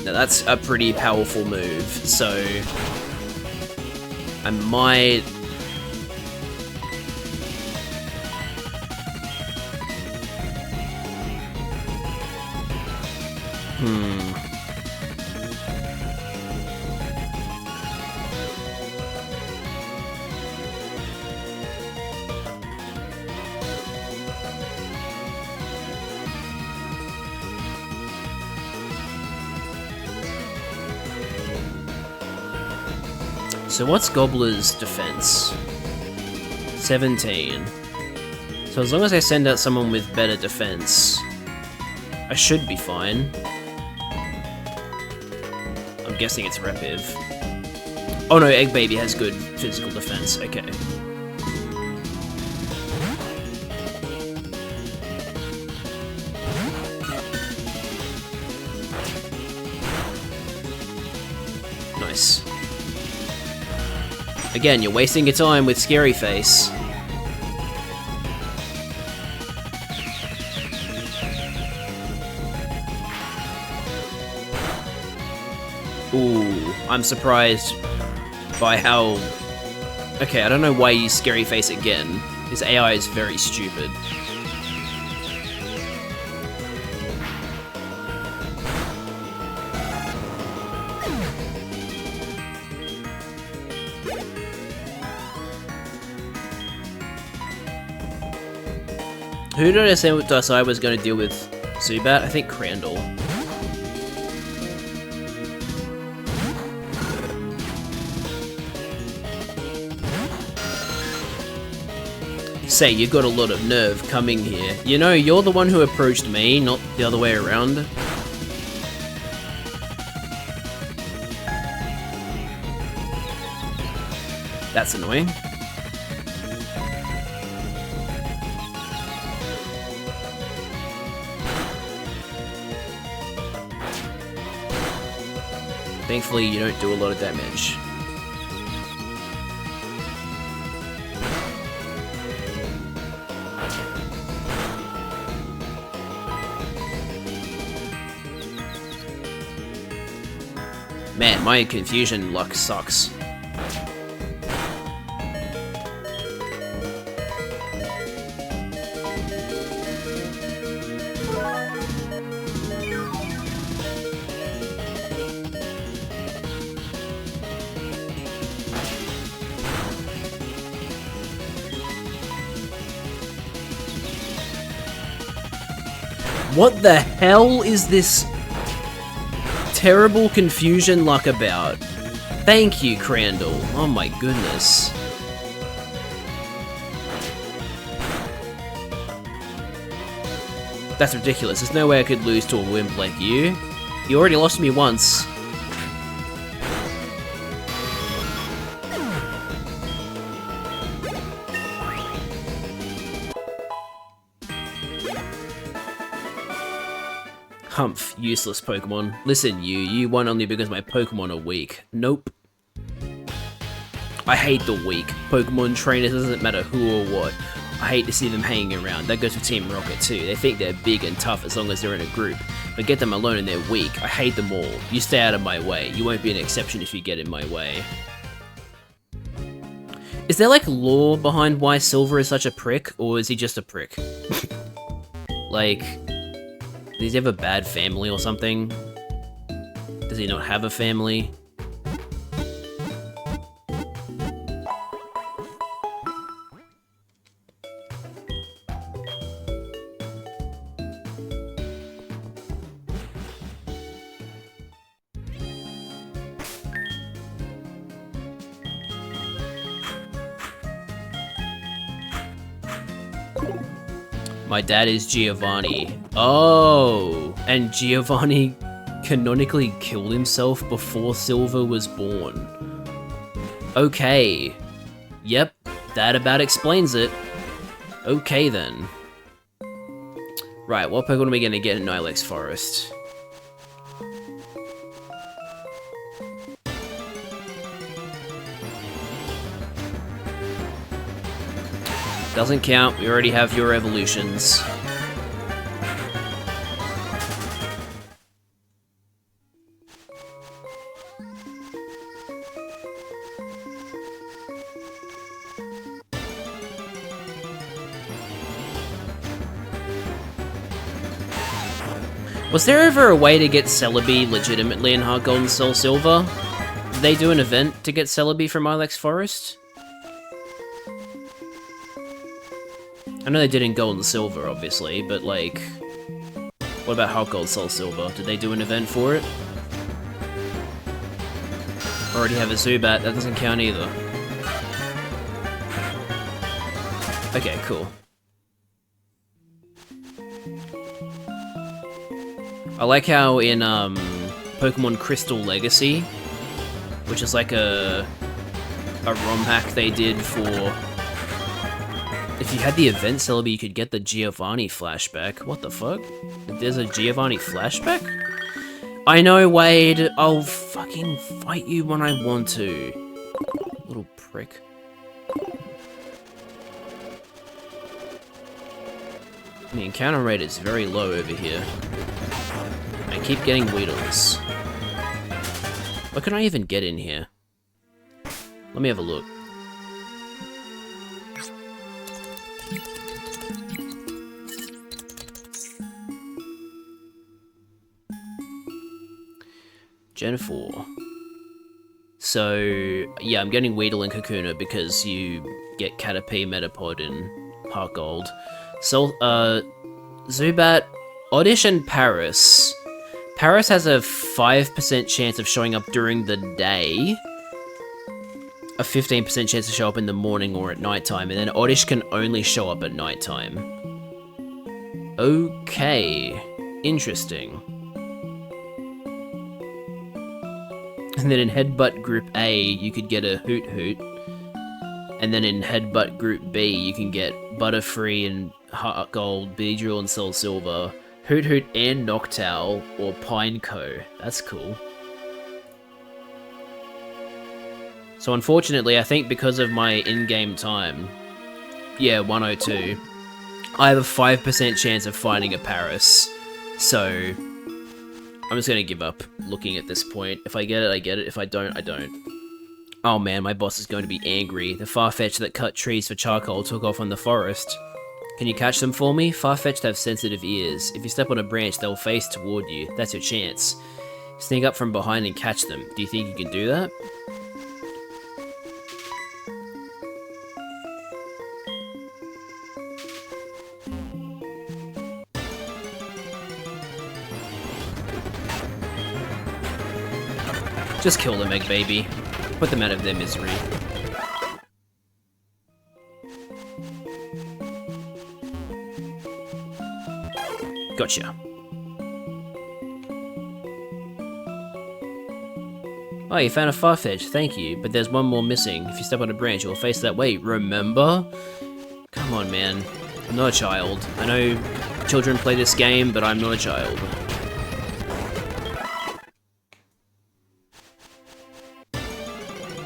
That's a pretty powerful move, so I might... So what's Gobbler's defense? 17. So as long as I send out someone with better defense, I should be fine. I'm guessing it's Repiv. Oh no, Egg Baby has good physical defense. Okay. Nice. Again, you're wasting your time with Scary Face. Ooh, I'm surprised by how... Okay, I don't know why you Scary Face again. His AI is very stupid. Who did I say I was going to deal with Zubat? I think Crandall. Say, you got a lot of nerve coming here. You know, you're the one who approached me, not the other way around. That's annoying. Thankfully, you don't do a lot of damage. Man, my confusion luck sucks. What the hell is this terrible confusion luck about? Thank you, Crandall. Oh my goodness. That's ridiculous. There's no way I could lose to a wimp like you. You already lost me once. Humph, useless Pokemon. Listen, you won only because my Pokemon are weak. Nope. I hate the weak. Pokemon trainers, doesn't matter who or what. I hate to see them hanging around. That goes for Team Rocket too. They think they're big and tough as long as they're in a group. But get them alone and they're weak. I hate them all. You stay out of my way. You won't be an exception if you get in my way. Is there like lore behind why Silver is such a prick? Or is he just a prick? Like... does he have a bad family or something? Does he not have a family? My dad is Giovanni. Oh, and Giovanni canonically killed himself before Silver was born. Okay. Yep, that about explains it. Okay then. Right, what Pokemon are we gonna get in Ilex Forest? Doesn't count, we already have your evolutions. Was there ever a way to get Celebi legitimately in Heart Gold and Soul Silver? Did they do an event to get Celebi from Ilex Forest? I know they did in Gold and Silver, obviously, but like... what about Heart Gold, Soul Silver? Did they do an event for it? Already have a Zubat, that doesn't count either. Okay, cool. I like how in Pokemon Crystal Legacy, which is like a ROM hack they did for... If you had the event Celebi, you could get the Giovanni flashback. What the fuck? There's a Giovanni flashback? I know, Wade. I'll fucking fight you when I want to. Little prick. The encounter rate is very low over here. I keep getting Weedles. What can I even get in here? Let me have a look. Gen 4. So, yeah, I'm getting Weedle and Kakuna because you get Caterpie, Metapod, and Heart Gold. So, Zubat, Oddish, and Paris. Paris has a 5% chance of showing up during the day, a 15% chance to show up in the morning or at nighttime, and then Oddish can only show up at nighttime. Okay, interesting. And then in Headbutt Group A, you could get a Hoot Hoot. And then in Headbutt Group B, you can get Butterfree and Heart Gold, Beedrill and SoulSilver, Hoot Hoot and Noctowl, or Pineco. That's cool. So unfortunately, I think because of my in-game time, yeah, 102, I have a 5% chance of finding a Paris. So I'm just gonna give up looking at this point. If I get it, I get it. If I don't, I don't. Oh man, my boss is going to be angry. The Farfetch'd that cut trees for charcoal took off on the forest. Can you catch them for me? Farfetch'd have sensitive ears. If you step on a branch, they'll face toward you. That's your chance. Sneak up from behind and catch them. Do you think you can do that? Just kill them, Egg Baby. Put them out of their misery. Gotcha. Oh, you found a Farfetch, thank you, but there's one more missing. If you step on a branch, you'll face that way, remember? Come on, man. I'm not a child. I know children play this game, but I'm not a child.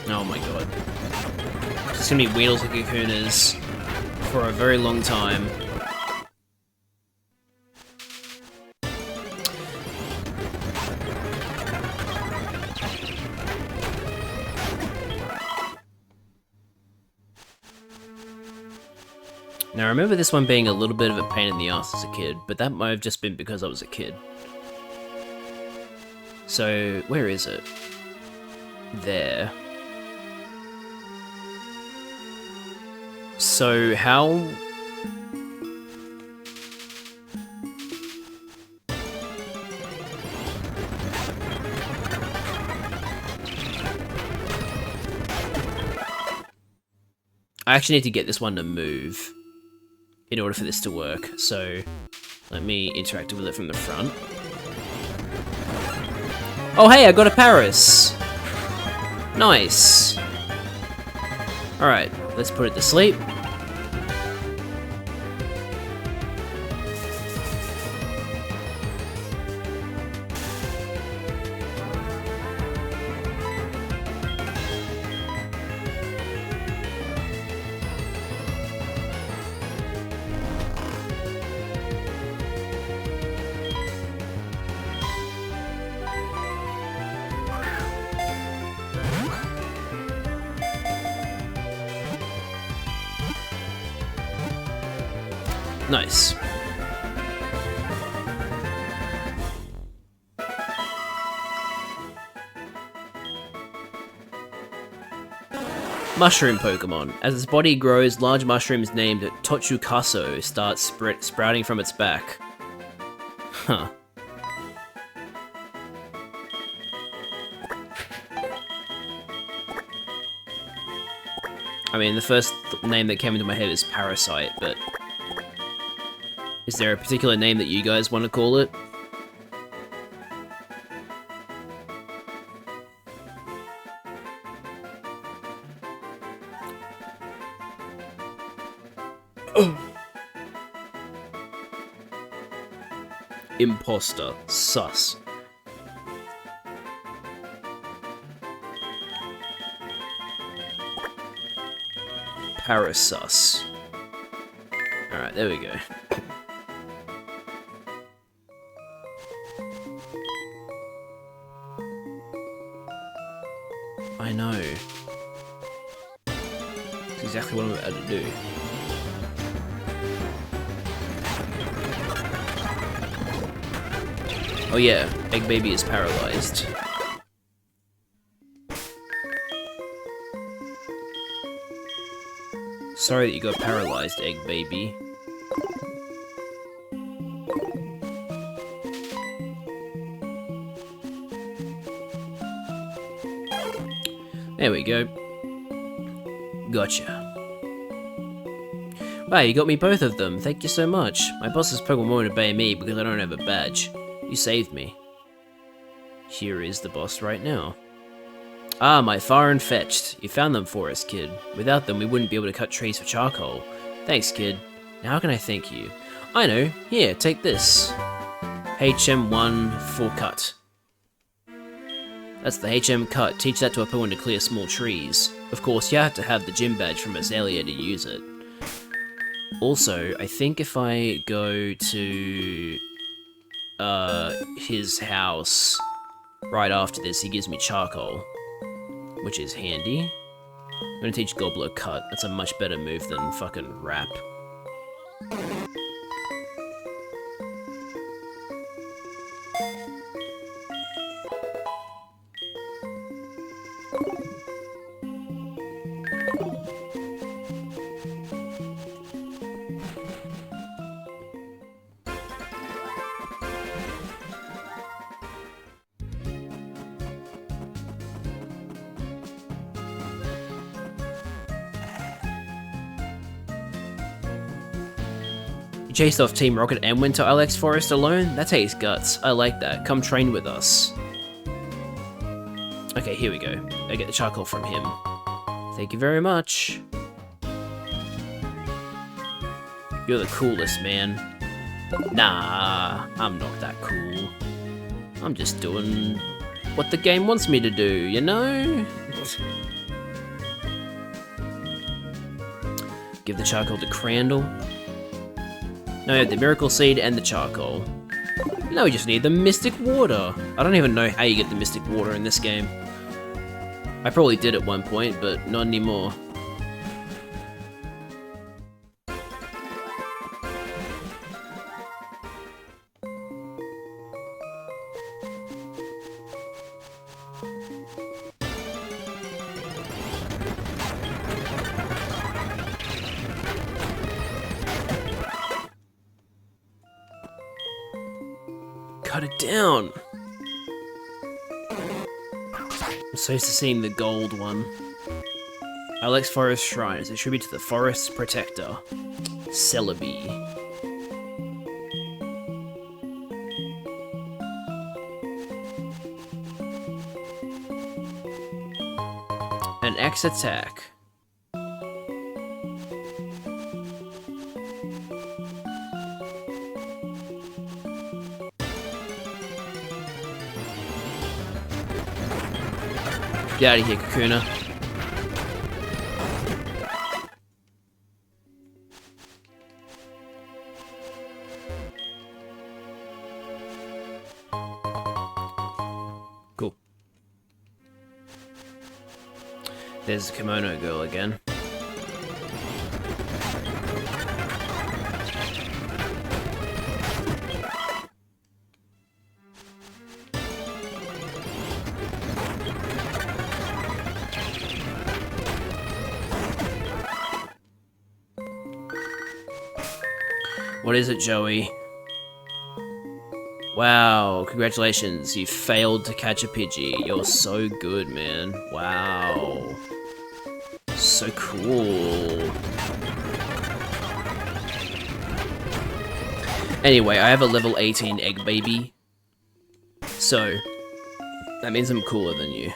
Oh my god. It's gonna be Weedles and Kakunas for a very long time. Now I remember this one being a little bit of a pain in the ass as a kid, but that might have just been because I was a kid. So, where is it? There. So, how... I actually need to get this one to move in order for this to work, so let me interact with it from the front. Oh hey, I got a Paris! Nice! Alright, let's put it to sleep. Nice. Mushroom Pokemon. As its body grows, large mushrooms named Tochukaso start sprouting from its back. Huh. I mean, the first name that came into my head is Parasite, but is there a particular name that you guys want to call it? Imposter. Sus. Parasus. Alright, there we go. I know. That's exactly what I'm about to do. Oh yeah, Egg Baby is paralyzed. Sorry that you got paralyzed, Egg Baby. There we go. Gotcha. Wow, you got me both of them. Thank you so much. My boss's Pokemon won't obey me because I don't have a badge. You saved me. Here is the boss right now. Ah, my far and fetched. You found them for us, kid. Without them, we wouldn't be able to cut trees for charcoal. Thanks, kid. Now how can I thank you? I know. Here, take this. HM1 full cut. That's the HM cut. Teach that to a Pokemon to clear small trees. Of course, you have to have the gym badge from Azalea to use it. Also, I think if I go to his house right after this, he gives me charcoal, which is handy. I'm gonna teach Gobbler Cut. That's a much better move than fucking Rap. You chased off Team Rocket and went to Alex Forest alone? That takes guts. I like that. Come train with us. Okay, here we go. I get the charcoal from him. Thank you very much. You're the coolest, man. Nah, I'm not that cool. I'm just doing what the game wants me to do, you know? Give the charcoal to Crandall. Now we have the Miracle Seed and the charcoal. Now we just need the Mystic Water. I don't even know how you get the Mystic Water in this game. I probably did at one point, but not anymore. Cut it down! I'm so used to seeing the gold one. Alex Forest Shrine is a tribute to the forest's protector, Celebi. An X attack. Get out of here, Kakuna. Cool. There's the Kimono Girl again. What is it, Joey? Wow, congratulations, you failed to catch a Pidgey. You're so good, man. Wow. So so cool. Anyway, I have a level 18 egg baby. So, that means I'm cooler than you.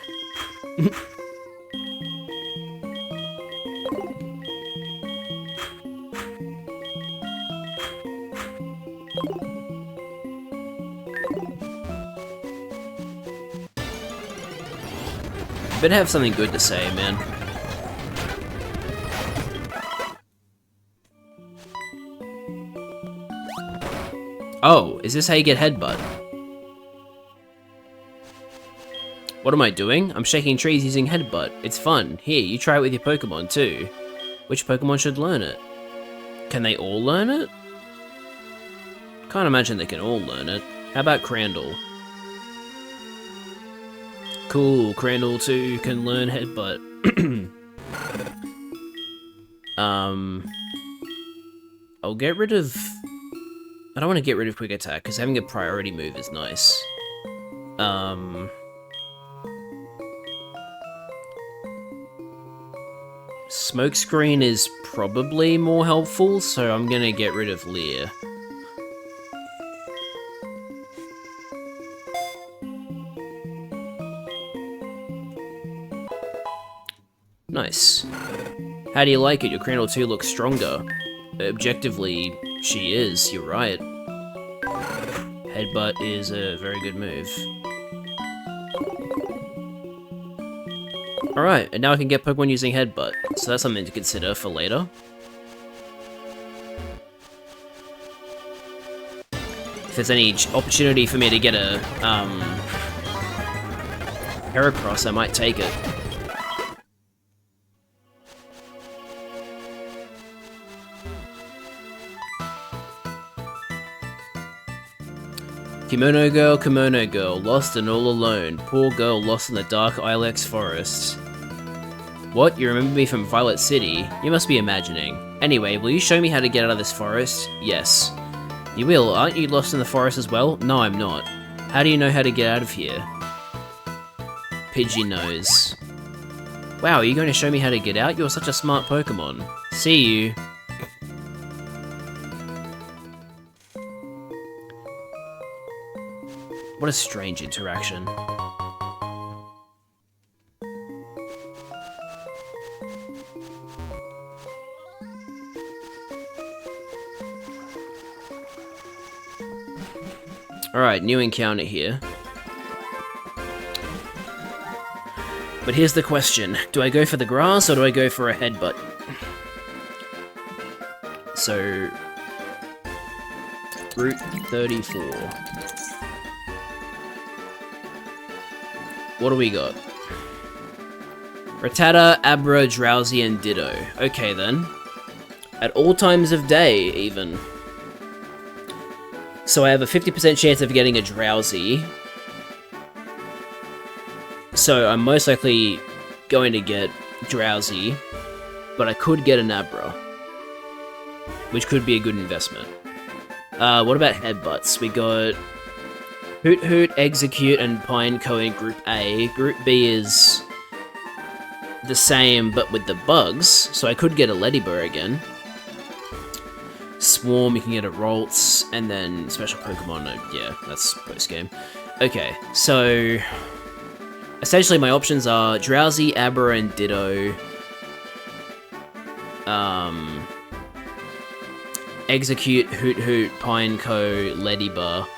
Better have something good to say, man. Oh, is this how you get headbutt? What am I doing? I'm shaking trees using headbutt. It's fun. Here, you try it with your Pokemon too. Which Pokemon should learn it? Can they all learn it? Can't imagine they can all learn it. How about Crandall? Cool, Crandall too can learn headbutt. I'll get rid of... I don't want to get rid of quick attack, because having a priority move is nice. Smokescreen is probably more helpful, so I'm gonna get rid of Leer. Nice. How do you like it? Your Crandall 2 looks stronger. Objectively, she is, you're right. Headbutt is a very good move. Alright, and now I can get Pokemon using Headbutt, so that's something to consider for later. If there's any opportunity for me to get a, Heracross, I might take it. Kimono girl, lost and all alone. Poor girl lost in the dark Ilex forest. What? You remember me from Violet City? You must be imagining. Anyway, will you show me how to get out of this forest? Yes. You will. Aren't you lost in the forest as well? No, I'm not. How do you know how to get out of here? Pidgey nose. Wow, are you going to show me how to get out? You're such a smart Pokemon. See you. What a strange interaction. Alright, new encounter here. But here's the question. Do I go for the grass or do I go for a headbutt? So... Route 34. What do we got? Rattata, Abra, Drowsy, and Ditto. Okay then. At all times of day, even. So I have a 50% chance of getting a Drowsy. So I'm most likely going to get Drowsy, but I could get an Abra, which could be a good investment. What about Headbutts? We got Hoot Hoot, Execute, and Pineco in Group A. Group B is the same, but with the bugs, so I could get a Ledybur again. Swarm, you can get a Ralts, and then Special Pokemon, yeah, that's post-game. Okay, so... essentially my options are Drowsy, Abra, and Ditto. Execute, Hoot Hoot, Pineco, Ledybur.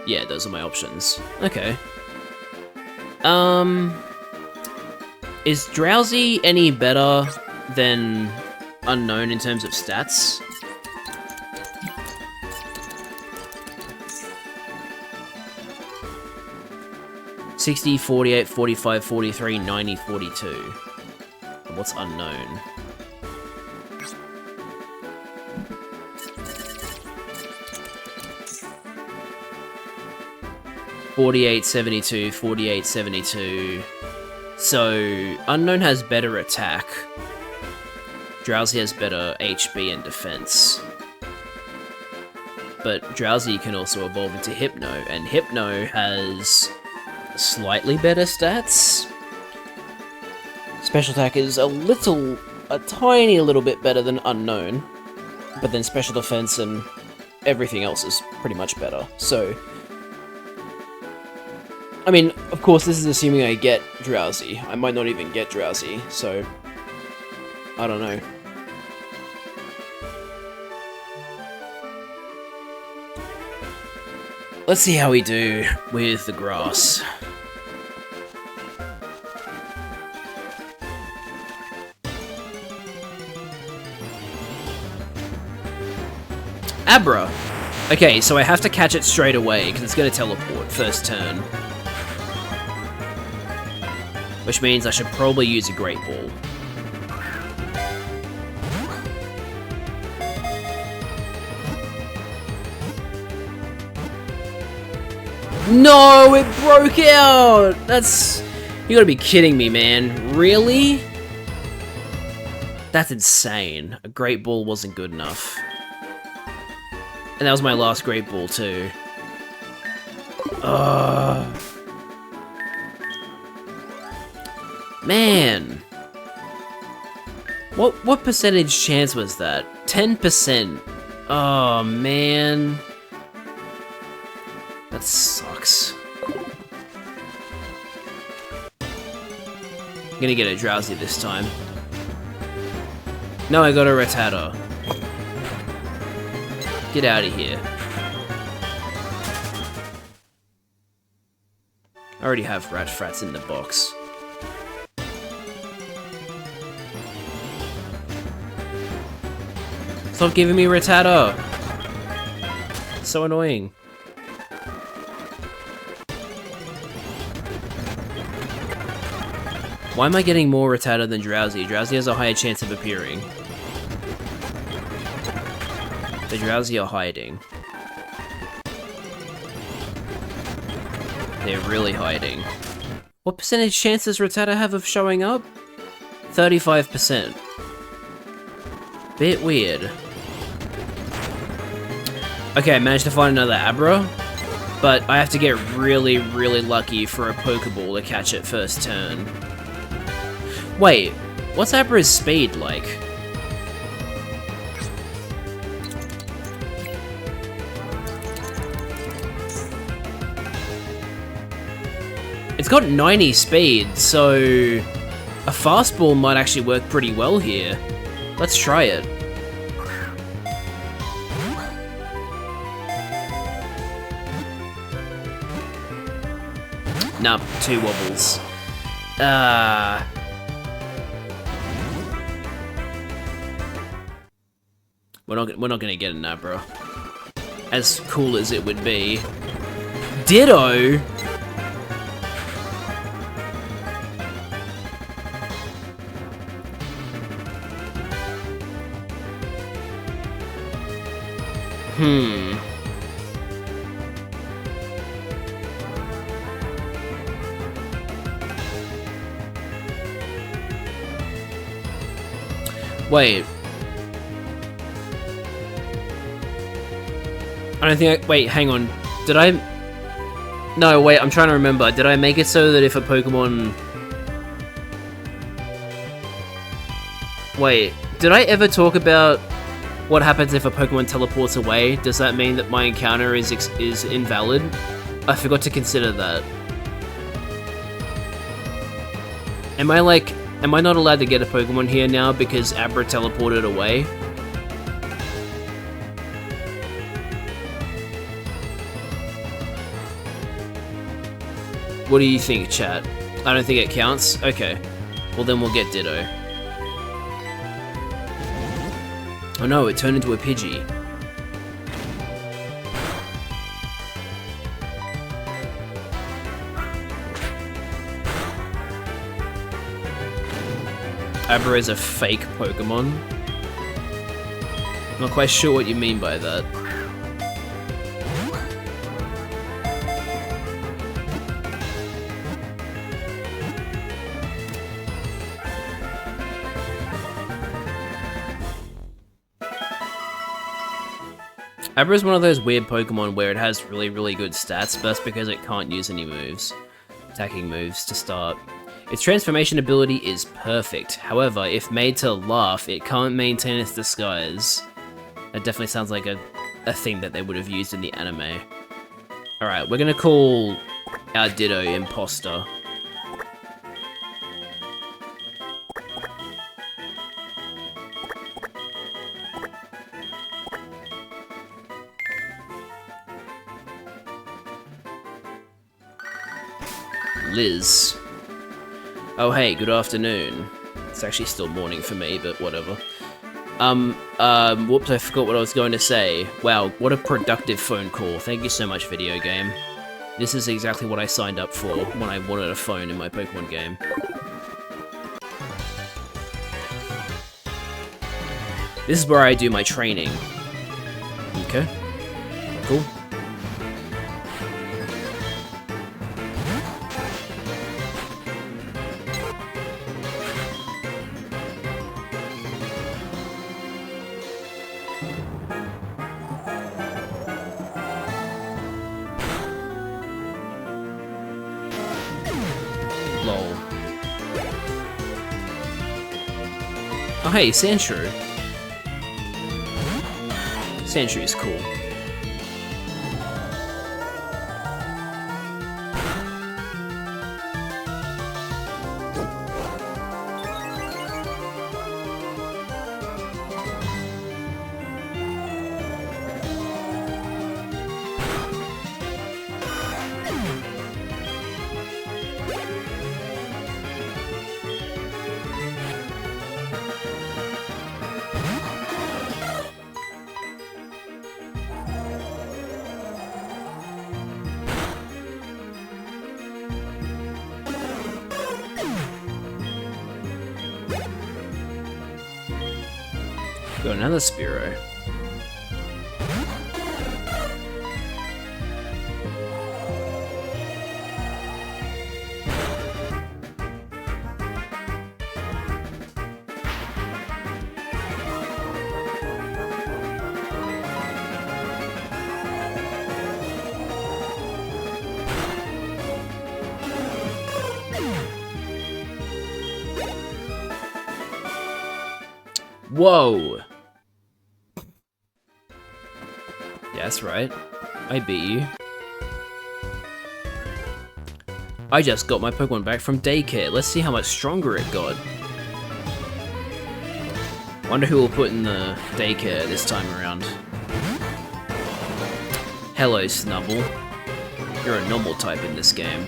Yeah, those are my options. Okay. Is Drowsy any better than Unknown in terms of stats? $60, 48, 45, 43, 90, 42. What's Unknown? $48, 72, 48, 72. So, Unknown has better attack. Drowsy has better HP and defense. But Drowsy can also evolve into Hypno, and Hypno has slightly better stats. Special attack is a tiny little bit better than unknown, but then special defense and everything else is pretty much better. So, I mean, of course, this is assuming I get Drowsy. I might not even get Drowsy, so I don't know. Let's see how we do with the grass. Abra! Okay, so I have to catch it straight away, because it's going to teleport first turn. Which means I should probably use a Great Ball. No, it broke out! That's... You gotta be kidding me, man. Really? That's insane. A Great Ball wasn't good enough. And that was my last Great Ball, too. Man. What percentage chance was that? 10%. Oh, man. That sucks. I'm gonna get a Drowsy this time. No, I got a Rattata. Get out of here. I already have Ratfrats in the box. Stop giving me Rattata! So annoying. Why am I getting more Rattata than Drowsy? Drowsy has a higher chance of appearing. The Drowsy are hiding. They're really hiding. What percentage chance does Rattata have of showing up? 35%. Bit weird. Okay, I managed to find another Abra, but I have to get really, really lucky for a Pokeball to catch it first turn. Wait, what's Abra's speed like? It's got 90 speed, so a fastball might actually work pretty well here. Let's try it. Nah, 2 wobbles. We're not gonna get an Abra. As cool as it would be. Ditto? Wait. I don't think wait, hang on. Did I... No, wait, I'm trying to remember. Did I make it so that if a Pokemon... Wait, did I ever talk about what happens if a Pokemon teleports away? Does that mean that my encounter is invalid? I forgot to consider that. Am I not allowed to get a Pokemon here now because Abra teleported away? What do you think, chat? I don't think it counts? Okay. Well, then we'll get Ditto. Oh no, it turned into a Pidgey. Abra is a fake Pokemon? Not quite sure what you mean by that. Abra is one of those weird Pokemon where it has really, really good stats, but that's because it can't use any moves. Attacking moves to start. Its transformation ability is perfect. However, if made to laugh, it can't maintain its disguise. That definitely sounds like a thing that they would have used in the anime. Alright, we're gonna call our Ditto Imposter. Liz. Oh hey, good afternoon. It's actually still morning for me, but whatever. Whoops, I forgot what I was going to say. Wow, what a productive phone call. Thank you so much, video game. This is exactly what I signed up for when I wanted a phone in my Pokemon game. This is where I do my training. Okay. Cool. Lol. Oh hey, Sandshrew. Sandshrew is cool. Got another Spearow. Whoa! Yeah, that's right. I beat you. I just got my Pokemon back from daycare. Let's see how much stronger it got. Wonder who will put in the daycare this time around. Hello, Snubble. You're a normal type in this game.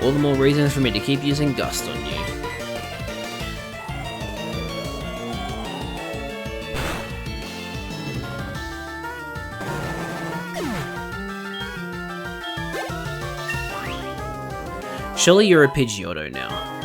All the more reasons for me to keep using Gust on you. Surely you're a Pidgeotto now.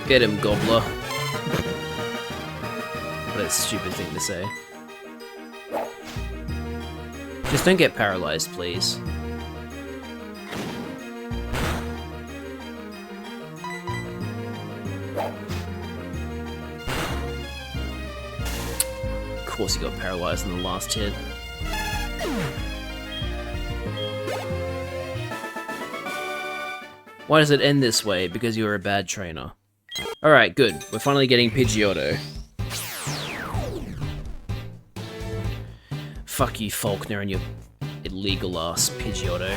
Get him, Gobbler. What a stupid thing to say. Just don't get paralyzed, please. Of course he got paralyzed in the last hit. Why does it end this way? Because you're a bad trainer. Alright, good. We're finally getting Pidgeotto. Fuck you, Faulkner, and your illegal ass Pidgeotto.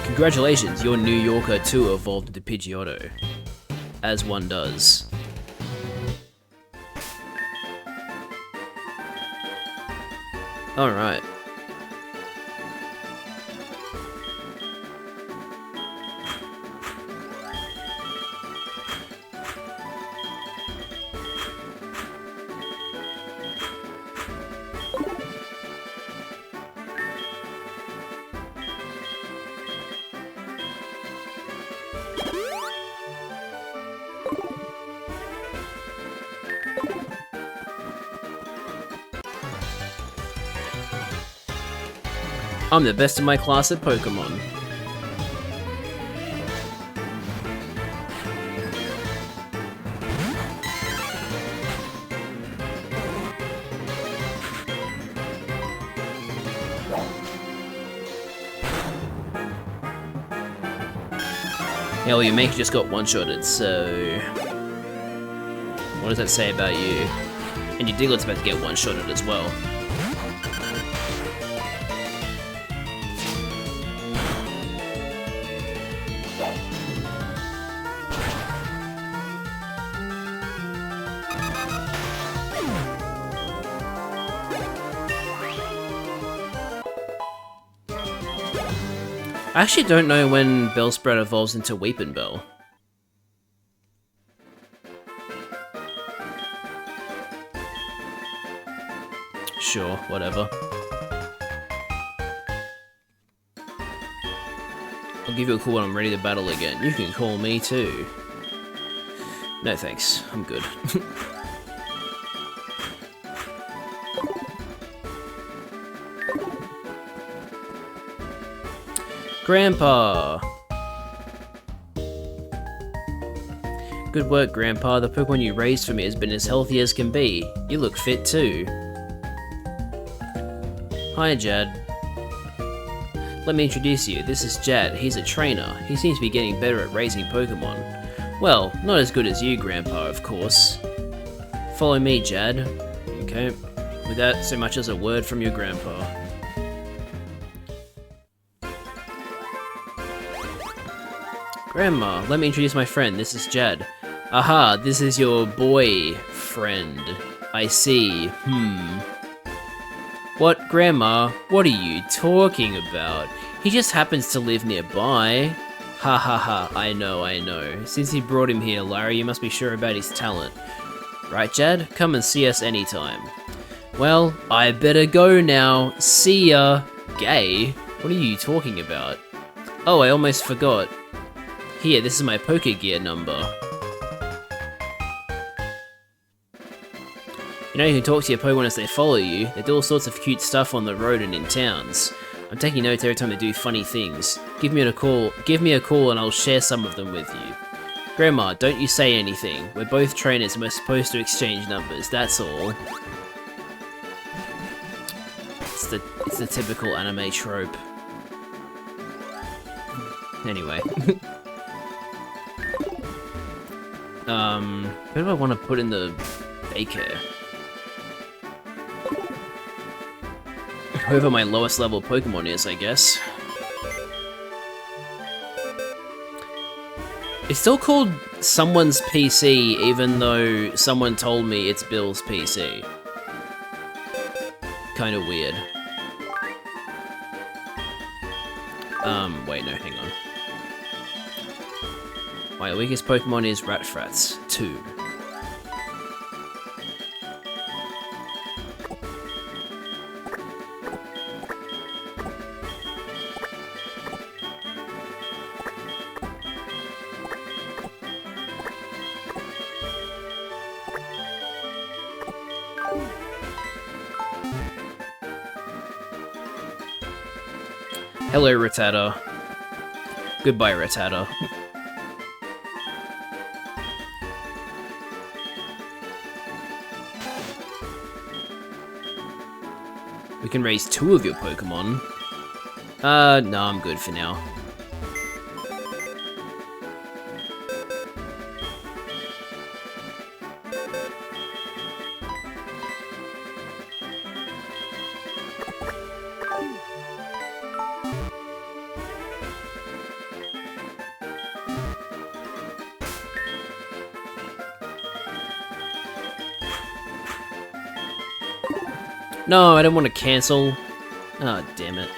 Congratulations, your New Yorker too evolved into Pidgeotto. As one does. Alright. I'm the best in my class at Pokemon. Yeah, well, your mate just got one-shotted, so... What does that say about you? And your Diglett's about to get one-shotted as well. I actually don't know when Bellsprout evolves into Weepinbell. Sure, whatever. I'll give you a call when I'm ready to battle again. You can call me too. No thanks, I'm good. Grandpa! Good work, Grandpa. The Pokemon you raised for me has been as healthy as can be. You look fit too. Hi, Jad. Let me introduce you. This is Jad. He's a trainer. He seems to be getting better at raising Pokemon. Well, not as good as you, Grandpa, of course. Follow me, Jad. Okay. Without so much as a word from your grandpa. Grandma, let me introduce my friend. This is Jad. Aha, this is your boy friend. I see. What, Grandma? What are you talking about? He just happens to live nearby. Ha ha ha, I know. Since he brought him here, Larry, you must be sure about his talent. Right, Jad? Come and see us anytime. Well, I better go now. See ya. Gay? What are you talking about? Oh, I almost forgot. Here, this is my Pokegear number. You know, you can talk to your Pokemon as they follow you. They do all sorts of cute stuff on the road and in towns. I'm taking notes every time they do funny things. Give me a call and I'll share some of them with you. Grandma, don't you say anything. We're both trainers and we're supposed to exchange numbers, that's all. It's the typical anime trope. Anyway. Where do I want to put in the daycare? Whoever my lowest level Pokemon is, I guess. It's still called someone's PC, even though someone told me it's Bill's PC. Kinda weird. Wait, no, hang on. My weakest Pokemon is Ratfrats 2. Hello, Rattata. Goodbye, Rattata. We can raise 2 of your Pokemon. No, I'm good for now. No, I don't want to cancel. Oh, damn it.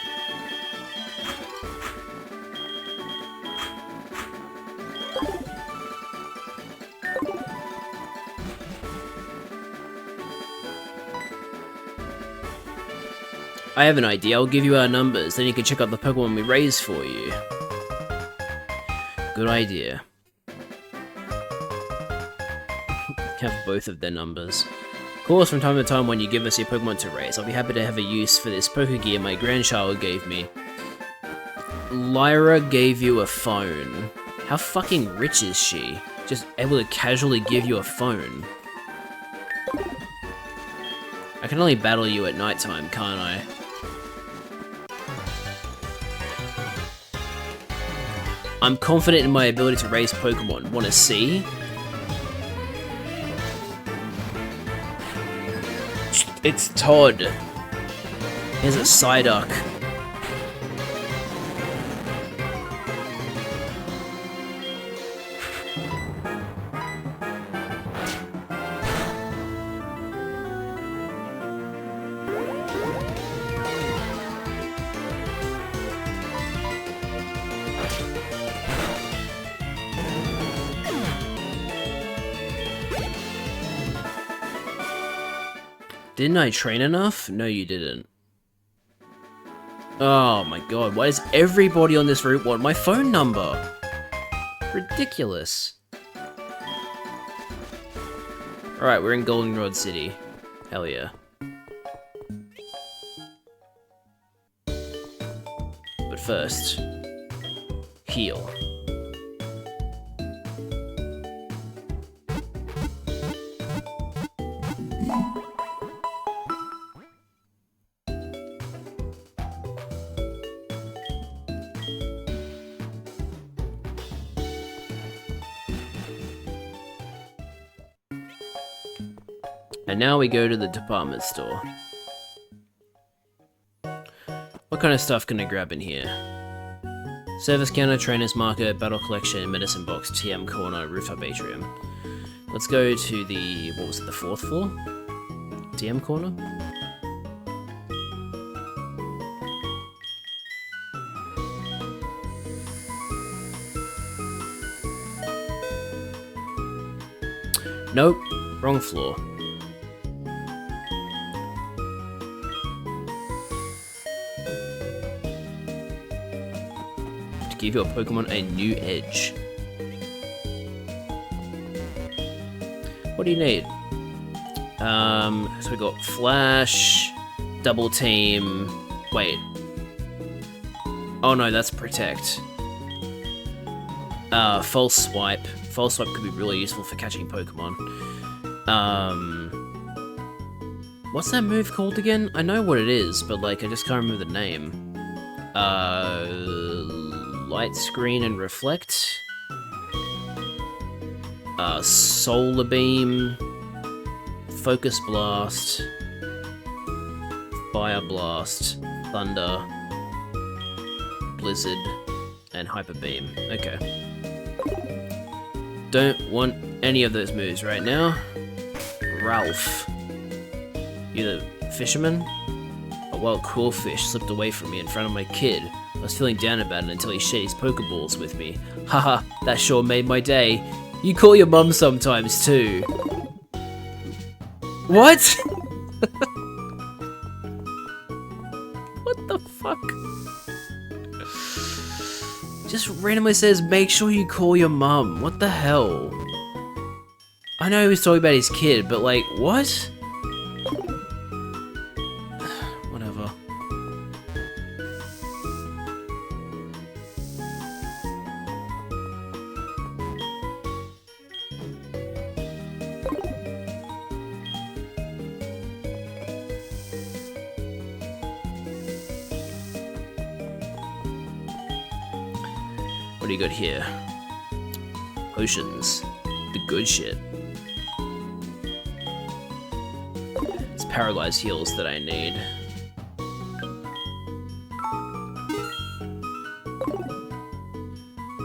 I have an idea. I'll give you our numbers, then you can check out the Pokemon we raised for you. Good idea. Have both of their numbers. Call us from time to time when you give us your Pokemon to raise. I'll be happy to have a use for this Pokegear my grandchild gave me. Lyra gave you a phone. How fucking rich is she? Just able to casually give you a phone. I can only battle you at nighttime, can't I? I'm confident in my ability to raise Pokemon. Wanna see? It's Todd. Here's a Psyduck. Didn't I train enough? No, you didn't. Oh my god, why does everybody on this route want my phone number? Ridiculous. Alright, we're in Goldenrod City. Hell yeah. But first, heal. And now we go to the department store. What kind of stuff can I grab in here? Service counter, trainer's market, battle collection, medicine box, TM corner, rooftop atrium. Let's go to the, what was it, the 4th floor? TM corner? Nope, wrong floor. Give your Pokemon a new edge. What do you need? So we got Flash, Double Team. Wait. Oh no, that's Protect. False Swipe. False Swipe could be really useful for catching Pokemon. What's that move called again? I know what it is, but like I just can't remember the name. Light Screen and Reflect, Solar Beam, Focus Blast, Fire Blast, Thunder, Blizzard, and Hyper Beam. Okay. Don't want any of those moves right now. Ralph. You the fisherman? A wild quillfish slipped away from me in front of my kid. I was feeling down about it until he shared his Pokeballs with me. Haha, that sure made my day. You call your mum sometimes too. What? What the fuck? Just randomly says, make sure you call your mum. What the hell? I know he was talking about his kid, but like, what? Whatever. What do you got here? Potions. The good shit. It's paralyzed heals that I need.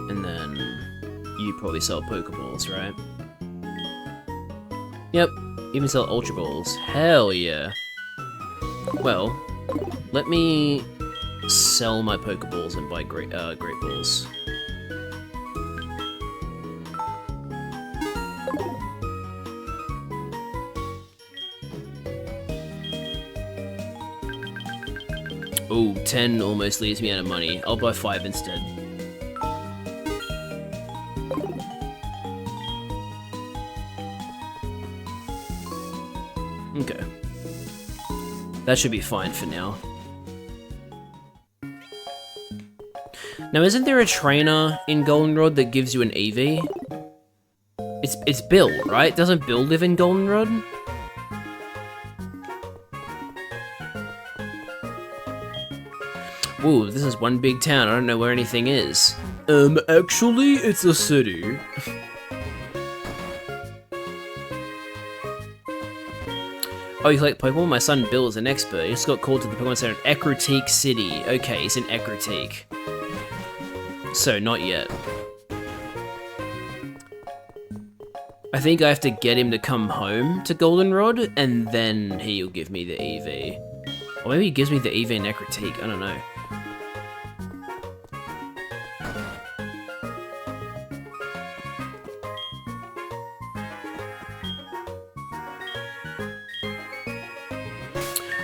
And then you probably sell Pokeballs, right? Yep, even sell Ultra Balls. Hell yeah. Well, let me sell my Pokeballs and buy Great Balls. Oh, 10 almost leaves me out of money. I'll buy 5 instead. Okay. That should be fine for now. Now, isn't there a trainer in Goldenrod that gives you an EV? It's Bill, right? Doesn't Bill live in Goldenrod? Whoa, this is one big town. I don't know where anything is. Actually, it's a city. Oh, you collect Pokemon? My son Bill is an expert. He just got called to the Pokemon Center in Ecruteak City. Okay, he's in Ecruteak. So, not yet. I think I have to get him to come home to Goldenrod, and then he'll give me the EV. Or maybe he gives me the EV in Ecruteak, I don't know.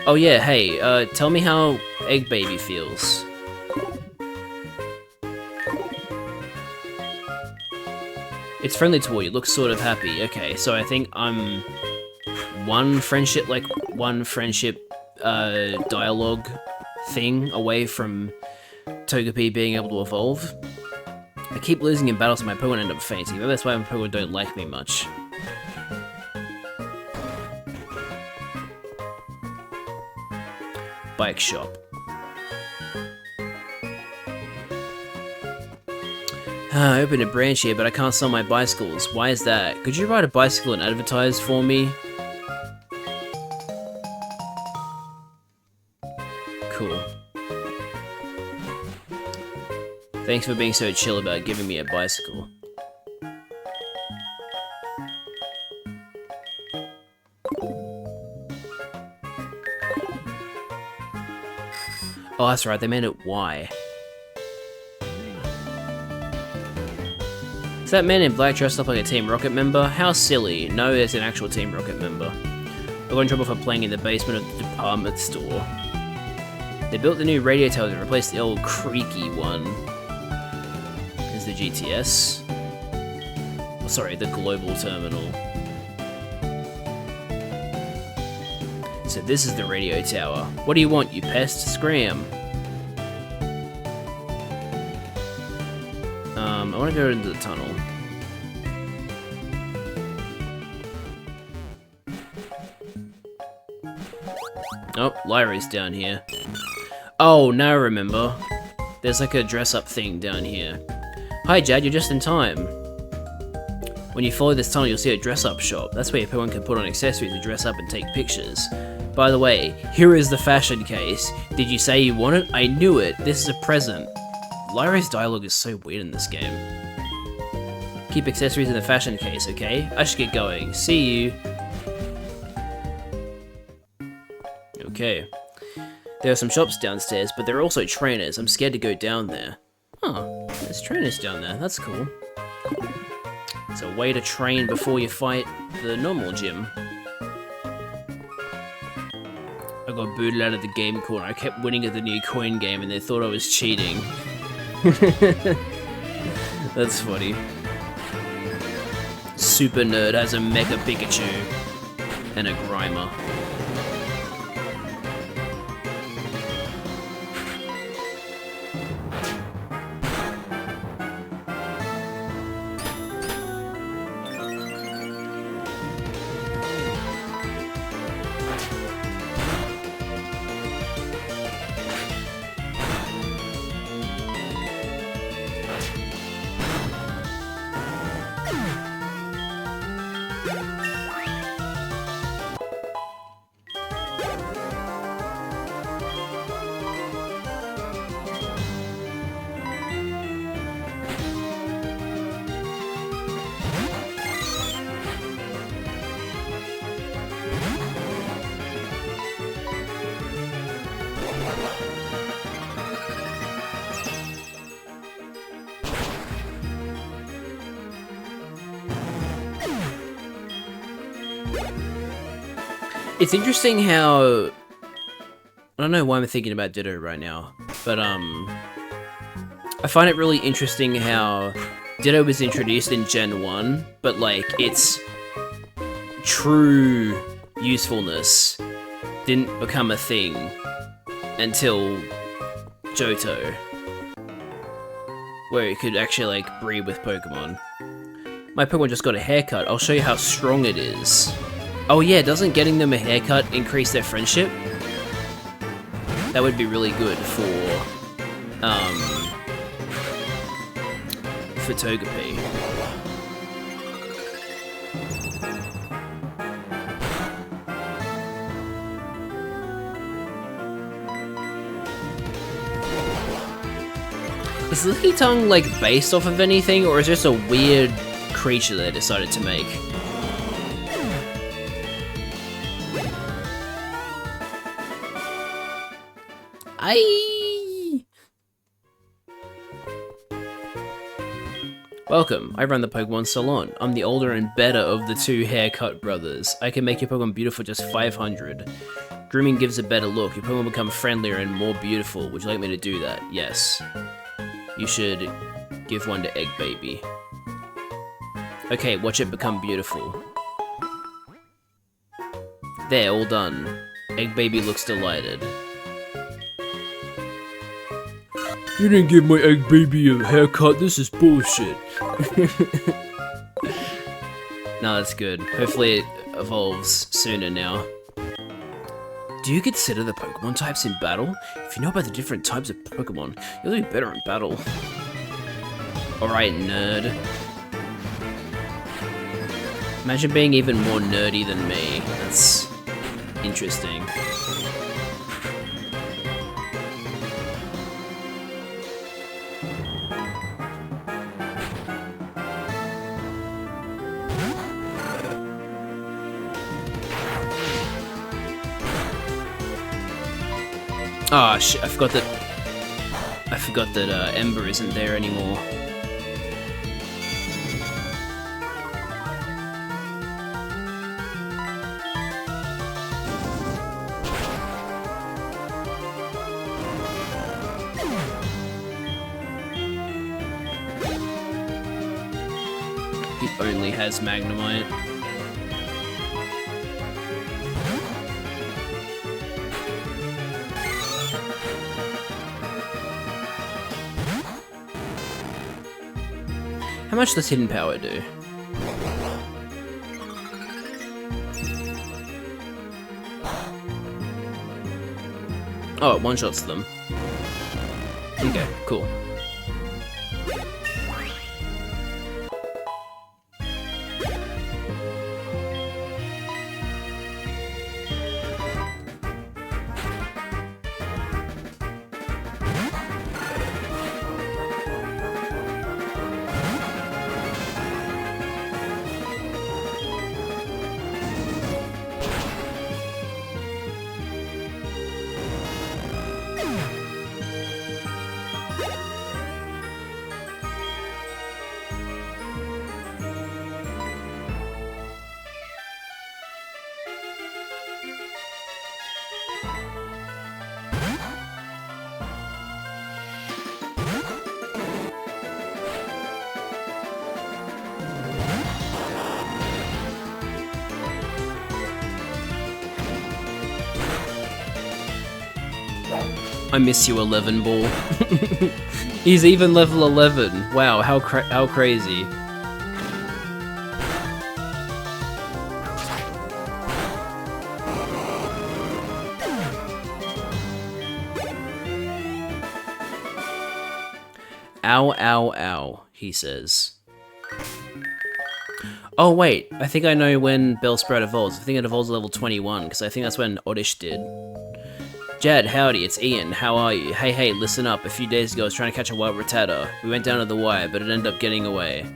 Oh yeah, hey, tell me how Egg Baby feels. It's friendly toward you, looks sort of happy. Okay, so I think I'm one friendship dialogue thing away from Togepi being able to evolve. I keep losing in battles and my Pokemon end up fainting. Maybe that's why my Pokemon don't like me much. Bike shop. I opened a branch here, but I can't sell my bicycles. Why is that? Could you ride a bicycle and advertise for me? Cool. Thanks for being so chill about giving me a bicycle. Oh, that's right, they made it Y. Is that man in black dressed up like a Team Rocket member? How silly. No, there's an actual Team Rocket member. I got in trouble for playing in the basement of the department store. They built the new radio tower to replace the old creaky one. Is the GTS? Oh, sorry, the global terminal. So this is the radio tower. What do you want, you pest? Scram. I want to go into the tunnel. Oh, Lyra's down here. Oh, now I remember. There's like a dress-up thing down here. Hi, Jad, you're just in time. When you follow this tunnel, you'll see a dress-up shop. That's where everyone can put on accessories to dress up and take pictures. By the way, here is the fashion case. Did you say you want it? I knew it. This is a present. Lyra's dialogue is so weird in this game. Keep accessories in the fashion case, okay? I should get going. See you. Okay. There are some shops downstairs, but there are also trainers. I'm scared to go down there. Oh, there's trainers down there. That's cool. It's a way to train before you fight the normal gym. I got booted out of the game corner. I kept winning at the new coin game and they thought I was cheating. That's funny. Super Nerd has a Mecha Pikachu and a Grimer. It's interesting how... I don't know why I'm thinking about Ditto right now, but I find it really interesting how Ditto was introduced in Gen 1, but like its true usefulness didn't become a thing until Johto, where it could actually like breed with Pokemon. My Pokemon just got a haircut. I'll show you how strong it is. Oh yeah, doesn't getting them a haircut increase their friendship? That would be really good for Togepi. Is Lickitung like based off of anything, or is it just a weird creature they decided to make? Welcome, I run the Pokemon Salon. I'm the older and better of the two haircut brothers. I can make your Pokemon beautiful for just 500. Grooming gives a better look. Your Pokemon become friendlier and more beautiful. Would you like me to do that? Yes. You should give one to Egg Baby. Okay, watch it become beautiful. There, all done. Egg Baby looks delighted. You didn't give my Egg Baby a haircut, this is bullshit. No, that's good. Hopefully it evolves sooner now. Do you consider the Pokemon types in battle? If you know about the different types of Pokemon, you'll do better in battle. Alright, nerd. Imagine being even more nerdy than me. That's interesting. Ah, shit, I forgot that Ember isn't there anymore. He only has Magnemite. How much does Hidden Power do? Oh, it one-shots them. Okay, cool. I miss you, 11 Ball. He's even level 11. Wow, how crazy. Ow, ow, ow, he says. Oh wait, I think I know when Bellsprout evolves. I think it evolves at level 21, because I think that's when Oddish did. Jad, howdy, it's Ian. How are you? Hey, listen up. A few days ago, I was trying to catch a wild Rattata. We went down to the wire, but it ended up getting away.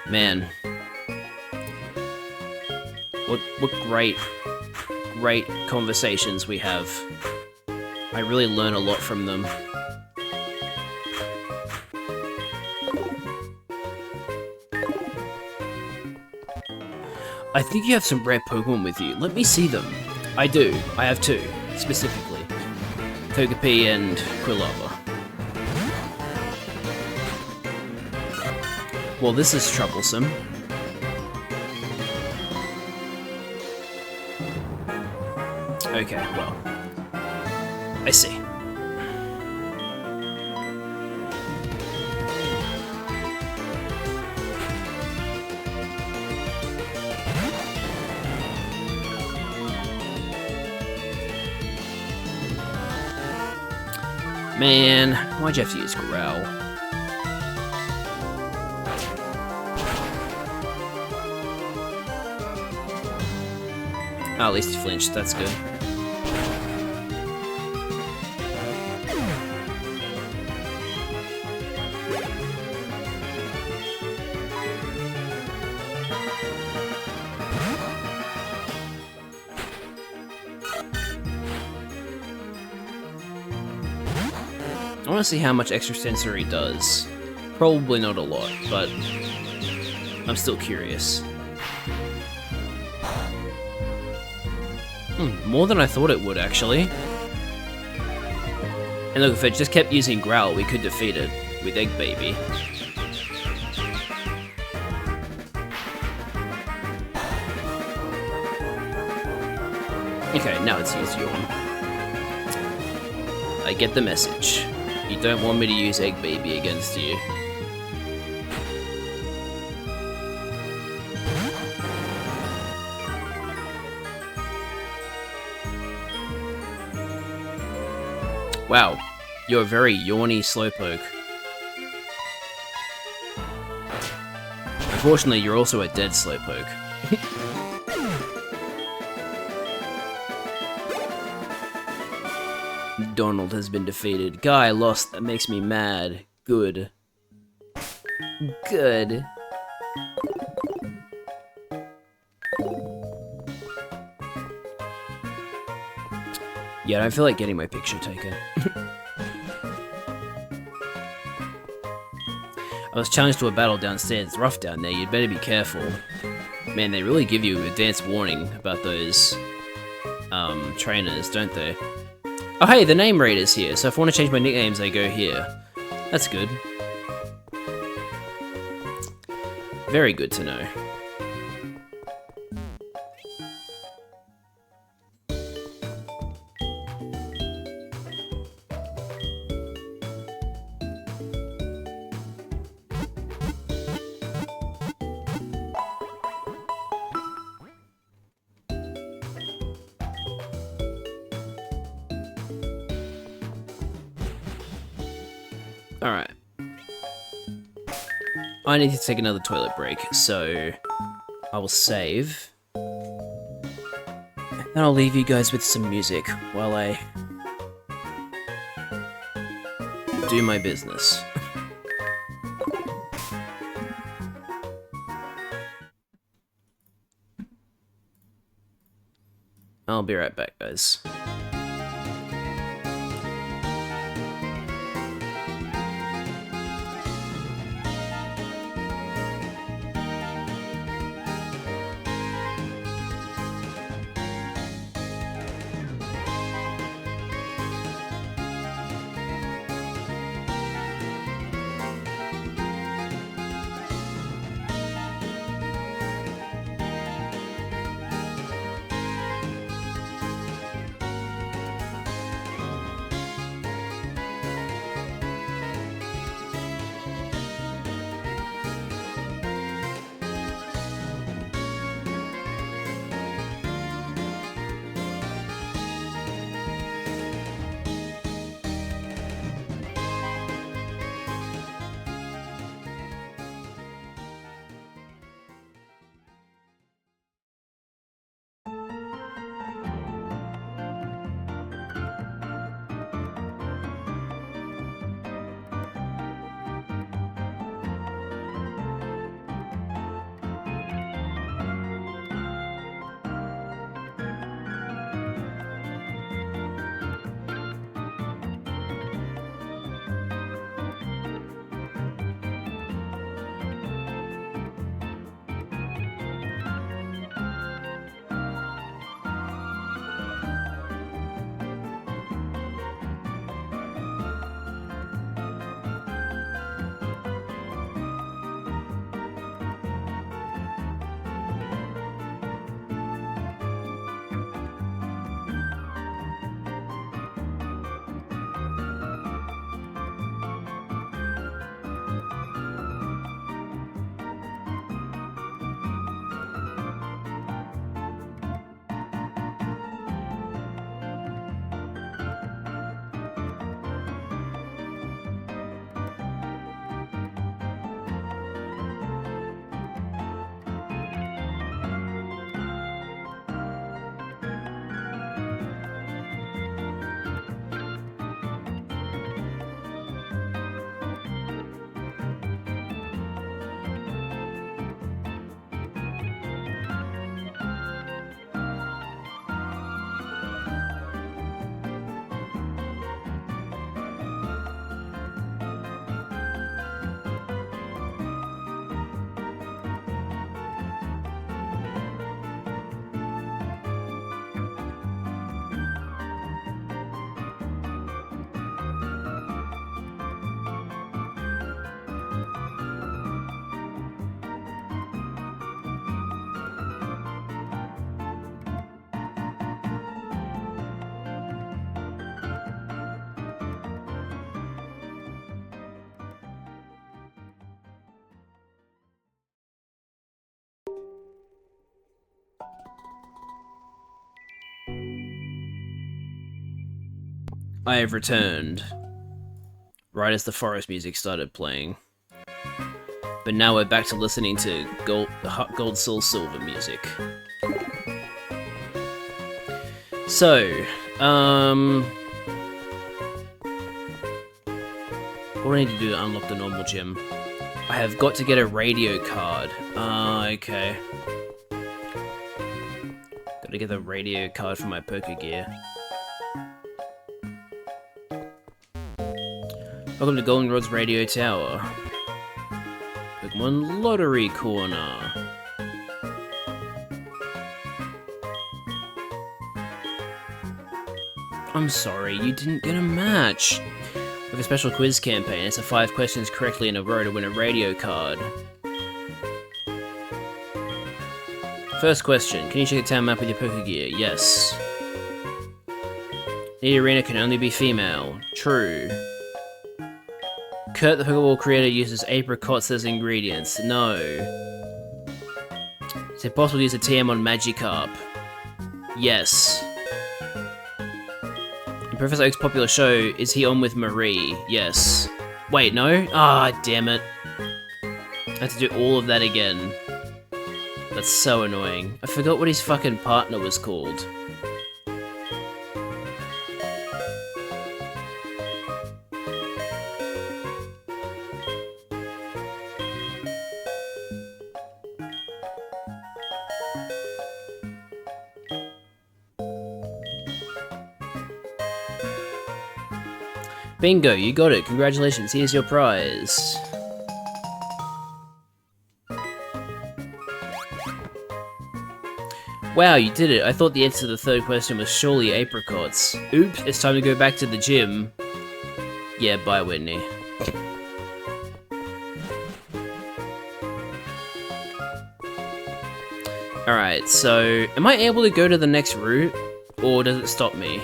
Man. What great conversations we have. I really learn a lot from them. I think you have some rare Pokemon with you. Let me see them. I do. I have two, specifically. Togepi and Quilava. Well, this is troublesome. Okay, well. I see. Man, why'd you have to use Growl? Oh, at least he flinched, that's good. I want to see how much extrasensory does. Probably not a lot, but I'm still curious. More than I thought it would, actually. And look, if it just kept using Growl, we could defeat it with Egg Baby. Okay, now it's used Yawn. I get the message. You don't want me to use Egg Baby against you. Wow, you're a very yawny Slowpoke. Unfortunately, you're also a dead Slowpoke. Donald has been defeated. Guy lost. That makes me mad. Good. Good. Yeah, I don't feel like getting my picture taken. I was challenged to a battle downstairs. It's rough down there. You'd better be careful. Man, they really give you advance warning about those trainers, don't they? Oh hey, the name raid is here, so if I want to change my nicknames, I go here. That's good. Very good to know. Alright. I need to take another toilet break, so I will save. And I'll leave you guys with some music while I do my business. I'll be right back, guys. I have returned. Right as the forest music started playing. But now we're back to listening to Gold SoulSilver music. So, what do I need to do to unlock the normal gym? I have got to get a radio card. Okay. Gotta get the radio card for my poker gear. Welcome to Goldenrod's Radio Tower. Pokemon Lottery Corner. I'm sorry, you didn't get a match. We have a special quiz campaign. It's a 5 questions correctly in a row to win a radio card. First question, can you check the town map with your poker gear? Yes. The arena can only be female. True. Kurt, the Pokeball creator, uses apricots as ingredients. No. Is it possible to use a TM on Magikarp? Yes. In Professor Oak's popular show, is he on with Marie? Yes. Wait, no? Ah, damn it. I have to do all of that again. That's so annoying. I forgot what his fucking partner was called. Bingo, you got it. Congratulations, here's your prize. Wow, you did it. I thought the answer to the third question was surely apricots. Oops, it's time to go back to the gym. Yeah, bye, Whitney. Alright, so am I able to go to the next route? Or does it stop me?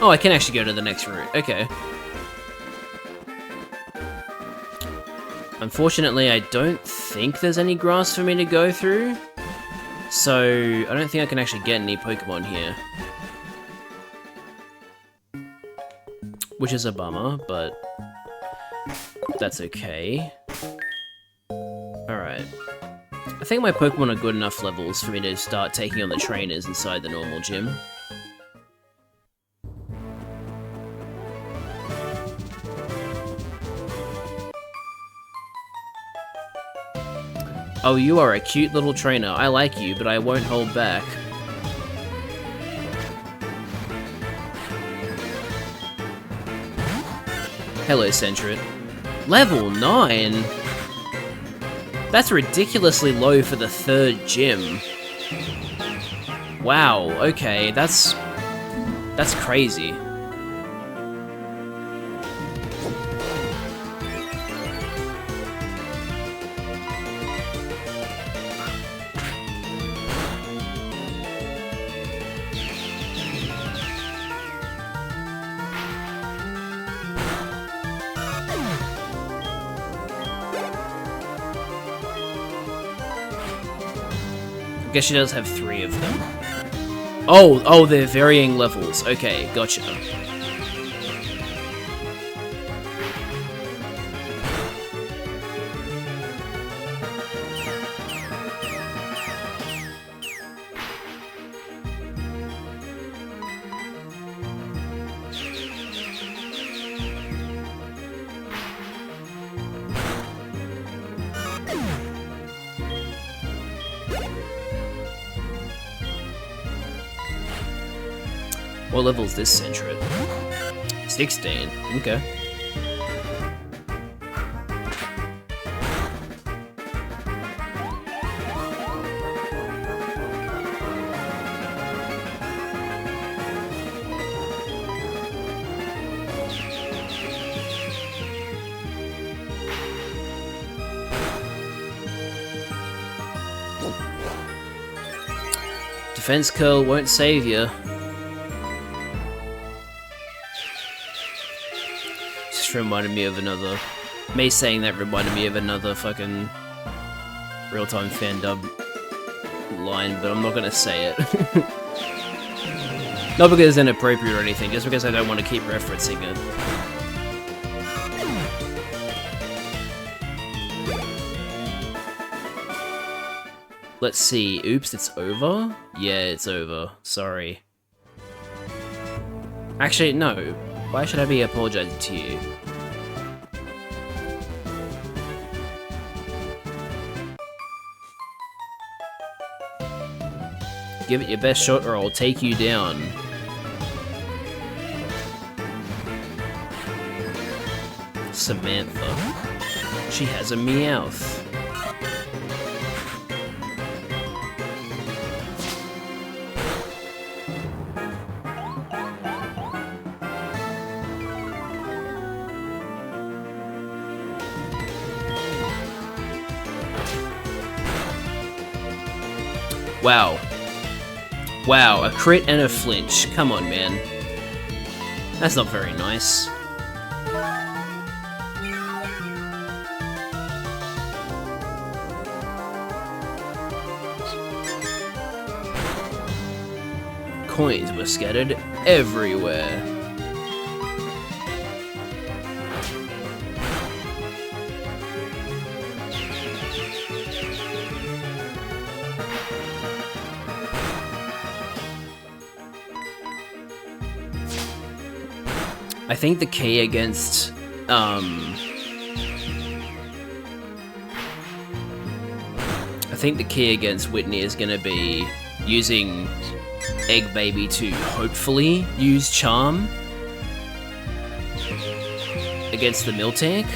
Oh, I can actually go to the next route. Okay. Unfortunately, I don't think there's any grass for me to go through. So, I don't think I can actually get any Pokemon here. Which is a bummer, but that's okay. Alright. I think my Pokemon are good enough levels for me to start taking on the trainers inside the normal gym. Oh, you are a cute little trainer. I like you, but I won't hold back. Hello, Sentret. Level 9? That's ridiculously low for the third gym. Wow, okay, that's crazy. I guess she does have 3 of them. Oh, they're varying levels. Okay, gotcha. What level is this Sentret? 16. Okay. Defense curl won't save you. Reminded me of another... Me saying that reminded me of another fucking real-time fan dub line, but I'm not gonna say it. Not because it's inappropriate or anything, just because I don't want to keep referencing it. Let's see. Oops, it's over? Yeah, it's over. Sorry. Actually, no. Why should I be apologizing to you? Give it your best shot or I'll take you down. Samantha. She has a Meowth. Wow. Wow, a crit and a flinch. Come on, man. That's not very nice. Coins were scattered everywhere. I think the key against, I think the key against Whitney is gonna be using Egg Baby to hopefully use Charm against the Miltank.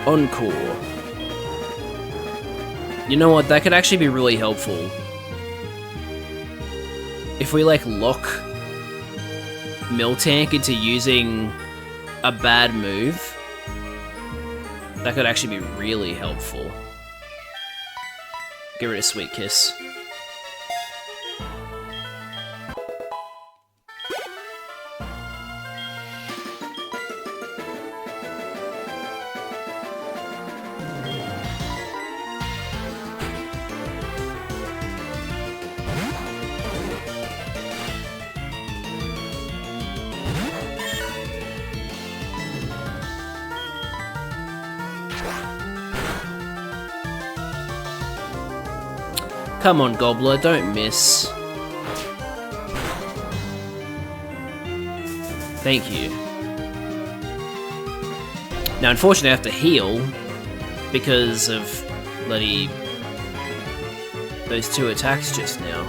Encore. You know what, that could actually be really helpful. If we, like, lock Miltank into using a bad move, that could actually be really helpful. Get rid of Sweet Kiss. Come on, Gobbler, don't miss. Thank you. Now, unfortunately, I have to heal because of bloody those two attacks just now.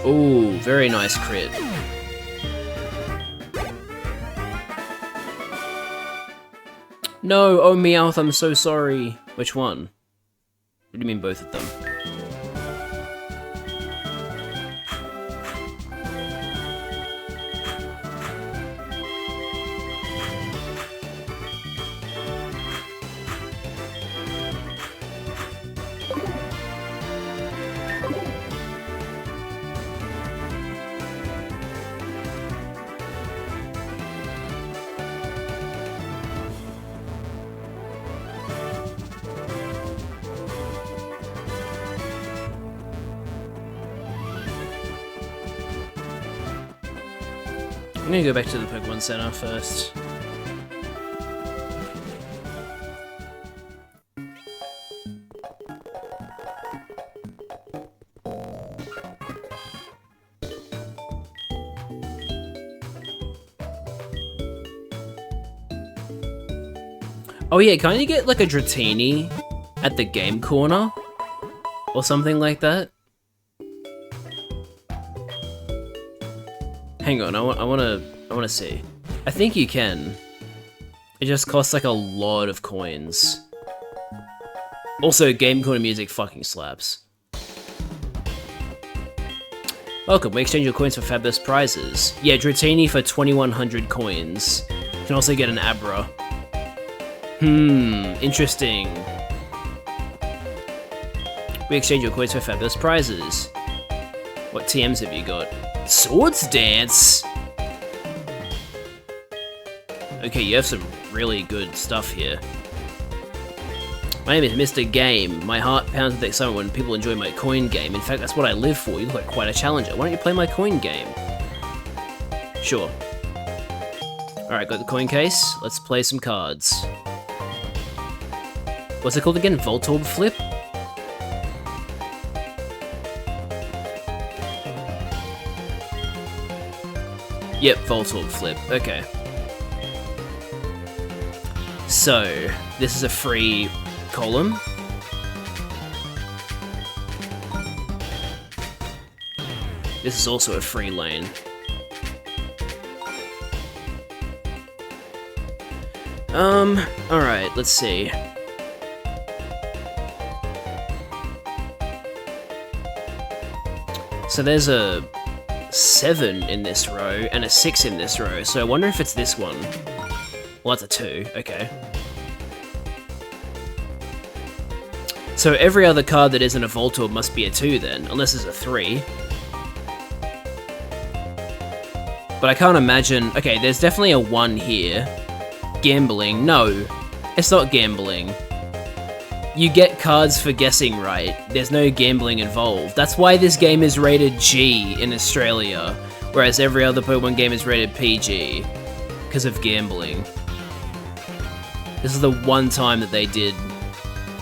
Ooh, very nice crit. No, oh Meowth, I'm so sorry. Which one? What do you mean both of them? I'm gonna go back to the Pokemon Center first. Oh yeah, can't you get like a Dratini at the game corner? Or something like that? Hang on, I wanna see. I think you can. It just costs like a lot of coins. Also, game corner music fucking slaps. Welcome, we exchange your coins for fabulous prizes. Yeah, Dratini for 2100 coins. You can also get an Abra. Interesting. We exchange your coins for fabulous prizes. What TMs have you got? Swords Dance? Okay, you have some really good stuff here. My name is Mr. Game. My heart pounds with excitement when people enjoy my coin game. In fact, that's what I live for. You look like quite a challenger. Why don't you play my coin game? Sure. Alright, got the coin case. Let's play some cards. What's it called again? Voltorb Flip? Yep, Voltorb Flip. Okay. So, this is a free column. This is also a free lane. Alright, let's see. So there's a 7 in this row and a 6 in this row, so I wonder if it's this one. Well, that's a 2, okay. So every other card that isn't a Voltorb must be a 2 then, unless it's a 3. But I can't imagine... Okay, there's definitely a 1 here. Gambling. No, it's not gambling. You get cards for guessing right. There's no gambling involved. That's why this game is rated G in Australia, whereas every other Pokemon game is rated PG. Because of gambling. This is the one time that they did,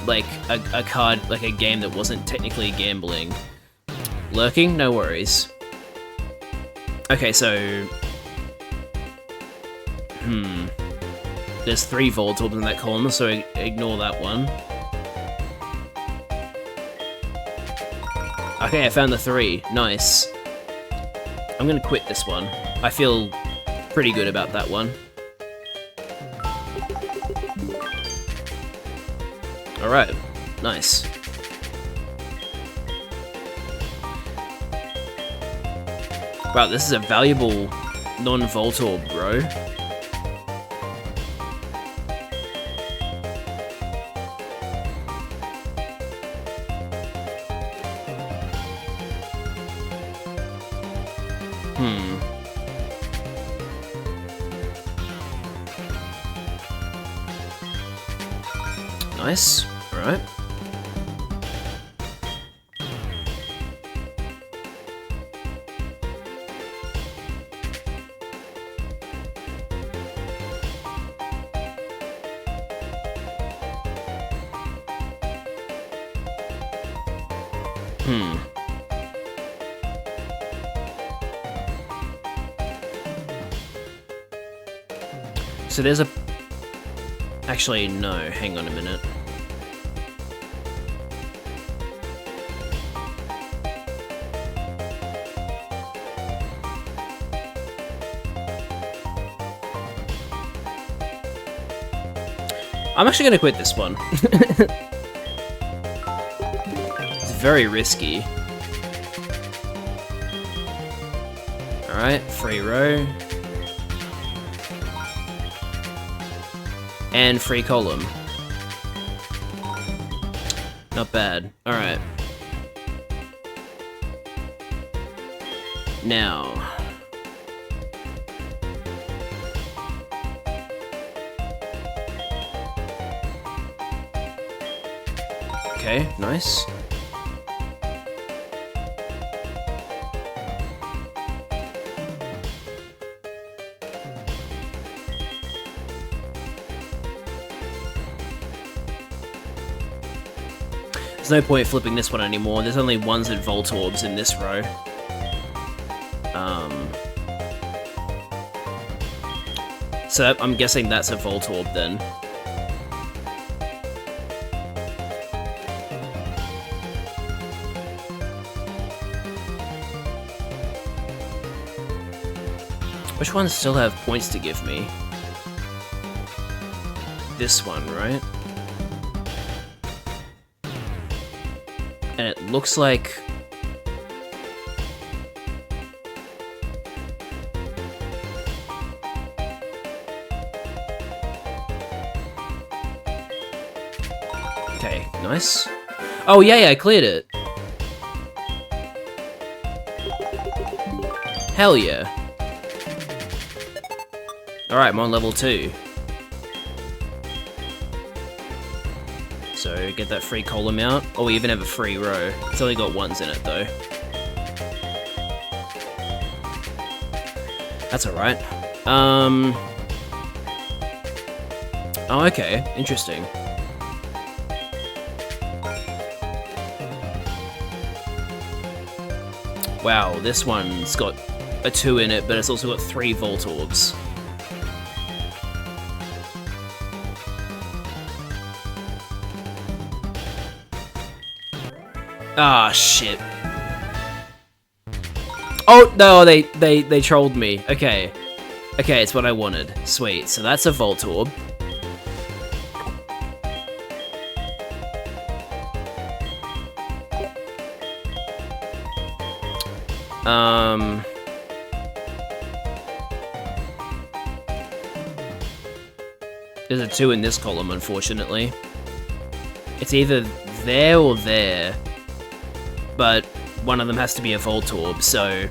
like, a card, like a game that wasn't technically gambling. Lurking? No worries. Okay, so... There's 3 Voltorbs in that column, so ignore that one. Okay, I found the 3. Nice. I'm gonna quit this one. I feel pretty good about that one. Alright, nice. Wow, this is a valuable non-Voltorb, bro. Nice. Alright. So there's a... Actually, no, hang on a minute. I'm actually gonna quit this one. It's very risky. Alright, free row. And free column. Not bad. Alright. Now... Okay, nice. There's no point flipping this one anymore. There's only ones and Voltorbs in this row. So I'm guessing that's a Voltorb then. Which ones still have points to give me? This one, right? And it looks like... Okay, nice. Oh, yeah, I cleared it. Hell yeah. Alright, I'm on level 2. So, get that free column out. Oh, we even have a free row. It's only got ones in it, though. That's alright. Oh, okay. Interesting. Wow, this one's got a 2 in it, but it's also got 3 Volt Orbs. Ah, shit. Oh, no, they trolled me. Okay. Okay, it's what I wanted. Sweet. So that's a Volt Orb. There's a 2 in this column, unfortunately. It's either there or there, but one of them has to be a Volt Orb, so...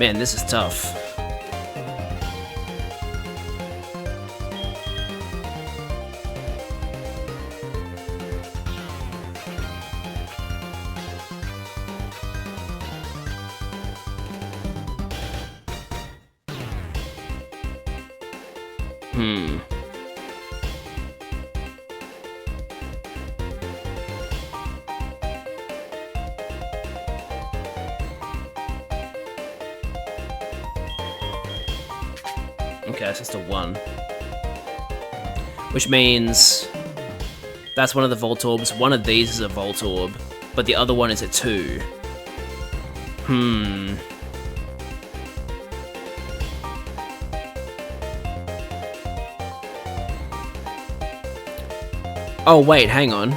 Man, this is tough. Okay, that's just a 1. Which means... that's one of the Volt Orbs. One of these is a Volt Orb, but the other one is a 2. Oh, wait, hang on.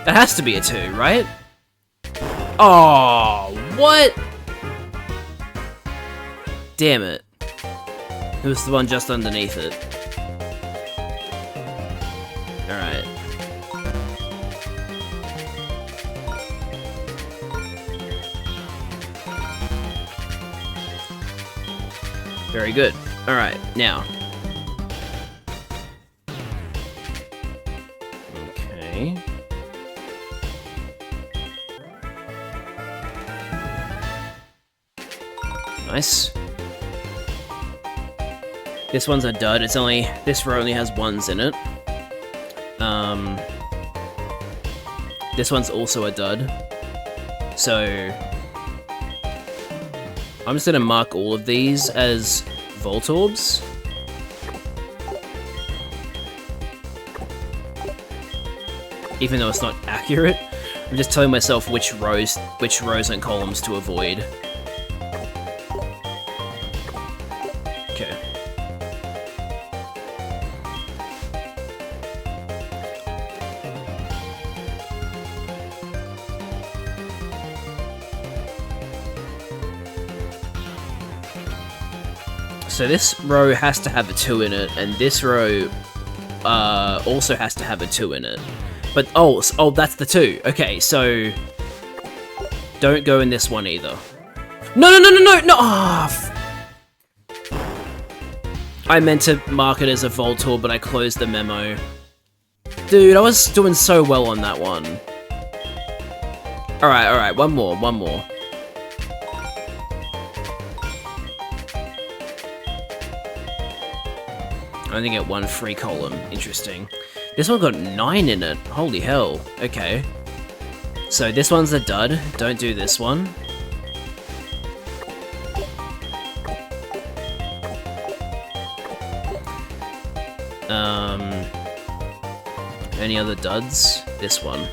That has to be a 2, right? Oh, what? Damn it. It was the one just underneath it. Alright. Very good. Alright, now. Okay. Nice. This one's a dud. It's only... this row only has 1s in it. This one's also a dud. So... I'm just gonna mark all of these as Volt Orbs. Even though it's not accurate. I'm just telling myself which rows and columns to avoid. Okay. So this row has to have a 2 in it, and this row also has to have a 2 in it. But, oh, that's the 2. Okay, so... don't go in this one either. No! Oh, I meant to mark it as a Volt Orb, but I closed the memo. Dude, I was doing so well on that one. Alright, one more. I only get 1 free column. Interesting. This one got 9 in it. Holy hell. Okay. So this one's a dud. Don't do this one. Any other duds? This one.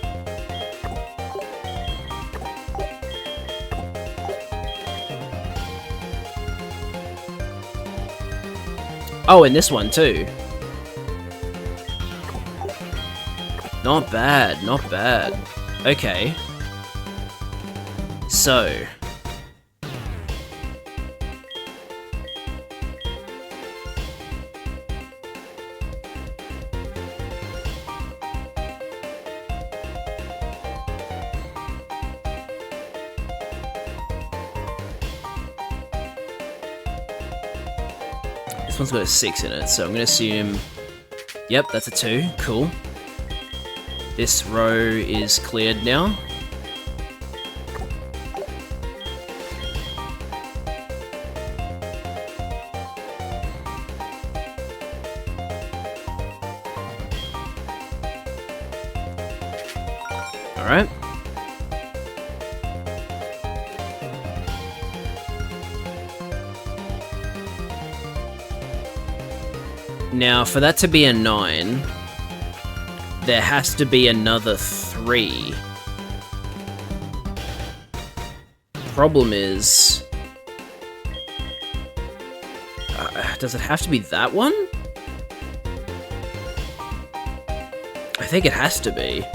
Oh, and this one too. Not bad, not bad. Okay. So... This one's got a 6 in it, so I'm going to assume... Yep, that's a 2. Cool. This row is cleared now. Alright. Now, for that to be a 9, there has to be another 3. Problem is... does it have to be that one? I think it has to be.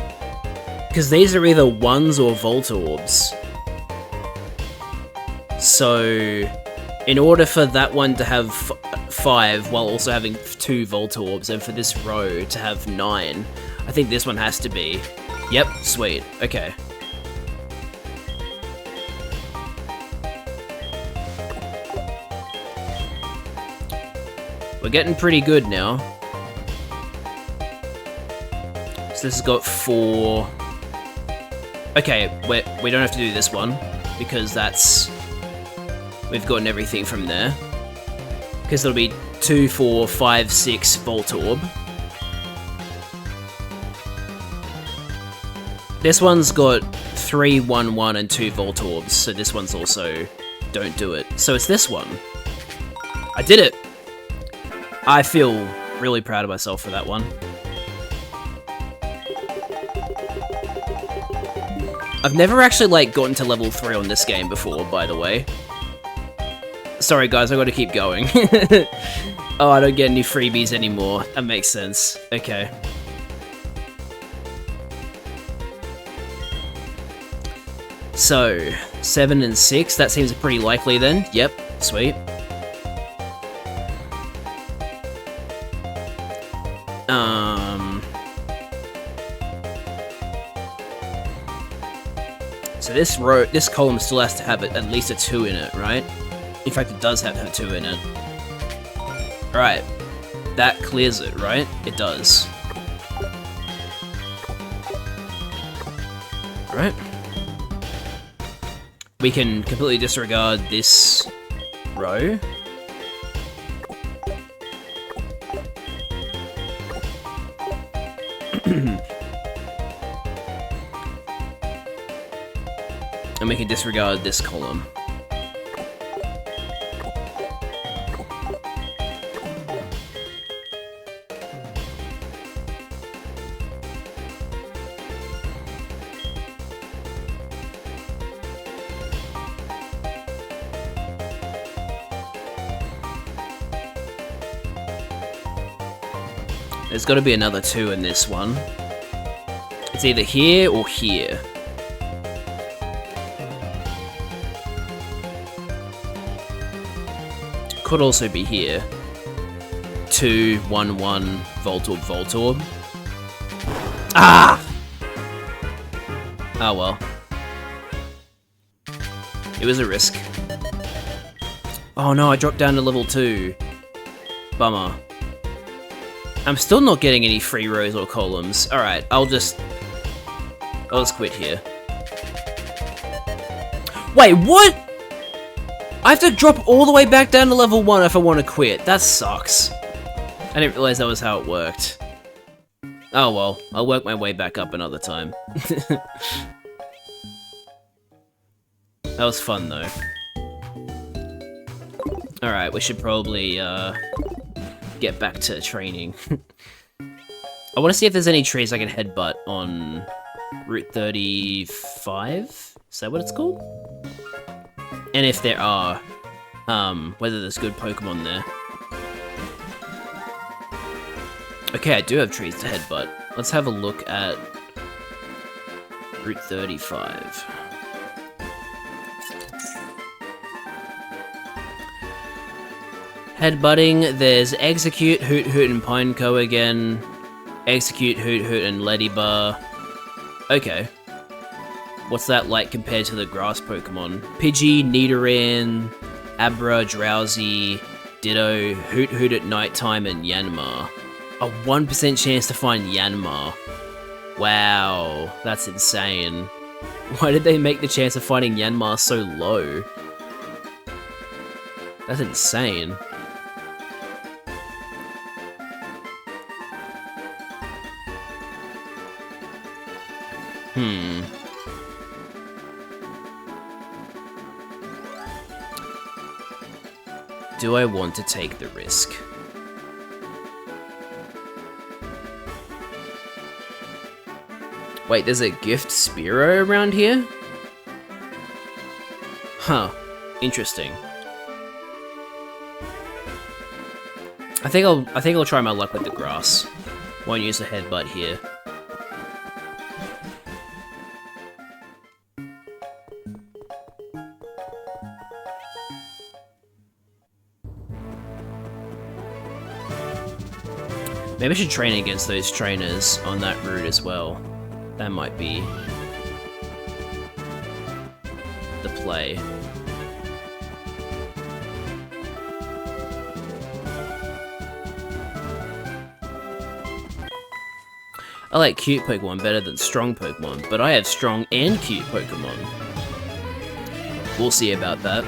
Because these are either 1s or Volta Orbs. So, in order for that one to have 5 while also having 2 Volta Orbs, and for this row to have 9, I think this one has to be. Yep, sweet. Okay. We're getting pretty good now. So this has got 4... Okay, we don't have to do this one, because that's... We've gotten everything from there. Because it'll be 2, 4, 5, 6 Volta Orb. This one's got 3, 1, 1, and 2 Volta Orbs, so this one's also don't do it. So it's this one. I did it! I feel really proud of myself for that one. I've never actually, like, gotten to level 3 on this game before, by the way. Sorry guys, I gotta keep going. Oh, I don't get any freebies anymore. That makes sense. Okay. So, 7 and 6, that seems pretty likely then. Yep, sweet. So this column still has to have at least a 2 in it, right? In fact, it does have 2 in it. Alright. That clears it, right? It does. Alright. We can completely disregard this row. And we can disregard this column. There's got to be another 2 in this one. It's either here or here. Could also be here. 2, 1, 1, Volt Orb, Volt Orb. Ah! Oh well. It was a risk. Oh no, I dropped down to level 2. Bummer. I'm still not getting any free rows or columns. Alright, I'll just quit here. Wait, what? I have to drop all the way back down to level 1 if I want to quit. That sucks. I didn't realize that was how it worked. Oh well, I'll work my way back up another time. That was fun though. Alright, we should probably get back to training. I want to see if there's any trees I can headbutt on Route 35? Is that what it's called? And if there are, whether there's good Pokemon there. Okay, I do have trees to headbutt. Let's have a look at Route 35. Headbutting, there's Execute, Hoot Hoot, and Pineco again. Execute, Hoot Hoot, and Ladybur. Okay. What's that like compared to the grass Pokemon? Pidgey, Nidoran, Abra, Drowsy, Ditto, Hoot Hoot at nighttime, and Yanma. A 1% chance to find Yanma. Wow, that's insane. Why did they make the chance of finding Yanma so low? That's insane. Do I want to take the risk? Wait, there's a gift Spearow around here? Huh. Interesting. I think I'll try my luck with the grass. Won't use the headbutt here. Maybe I should train against those trainers on that route as well. That might be the play. I like cute Pokemon better than strong Pokemon, but I have strong and cute Pokemon. We'll see about that.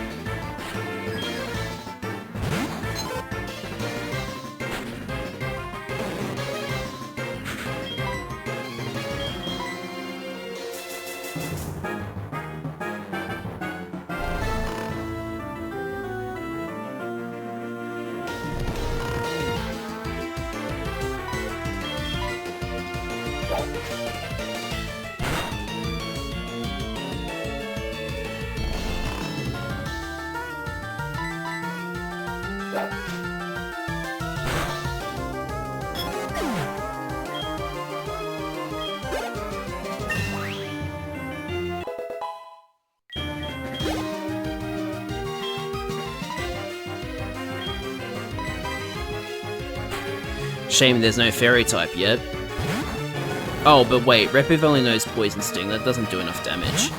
Shame there's no fairy type yet. Oh, but wait, Repiv only knows Poison Sting, that doesn't do enough damage.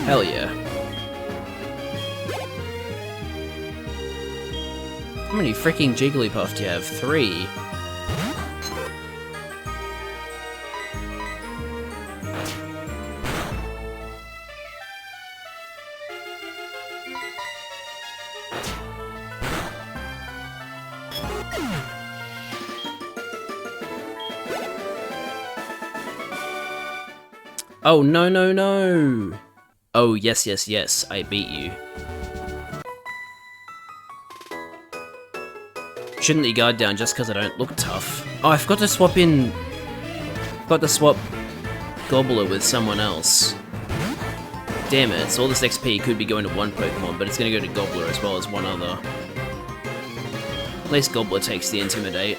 Hell yeah. How many freaking Jigglypuff do you have? 3. Oh, no, no, no! Oh, yes, yes, yes, I beat you. Shouldn't let your guard down just because I don't look tough. Oh, I forgot to swap in... Forgot to swap Gobbler with someone else. Damn it, so all this XP could be going to one Pokemon, but it's going to go to Gobbler as well as one other. At least Gobbler takes the Intimidate.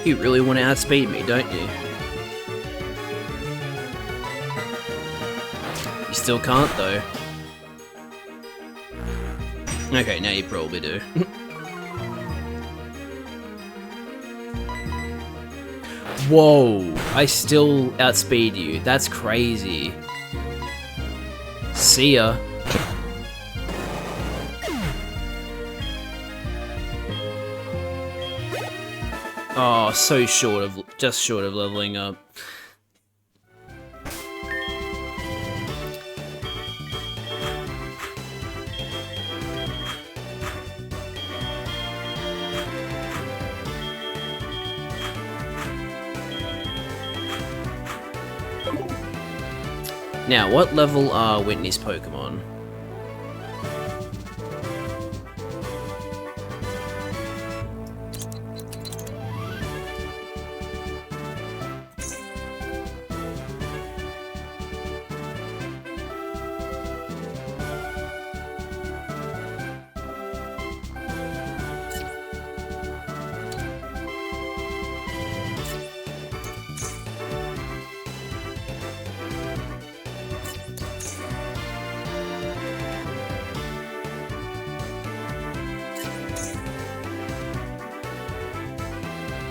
You really want to outspeed me, don't you? You still can't, though. Okay, now you probably do. Whoa, I still outspeed you. That's crazy. See ya. Oh, so short of, just short of leveling up. Now, what level are Whitney's Pokemon?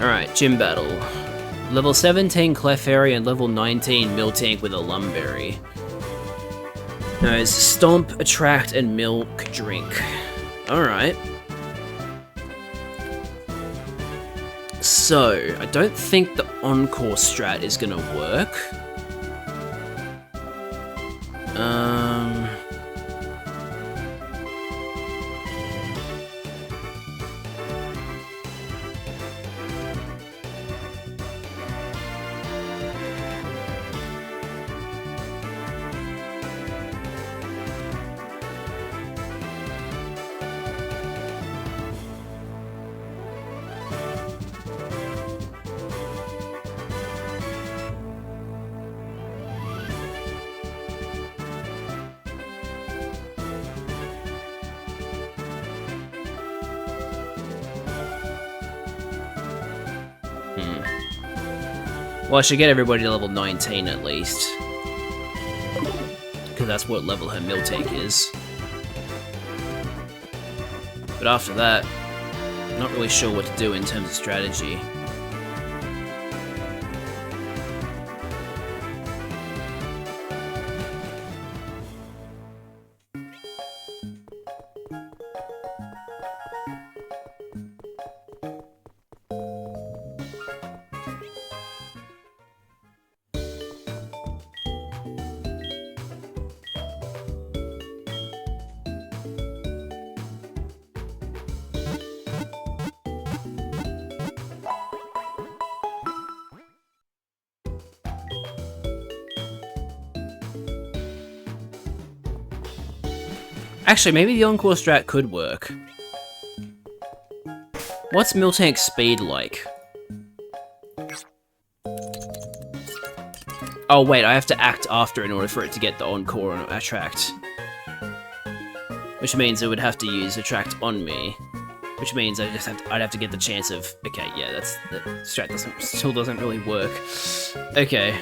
Alright, gym battle. Level 17 Clefairy and level 19 Miltank with a Lumberry. Now it's Stomp, Attract, and Milk Drink. Alright. So, I don't think the Encore strat is gonna work. Well, I should get everybody to level 19 at least. Because that's what level her Miltank is. But after that, I'm not really sure what to do in terms of strategy. Actually, maybe the Encore strat could work. What's Miltank's speed like? Oh wait, I have to act after in order for it to get the Encore and Attract. Which means it would have to use Attract on me. Which means I'd have to get the chance of... Okay, yeah, the strat still doesn't really work. Okay,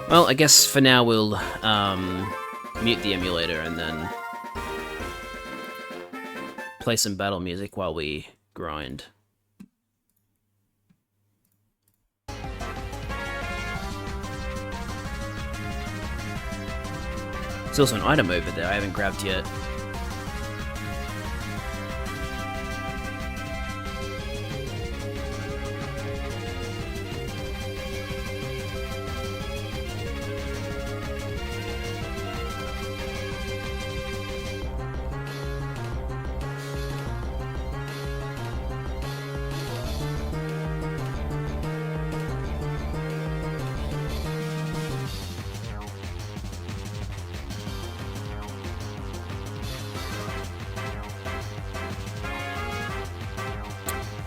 Well, I guess for now we'll mute the emulator and then play some battle music while we grind. There's also an item over there I haven't grabbed yet.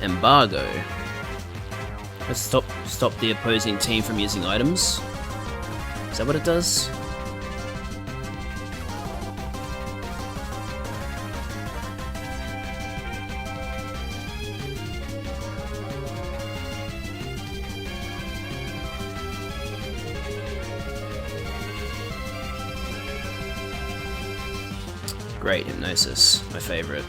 Embargo. Let's stop the opposing team from using items. Is that what it does? Great hypnosis, my favorite.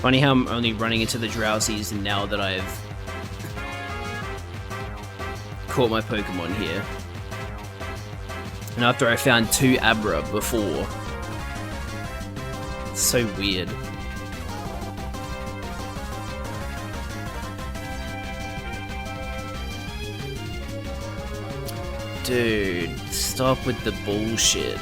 Funny how I'm only running into the Drowsies now that I've caught my Pokemon here. And after I found 2 Abra before. It's so weird. Dude, stop with the bullshit.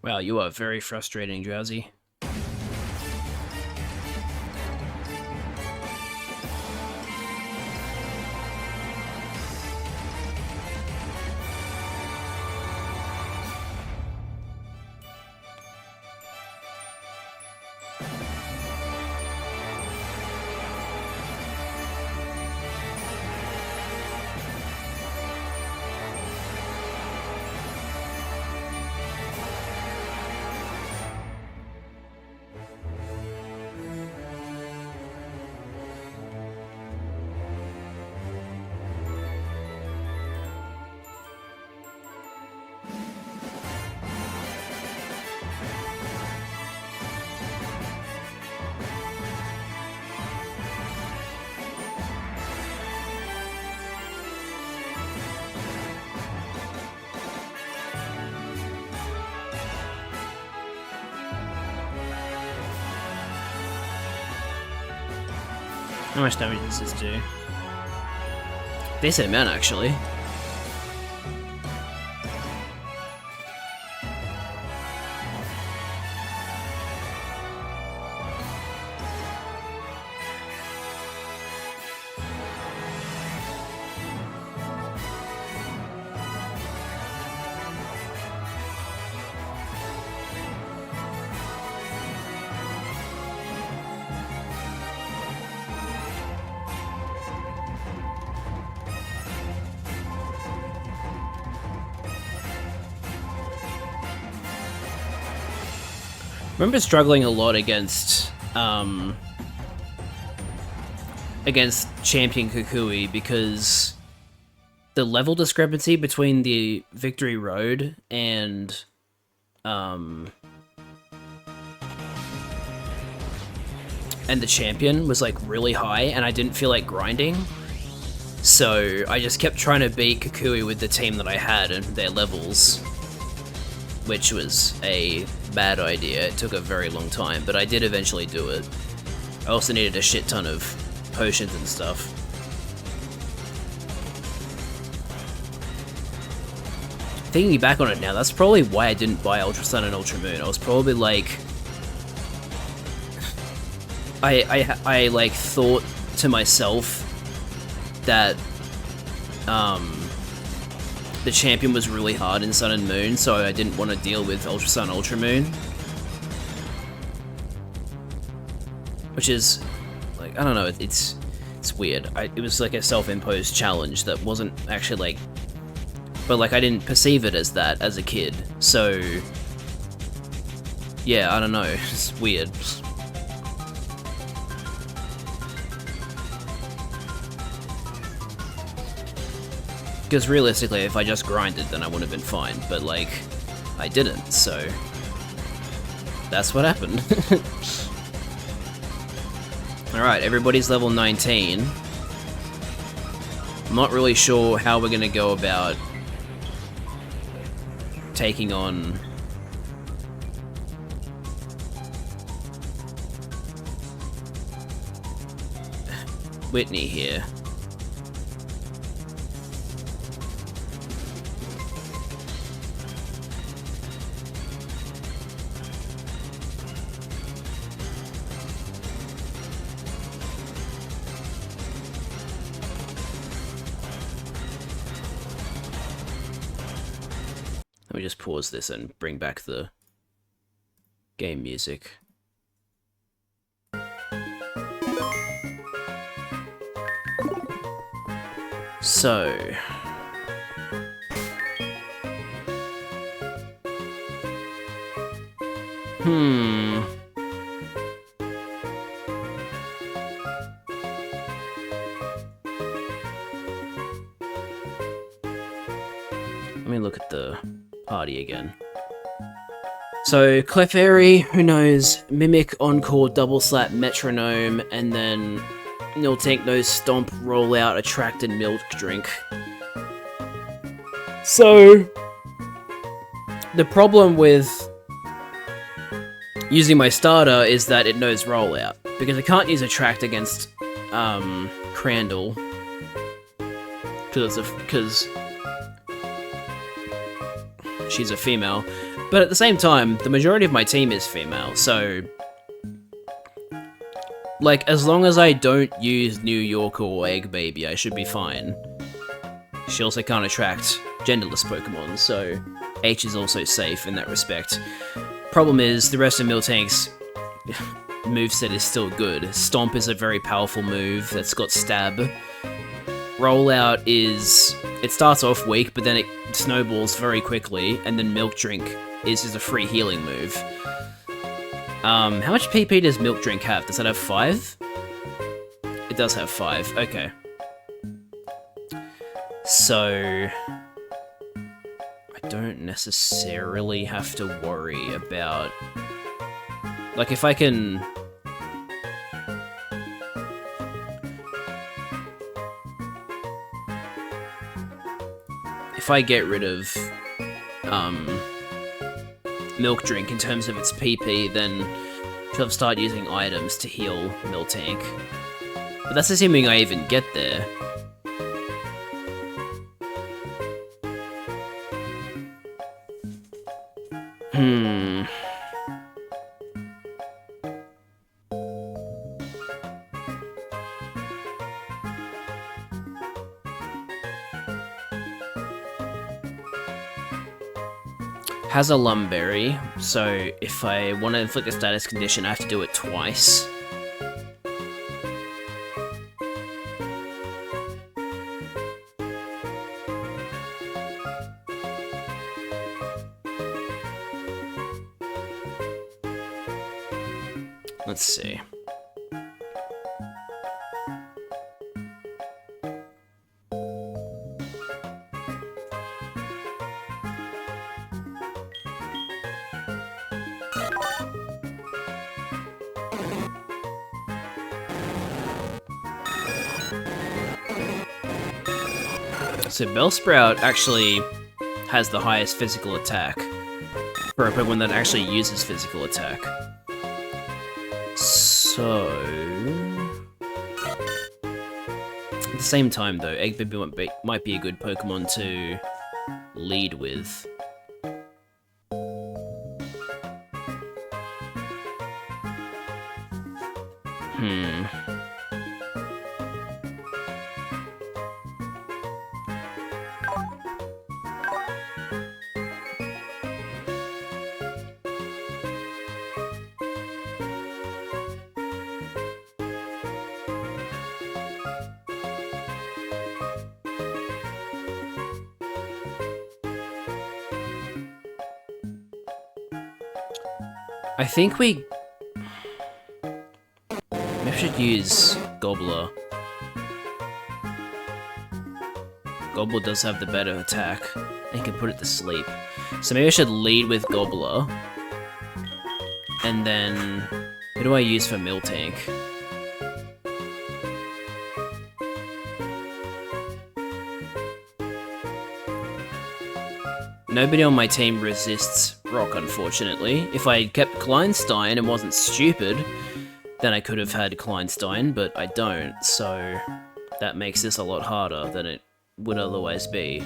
Wow, you are very frustrating, Drowsy. How much damage does this do? Decent amount, actually. I remember struggling a lot against Champion Kukui because the level discrepancy between the Victory Road and the Champion was like really high, and I didn't feel like grinding. So I just kept trying to beat Kukui with the team that I had and their levels, which was a bad idea. It took a very long time, but I did eventually do it. I also needed a shit ton of potions and stuff. Thinking back on it now, that's probably why I didn't buy Ultra Sun and Ultra Moon. I was probably like... I like thought to myself that the Champion was really hard in Sun and Moon, so I didn't want to deal with Ultra Sun, Ultra Moon. Which is, like, I don't know, it's weird. It was like a self-imposed challenge that wasn't actually, like, but like I didn't perceive it as that as a kid. So yeah, I don't know. It's weird. Because realistically, if I just grinded, then I would have been fine. But like, I didn't, so that's what happened. Alright, everybody's level 19. I'm not really sure how we're gonna go about taking on Whitney here. Let me just pause this and bring back the game music. So... Let me look at the party again. So, Clefairy, who knows Mimic, Encore, Double Slap, Metronome, and then Niltank knows Stomp, Roll Out, Attract, and Milk Drink. So, the problem with using my starter is that it knows Rollout, because I can't use Attract against Crandall, because she's a female, but at the same time, the majority of my team is female, so like, as long as I don't use New York or Egg Baby, I should be fine. She also can't attract genderless Pokemon, so H is also safe in that respect. Problem is, the rest of Miltank's moveset is still good. Stomp is a very powerful move that's got Stab. Rollout is... it starts off weak, but then it snowballs very quickly, and then Milk Drink is just a free healing move. How much PP does Milk Drink have? Does that have 5? It does have 5, okay. So... I don't necessarily have to worry about... like, if I can... if I get rid of Milk Drink in terms of its PP, then she'll start using items to heal Miltank. But that's assuming I even get there. Has a Lumberry, so if I want to inflict a status condition, I have to do it twice. Let's see. So Bellsprout actually has the highest physical attack for a Pokemon that actually uses physical attack. So... at the same time though, Egg Baby might be a good Pokemon to lead with. I think we should use Gobbler. Gobbler does have the better attack and can put it to sleep. So maybe I should lead with Gobbler. And then, who do I use for Miltank? Nobody on my team resists Rock, unfortunately. If I kept Kleinstein and wasn't stupid, then I could have had Kleinstein, but I don't, so that makes this a lot harder than it would otherwise be.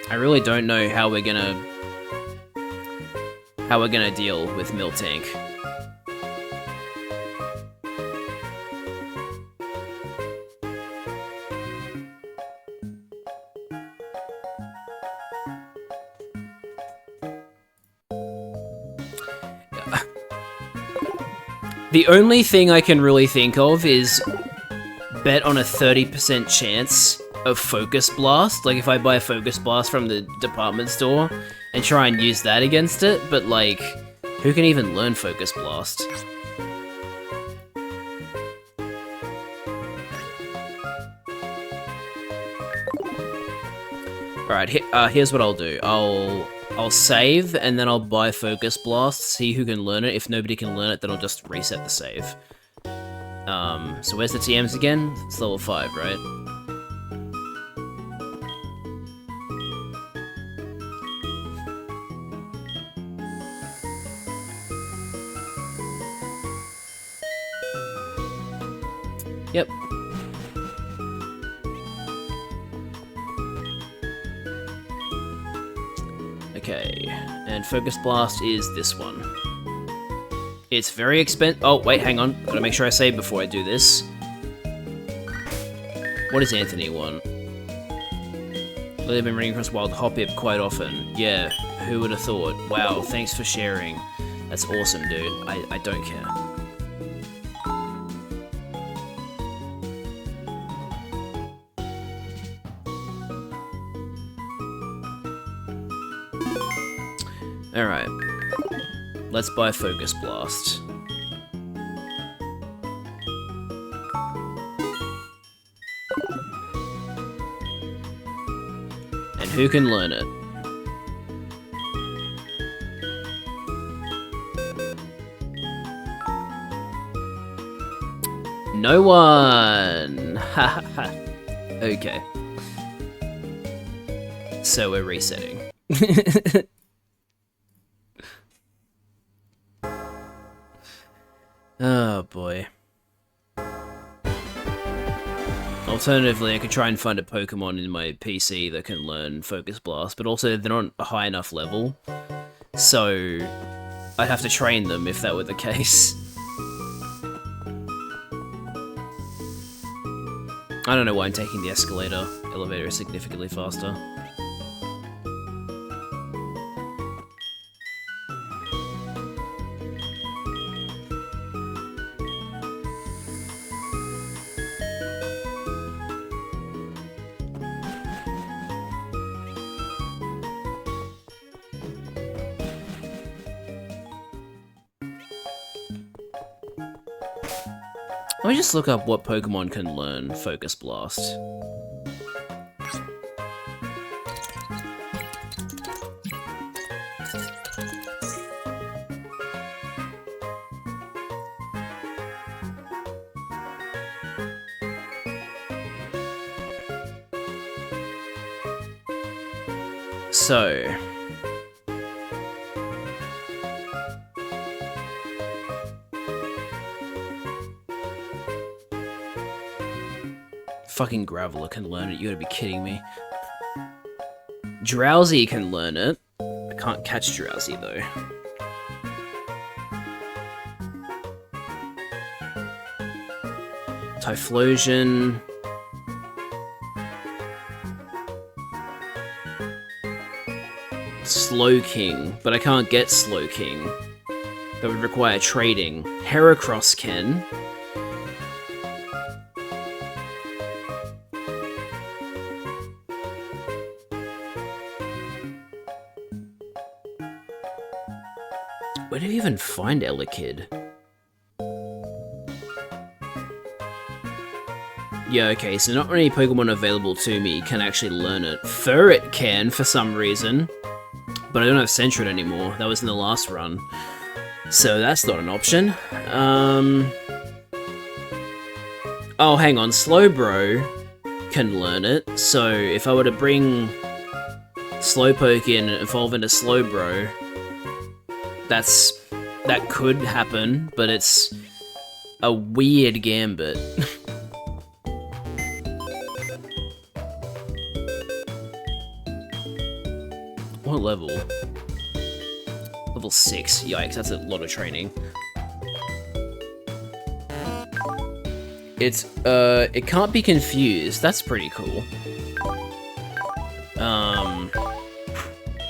I really don't know how we're gonna deal with Miltank. The only thing I can really think of is bet on a 30% chance of Focus Blast. Like, if I buy a Focus Blast from the department store and try and use that against it, but, like, who can even learn Focus Blast? Alright, here's what I'll do. I'll save, and then I'll buy Focus Blast, see who can learn it. If nobody can learn it, then I'll just reset the save. So where's the TMs again? It's level 5, right? Yep. Okay, and Focus Blast is this one. It's very expensive. Oh, wait, hang on. Gotta make sure I save before I do this. What does Anthony want? I've been running across Wild Hoppip quite often. Yeah, who would have thought? Wow, thanks for sharing. That's awesome, dude. I don't care. Alright. Let's buy Focus Blast. And who can learn it? No one! Hahaha. Okay. So we're resetting. Oh boy. Alternatively, I could try and find a Pokemon in my PC that can learn Focus Blast, but also they're not a high enough level, so I'd have to train them if that were the case. I don't know why I'm taking the escalator. Elevator is significantly faster. Let me just look up what Pokemon can learn Focus Blast. So... Fucking Graveler can learn it, you gotta be kidding me. Drowsy can learn it. I can't catch Drowsy though. Typhlosion. Slowking, but I can't get Slowking. That would require trading. Heracross can. Where do you even find Elekid? Yeah, okay, so not many Pokemon available to me can actually learn it. Furret can, for some reason, but I don't have Sentret anymore. That was in the last run. So that's not an option. Oh, hang on, Slowbro can learn it, so if I were to bring Slowpoke in and evolve into Slowbro, that could happen, but it's a weird gambit. What level? Level 6. Yikes, that's a lot of training. It can't be confused. That's pretty cool.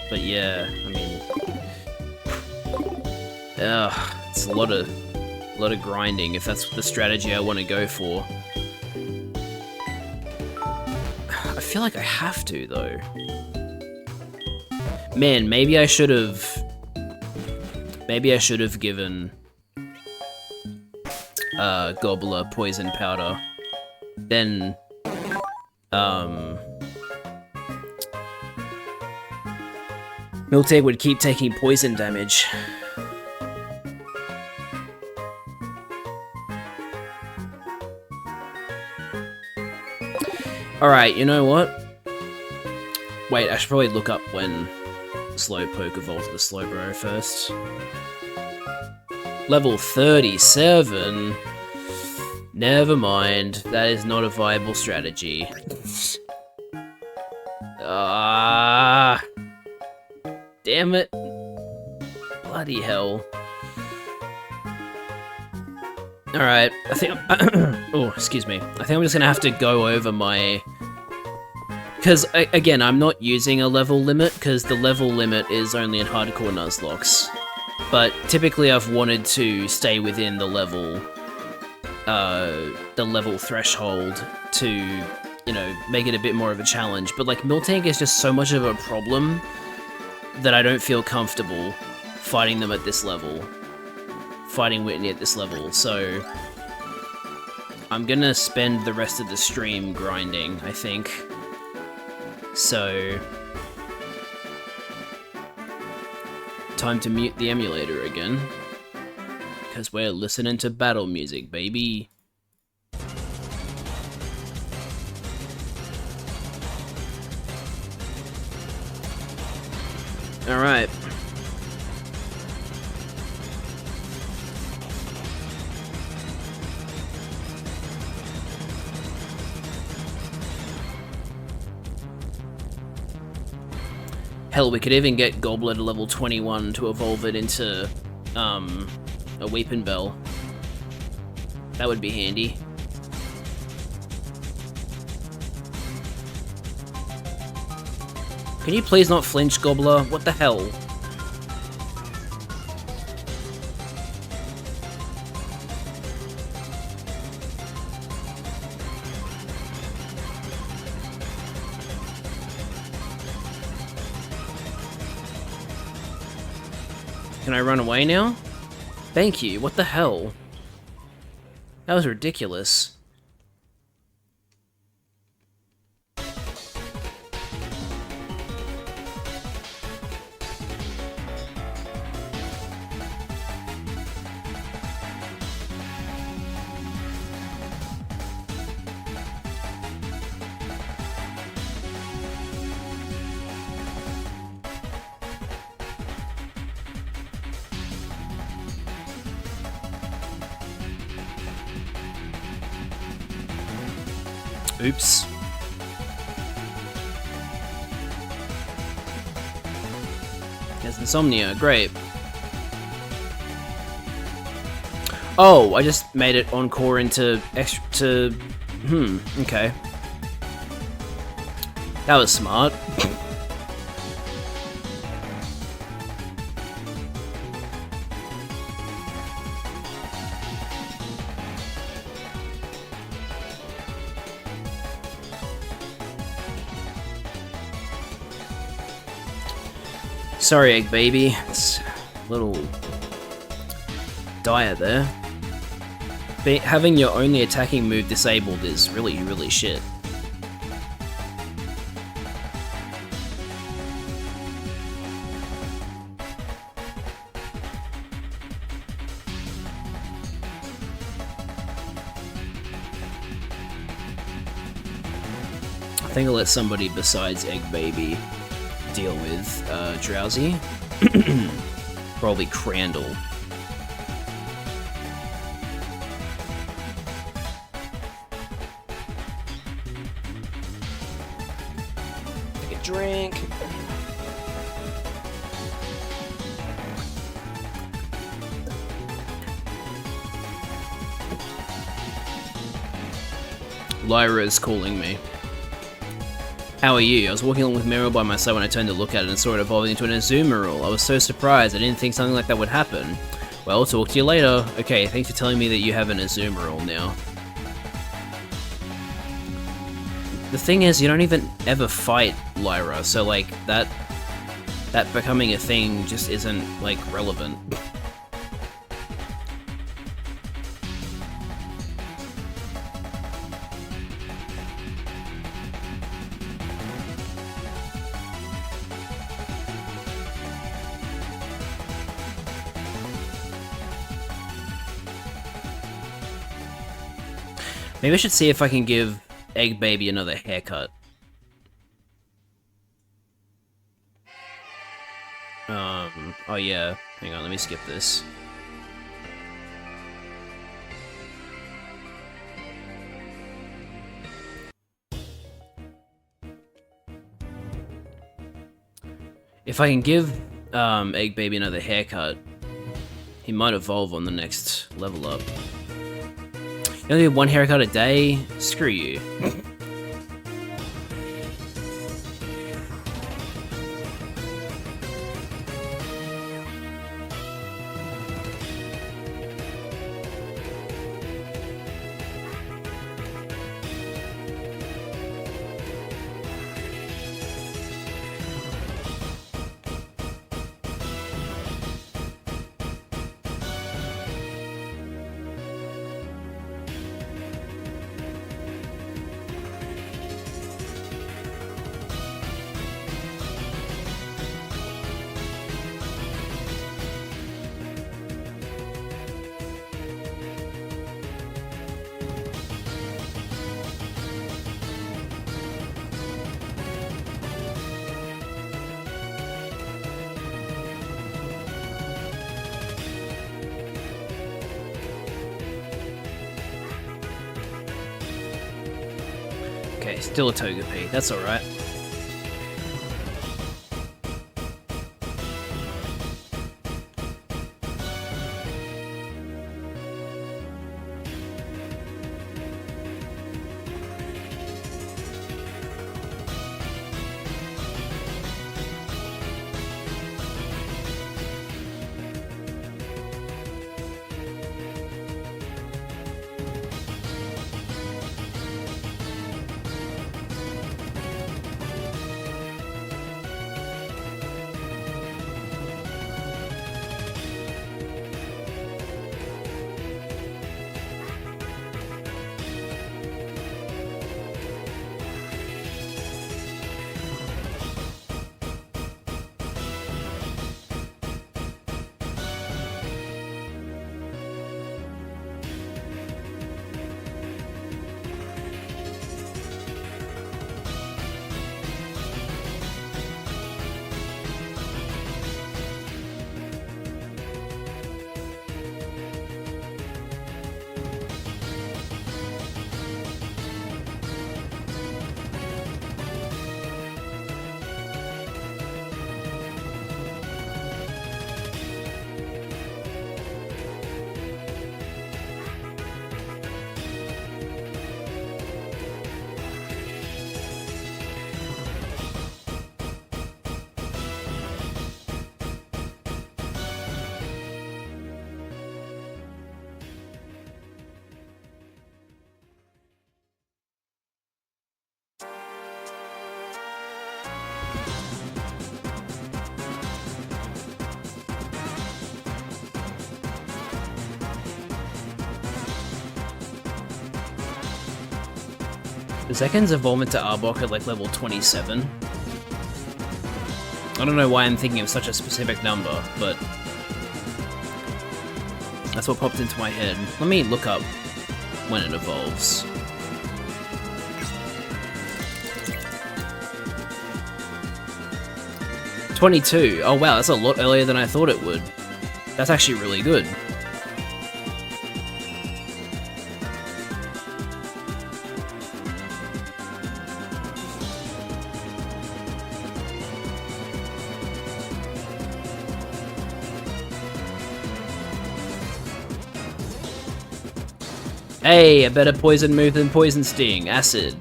But yeah, I mean, it's a lot of grinding if that's the strategy I want to go for. I feel like I have to though. Man, maybe I should have given Gobbler poison powder. Then Miltank would keep taking poison damage. Alright, you know what? Wait, I should probably look up when Slowpoke evolved the Slowbro first. Level 37? Never mind, that is not a viable strategy. Ah, damn it. Bloody hell. Alright, I think oh, excuse me. I think I'm just gonna have to go over my... Because, again, I'm not using a level limit, because the level limit is only in hardcore Nuzlocks. But typically I've wanted to stay within the level threshold to, you know, make it a bit more of a challenge. But, like, Miltank is just so much of a problem that I don't feel comfortable fighting them at this level. Fighting Whitney at this level, so... I'm gonna spend the rest of the stream grinding, I think. So... time to mute the emulator again. Because we're listening to battle music, baby. Alright. Hell, we could even get Gobbler to level 21 to evolve it into, a Weeping Bell. That would be handy. Can you please not flinch, Gobbler? What the hell? Can I run away now? Thank you, what the hell? That was ridiculous. Oops. Has insomnia, great. Oh, I just made it encore into extra okay. That was smart. Sorry, Egg Baby. It's a little dire there. Having your only attacking move disabled is really, really shit. I think I'll let somebody besides Egg Baby deal with Drowsy. Probably Crandall. Take a drink. Lyra is calling me. How are you? I was walking along with Meryl by my side when I turned to look at it and saw it evolving into an Azumarill. I was so surprised, I didn't think something like that would happen. Well, talk to you later. Okay, thanks for telling me that you have an Azumarill now. The thing is, you don't even ever fight Lyra, so like, that becoming a thing just isn't, like, relevant. Maybe I should see if I can give Egg Baby another haircut. Oh yeah, hang on, let me skip this. If I can give Egg Baby another haircut, he might evolve on the next level up. You only get one haircut a day? Screw you. Okay, still a Togepi. That's alright. Zekken's evolve into Arbok at like level 27. I don't know why I'm thinking of such a specific number, but that's what popped into my head. Let me look up when it evolves. '22. Oh wow, that's a lot earlier than I thought it would. That's actually really good. Hey, a better poison move than Poison Sting. Acid.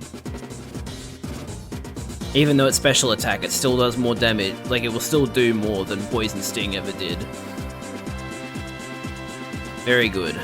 Even though it's special attack, it still does more damage. Like, it will still do more than Poison Sting ever did. Very good.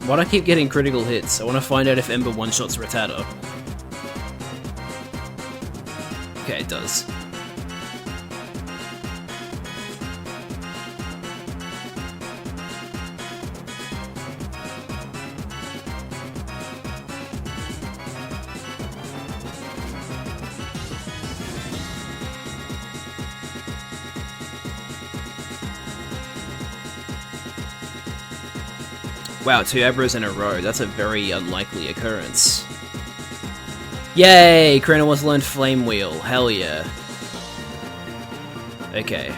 Why do I keep getting critical hits? I want to find out if Ember one-shots Rattata. Okay, it does. Wow, 2 Abras in a row. That's a very unlikely occurrence. Yay! Karina wants to learn Flame Wheel. Hell yeah. Okay.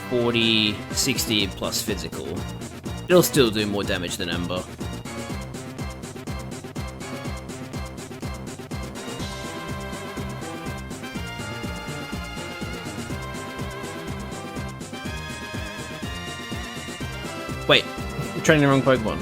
40, 60 plus physical. It'll still do more damage than Ember. Wait, I'm training the wrong Pokemon.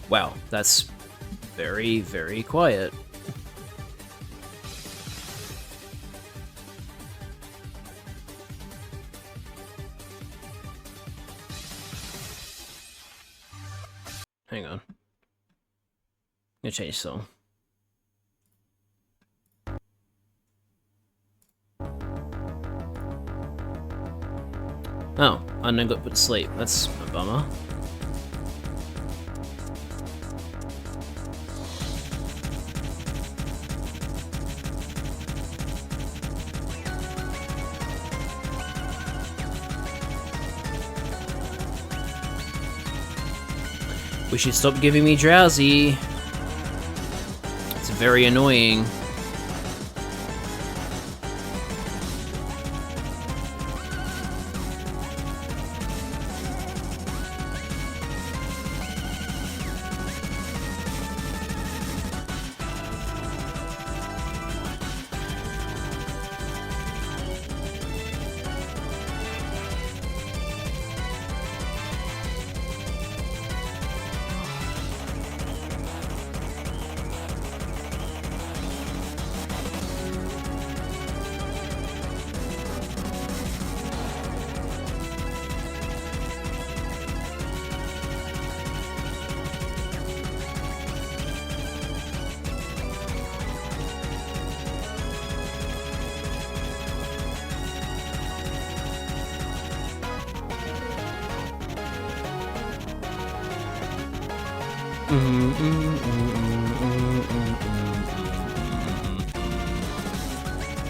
Wow, that's very, very quiet. Hang on. I'm gonna change song. Oh, unknown got put to sleep. That's a bummer. We should stop giving me drowsy. It's very annoying.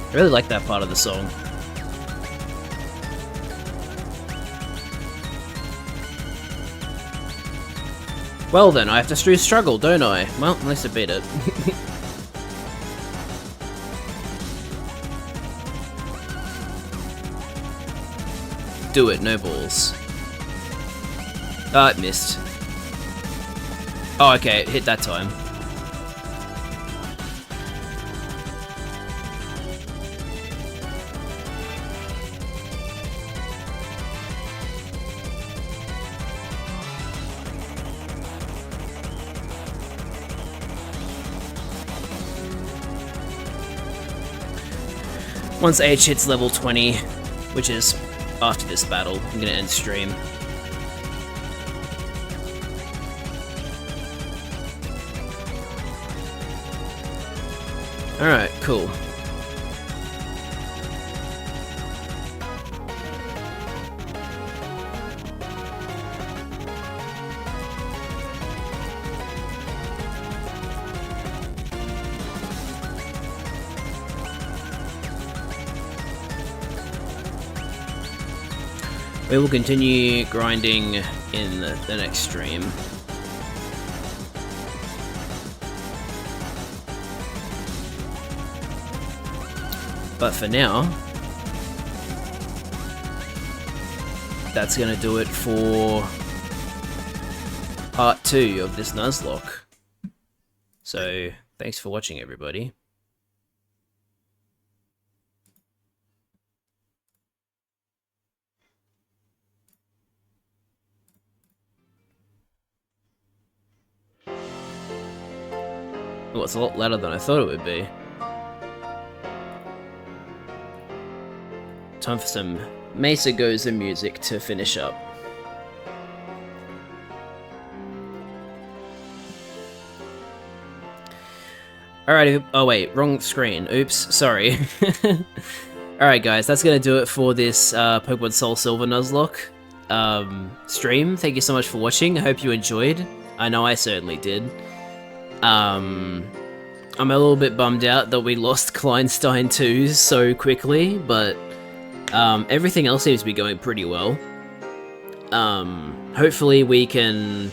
I really like that part of the song. Well then, I have to struggle, don't I? Well, at least I beat it. Do it, no balls. Ah, it missed. Oh, okay, it hit that time. Once H hits level 20, which is after this battle, I'm gonna end stream. Alright, cool. We will continue grinding in the next stream. But for now, that's gonna do it for part 2 of this Nuzlocke. So, thanks for watching, everybody. Oh, it's a lot louder than I thought it would be. Time for some Mesa Goza music to finish up. Alright, oh wait, wrong screen. Oops, sorry. Alright guys, that's gonna do it for this Pokemon SoulSilver Nuzlocke stream. Thank you so much for watching, I hope you enjoyed. I know I certainly did. I'm a little bit bummed out that we lost Kleinstein 2 so quickly, but everything else seems to be going pretty well. Hopefully we can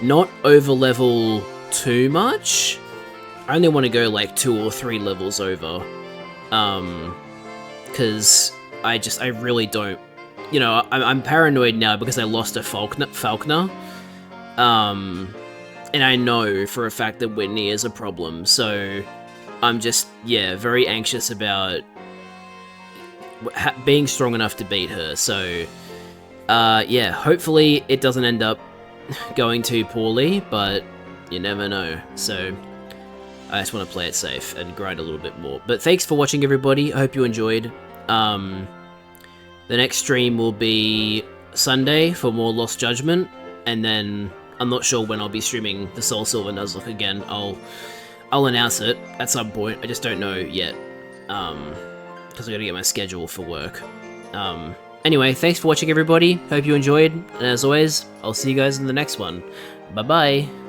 not over-level too much. I only want to go like 2 or 3 levels over. Because I really don't... You know, I'm paranoid now because I lost a Falkner. And I know for a fact that Whitney is a problem, so I'm just, yeah, very anxious about being strong enough to beat her, so yeah, hopefully it doesn't end up going too poorly, but you never know, so I just want to play it safe and grind a little bit more. But thanks for watching, everybody, I hope you enjoyed. The next stream will be Sunday for more Lost Judgment, and then I'm not sure when I'll be streaming the SoulSilver Nuzlocke again. I'll announce it at some point, I just don't know yet, because I gotta get my schedule for work. Anyway, thanks for watching everybody, hope you enjoyed, and as always, I'll see you guys in the next one. Bye bye!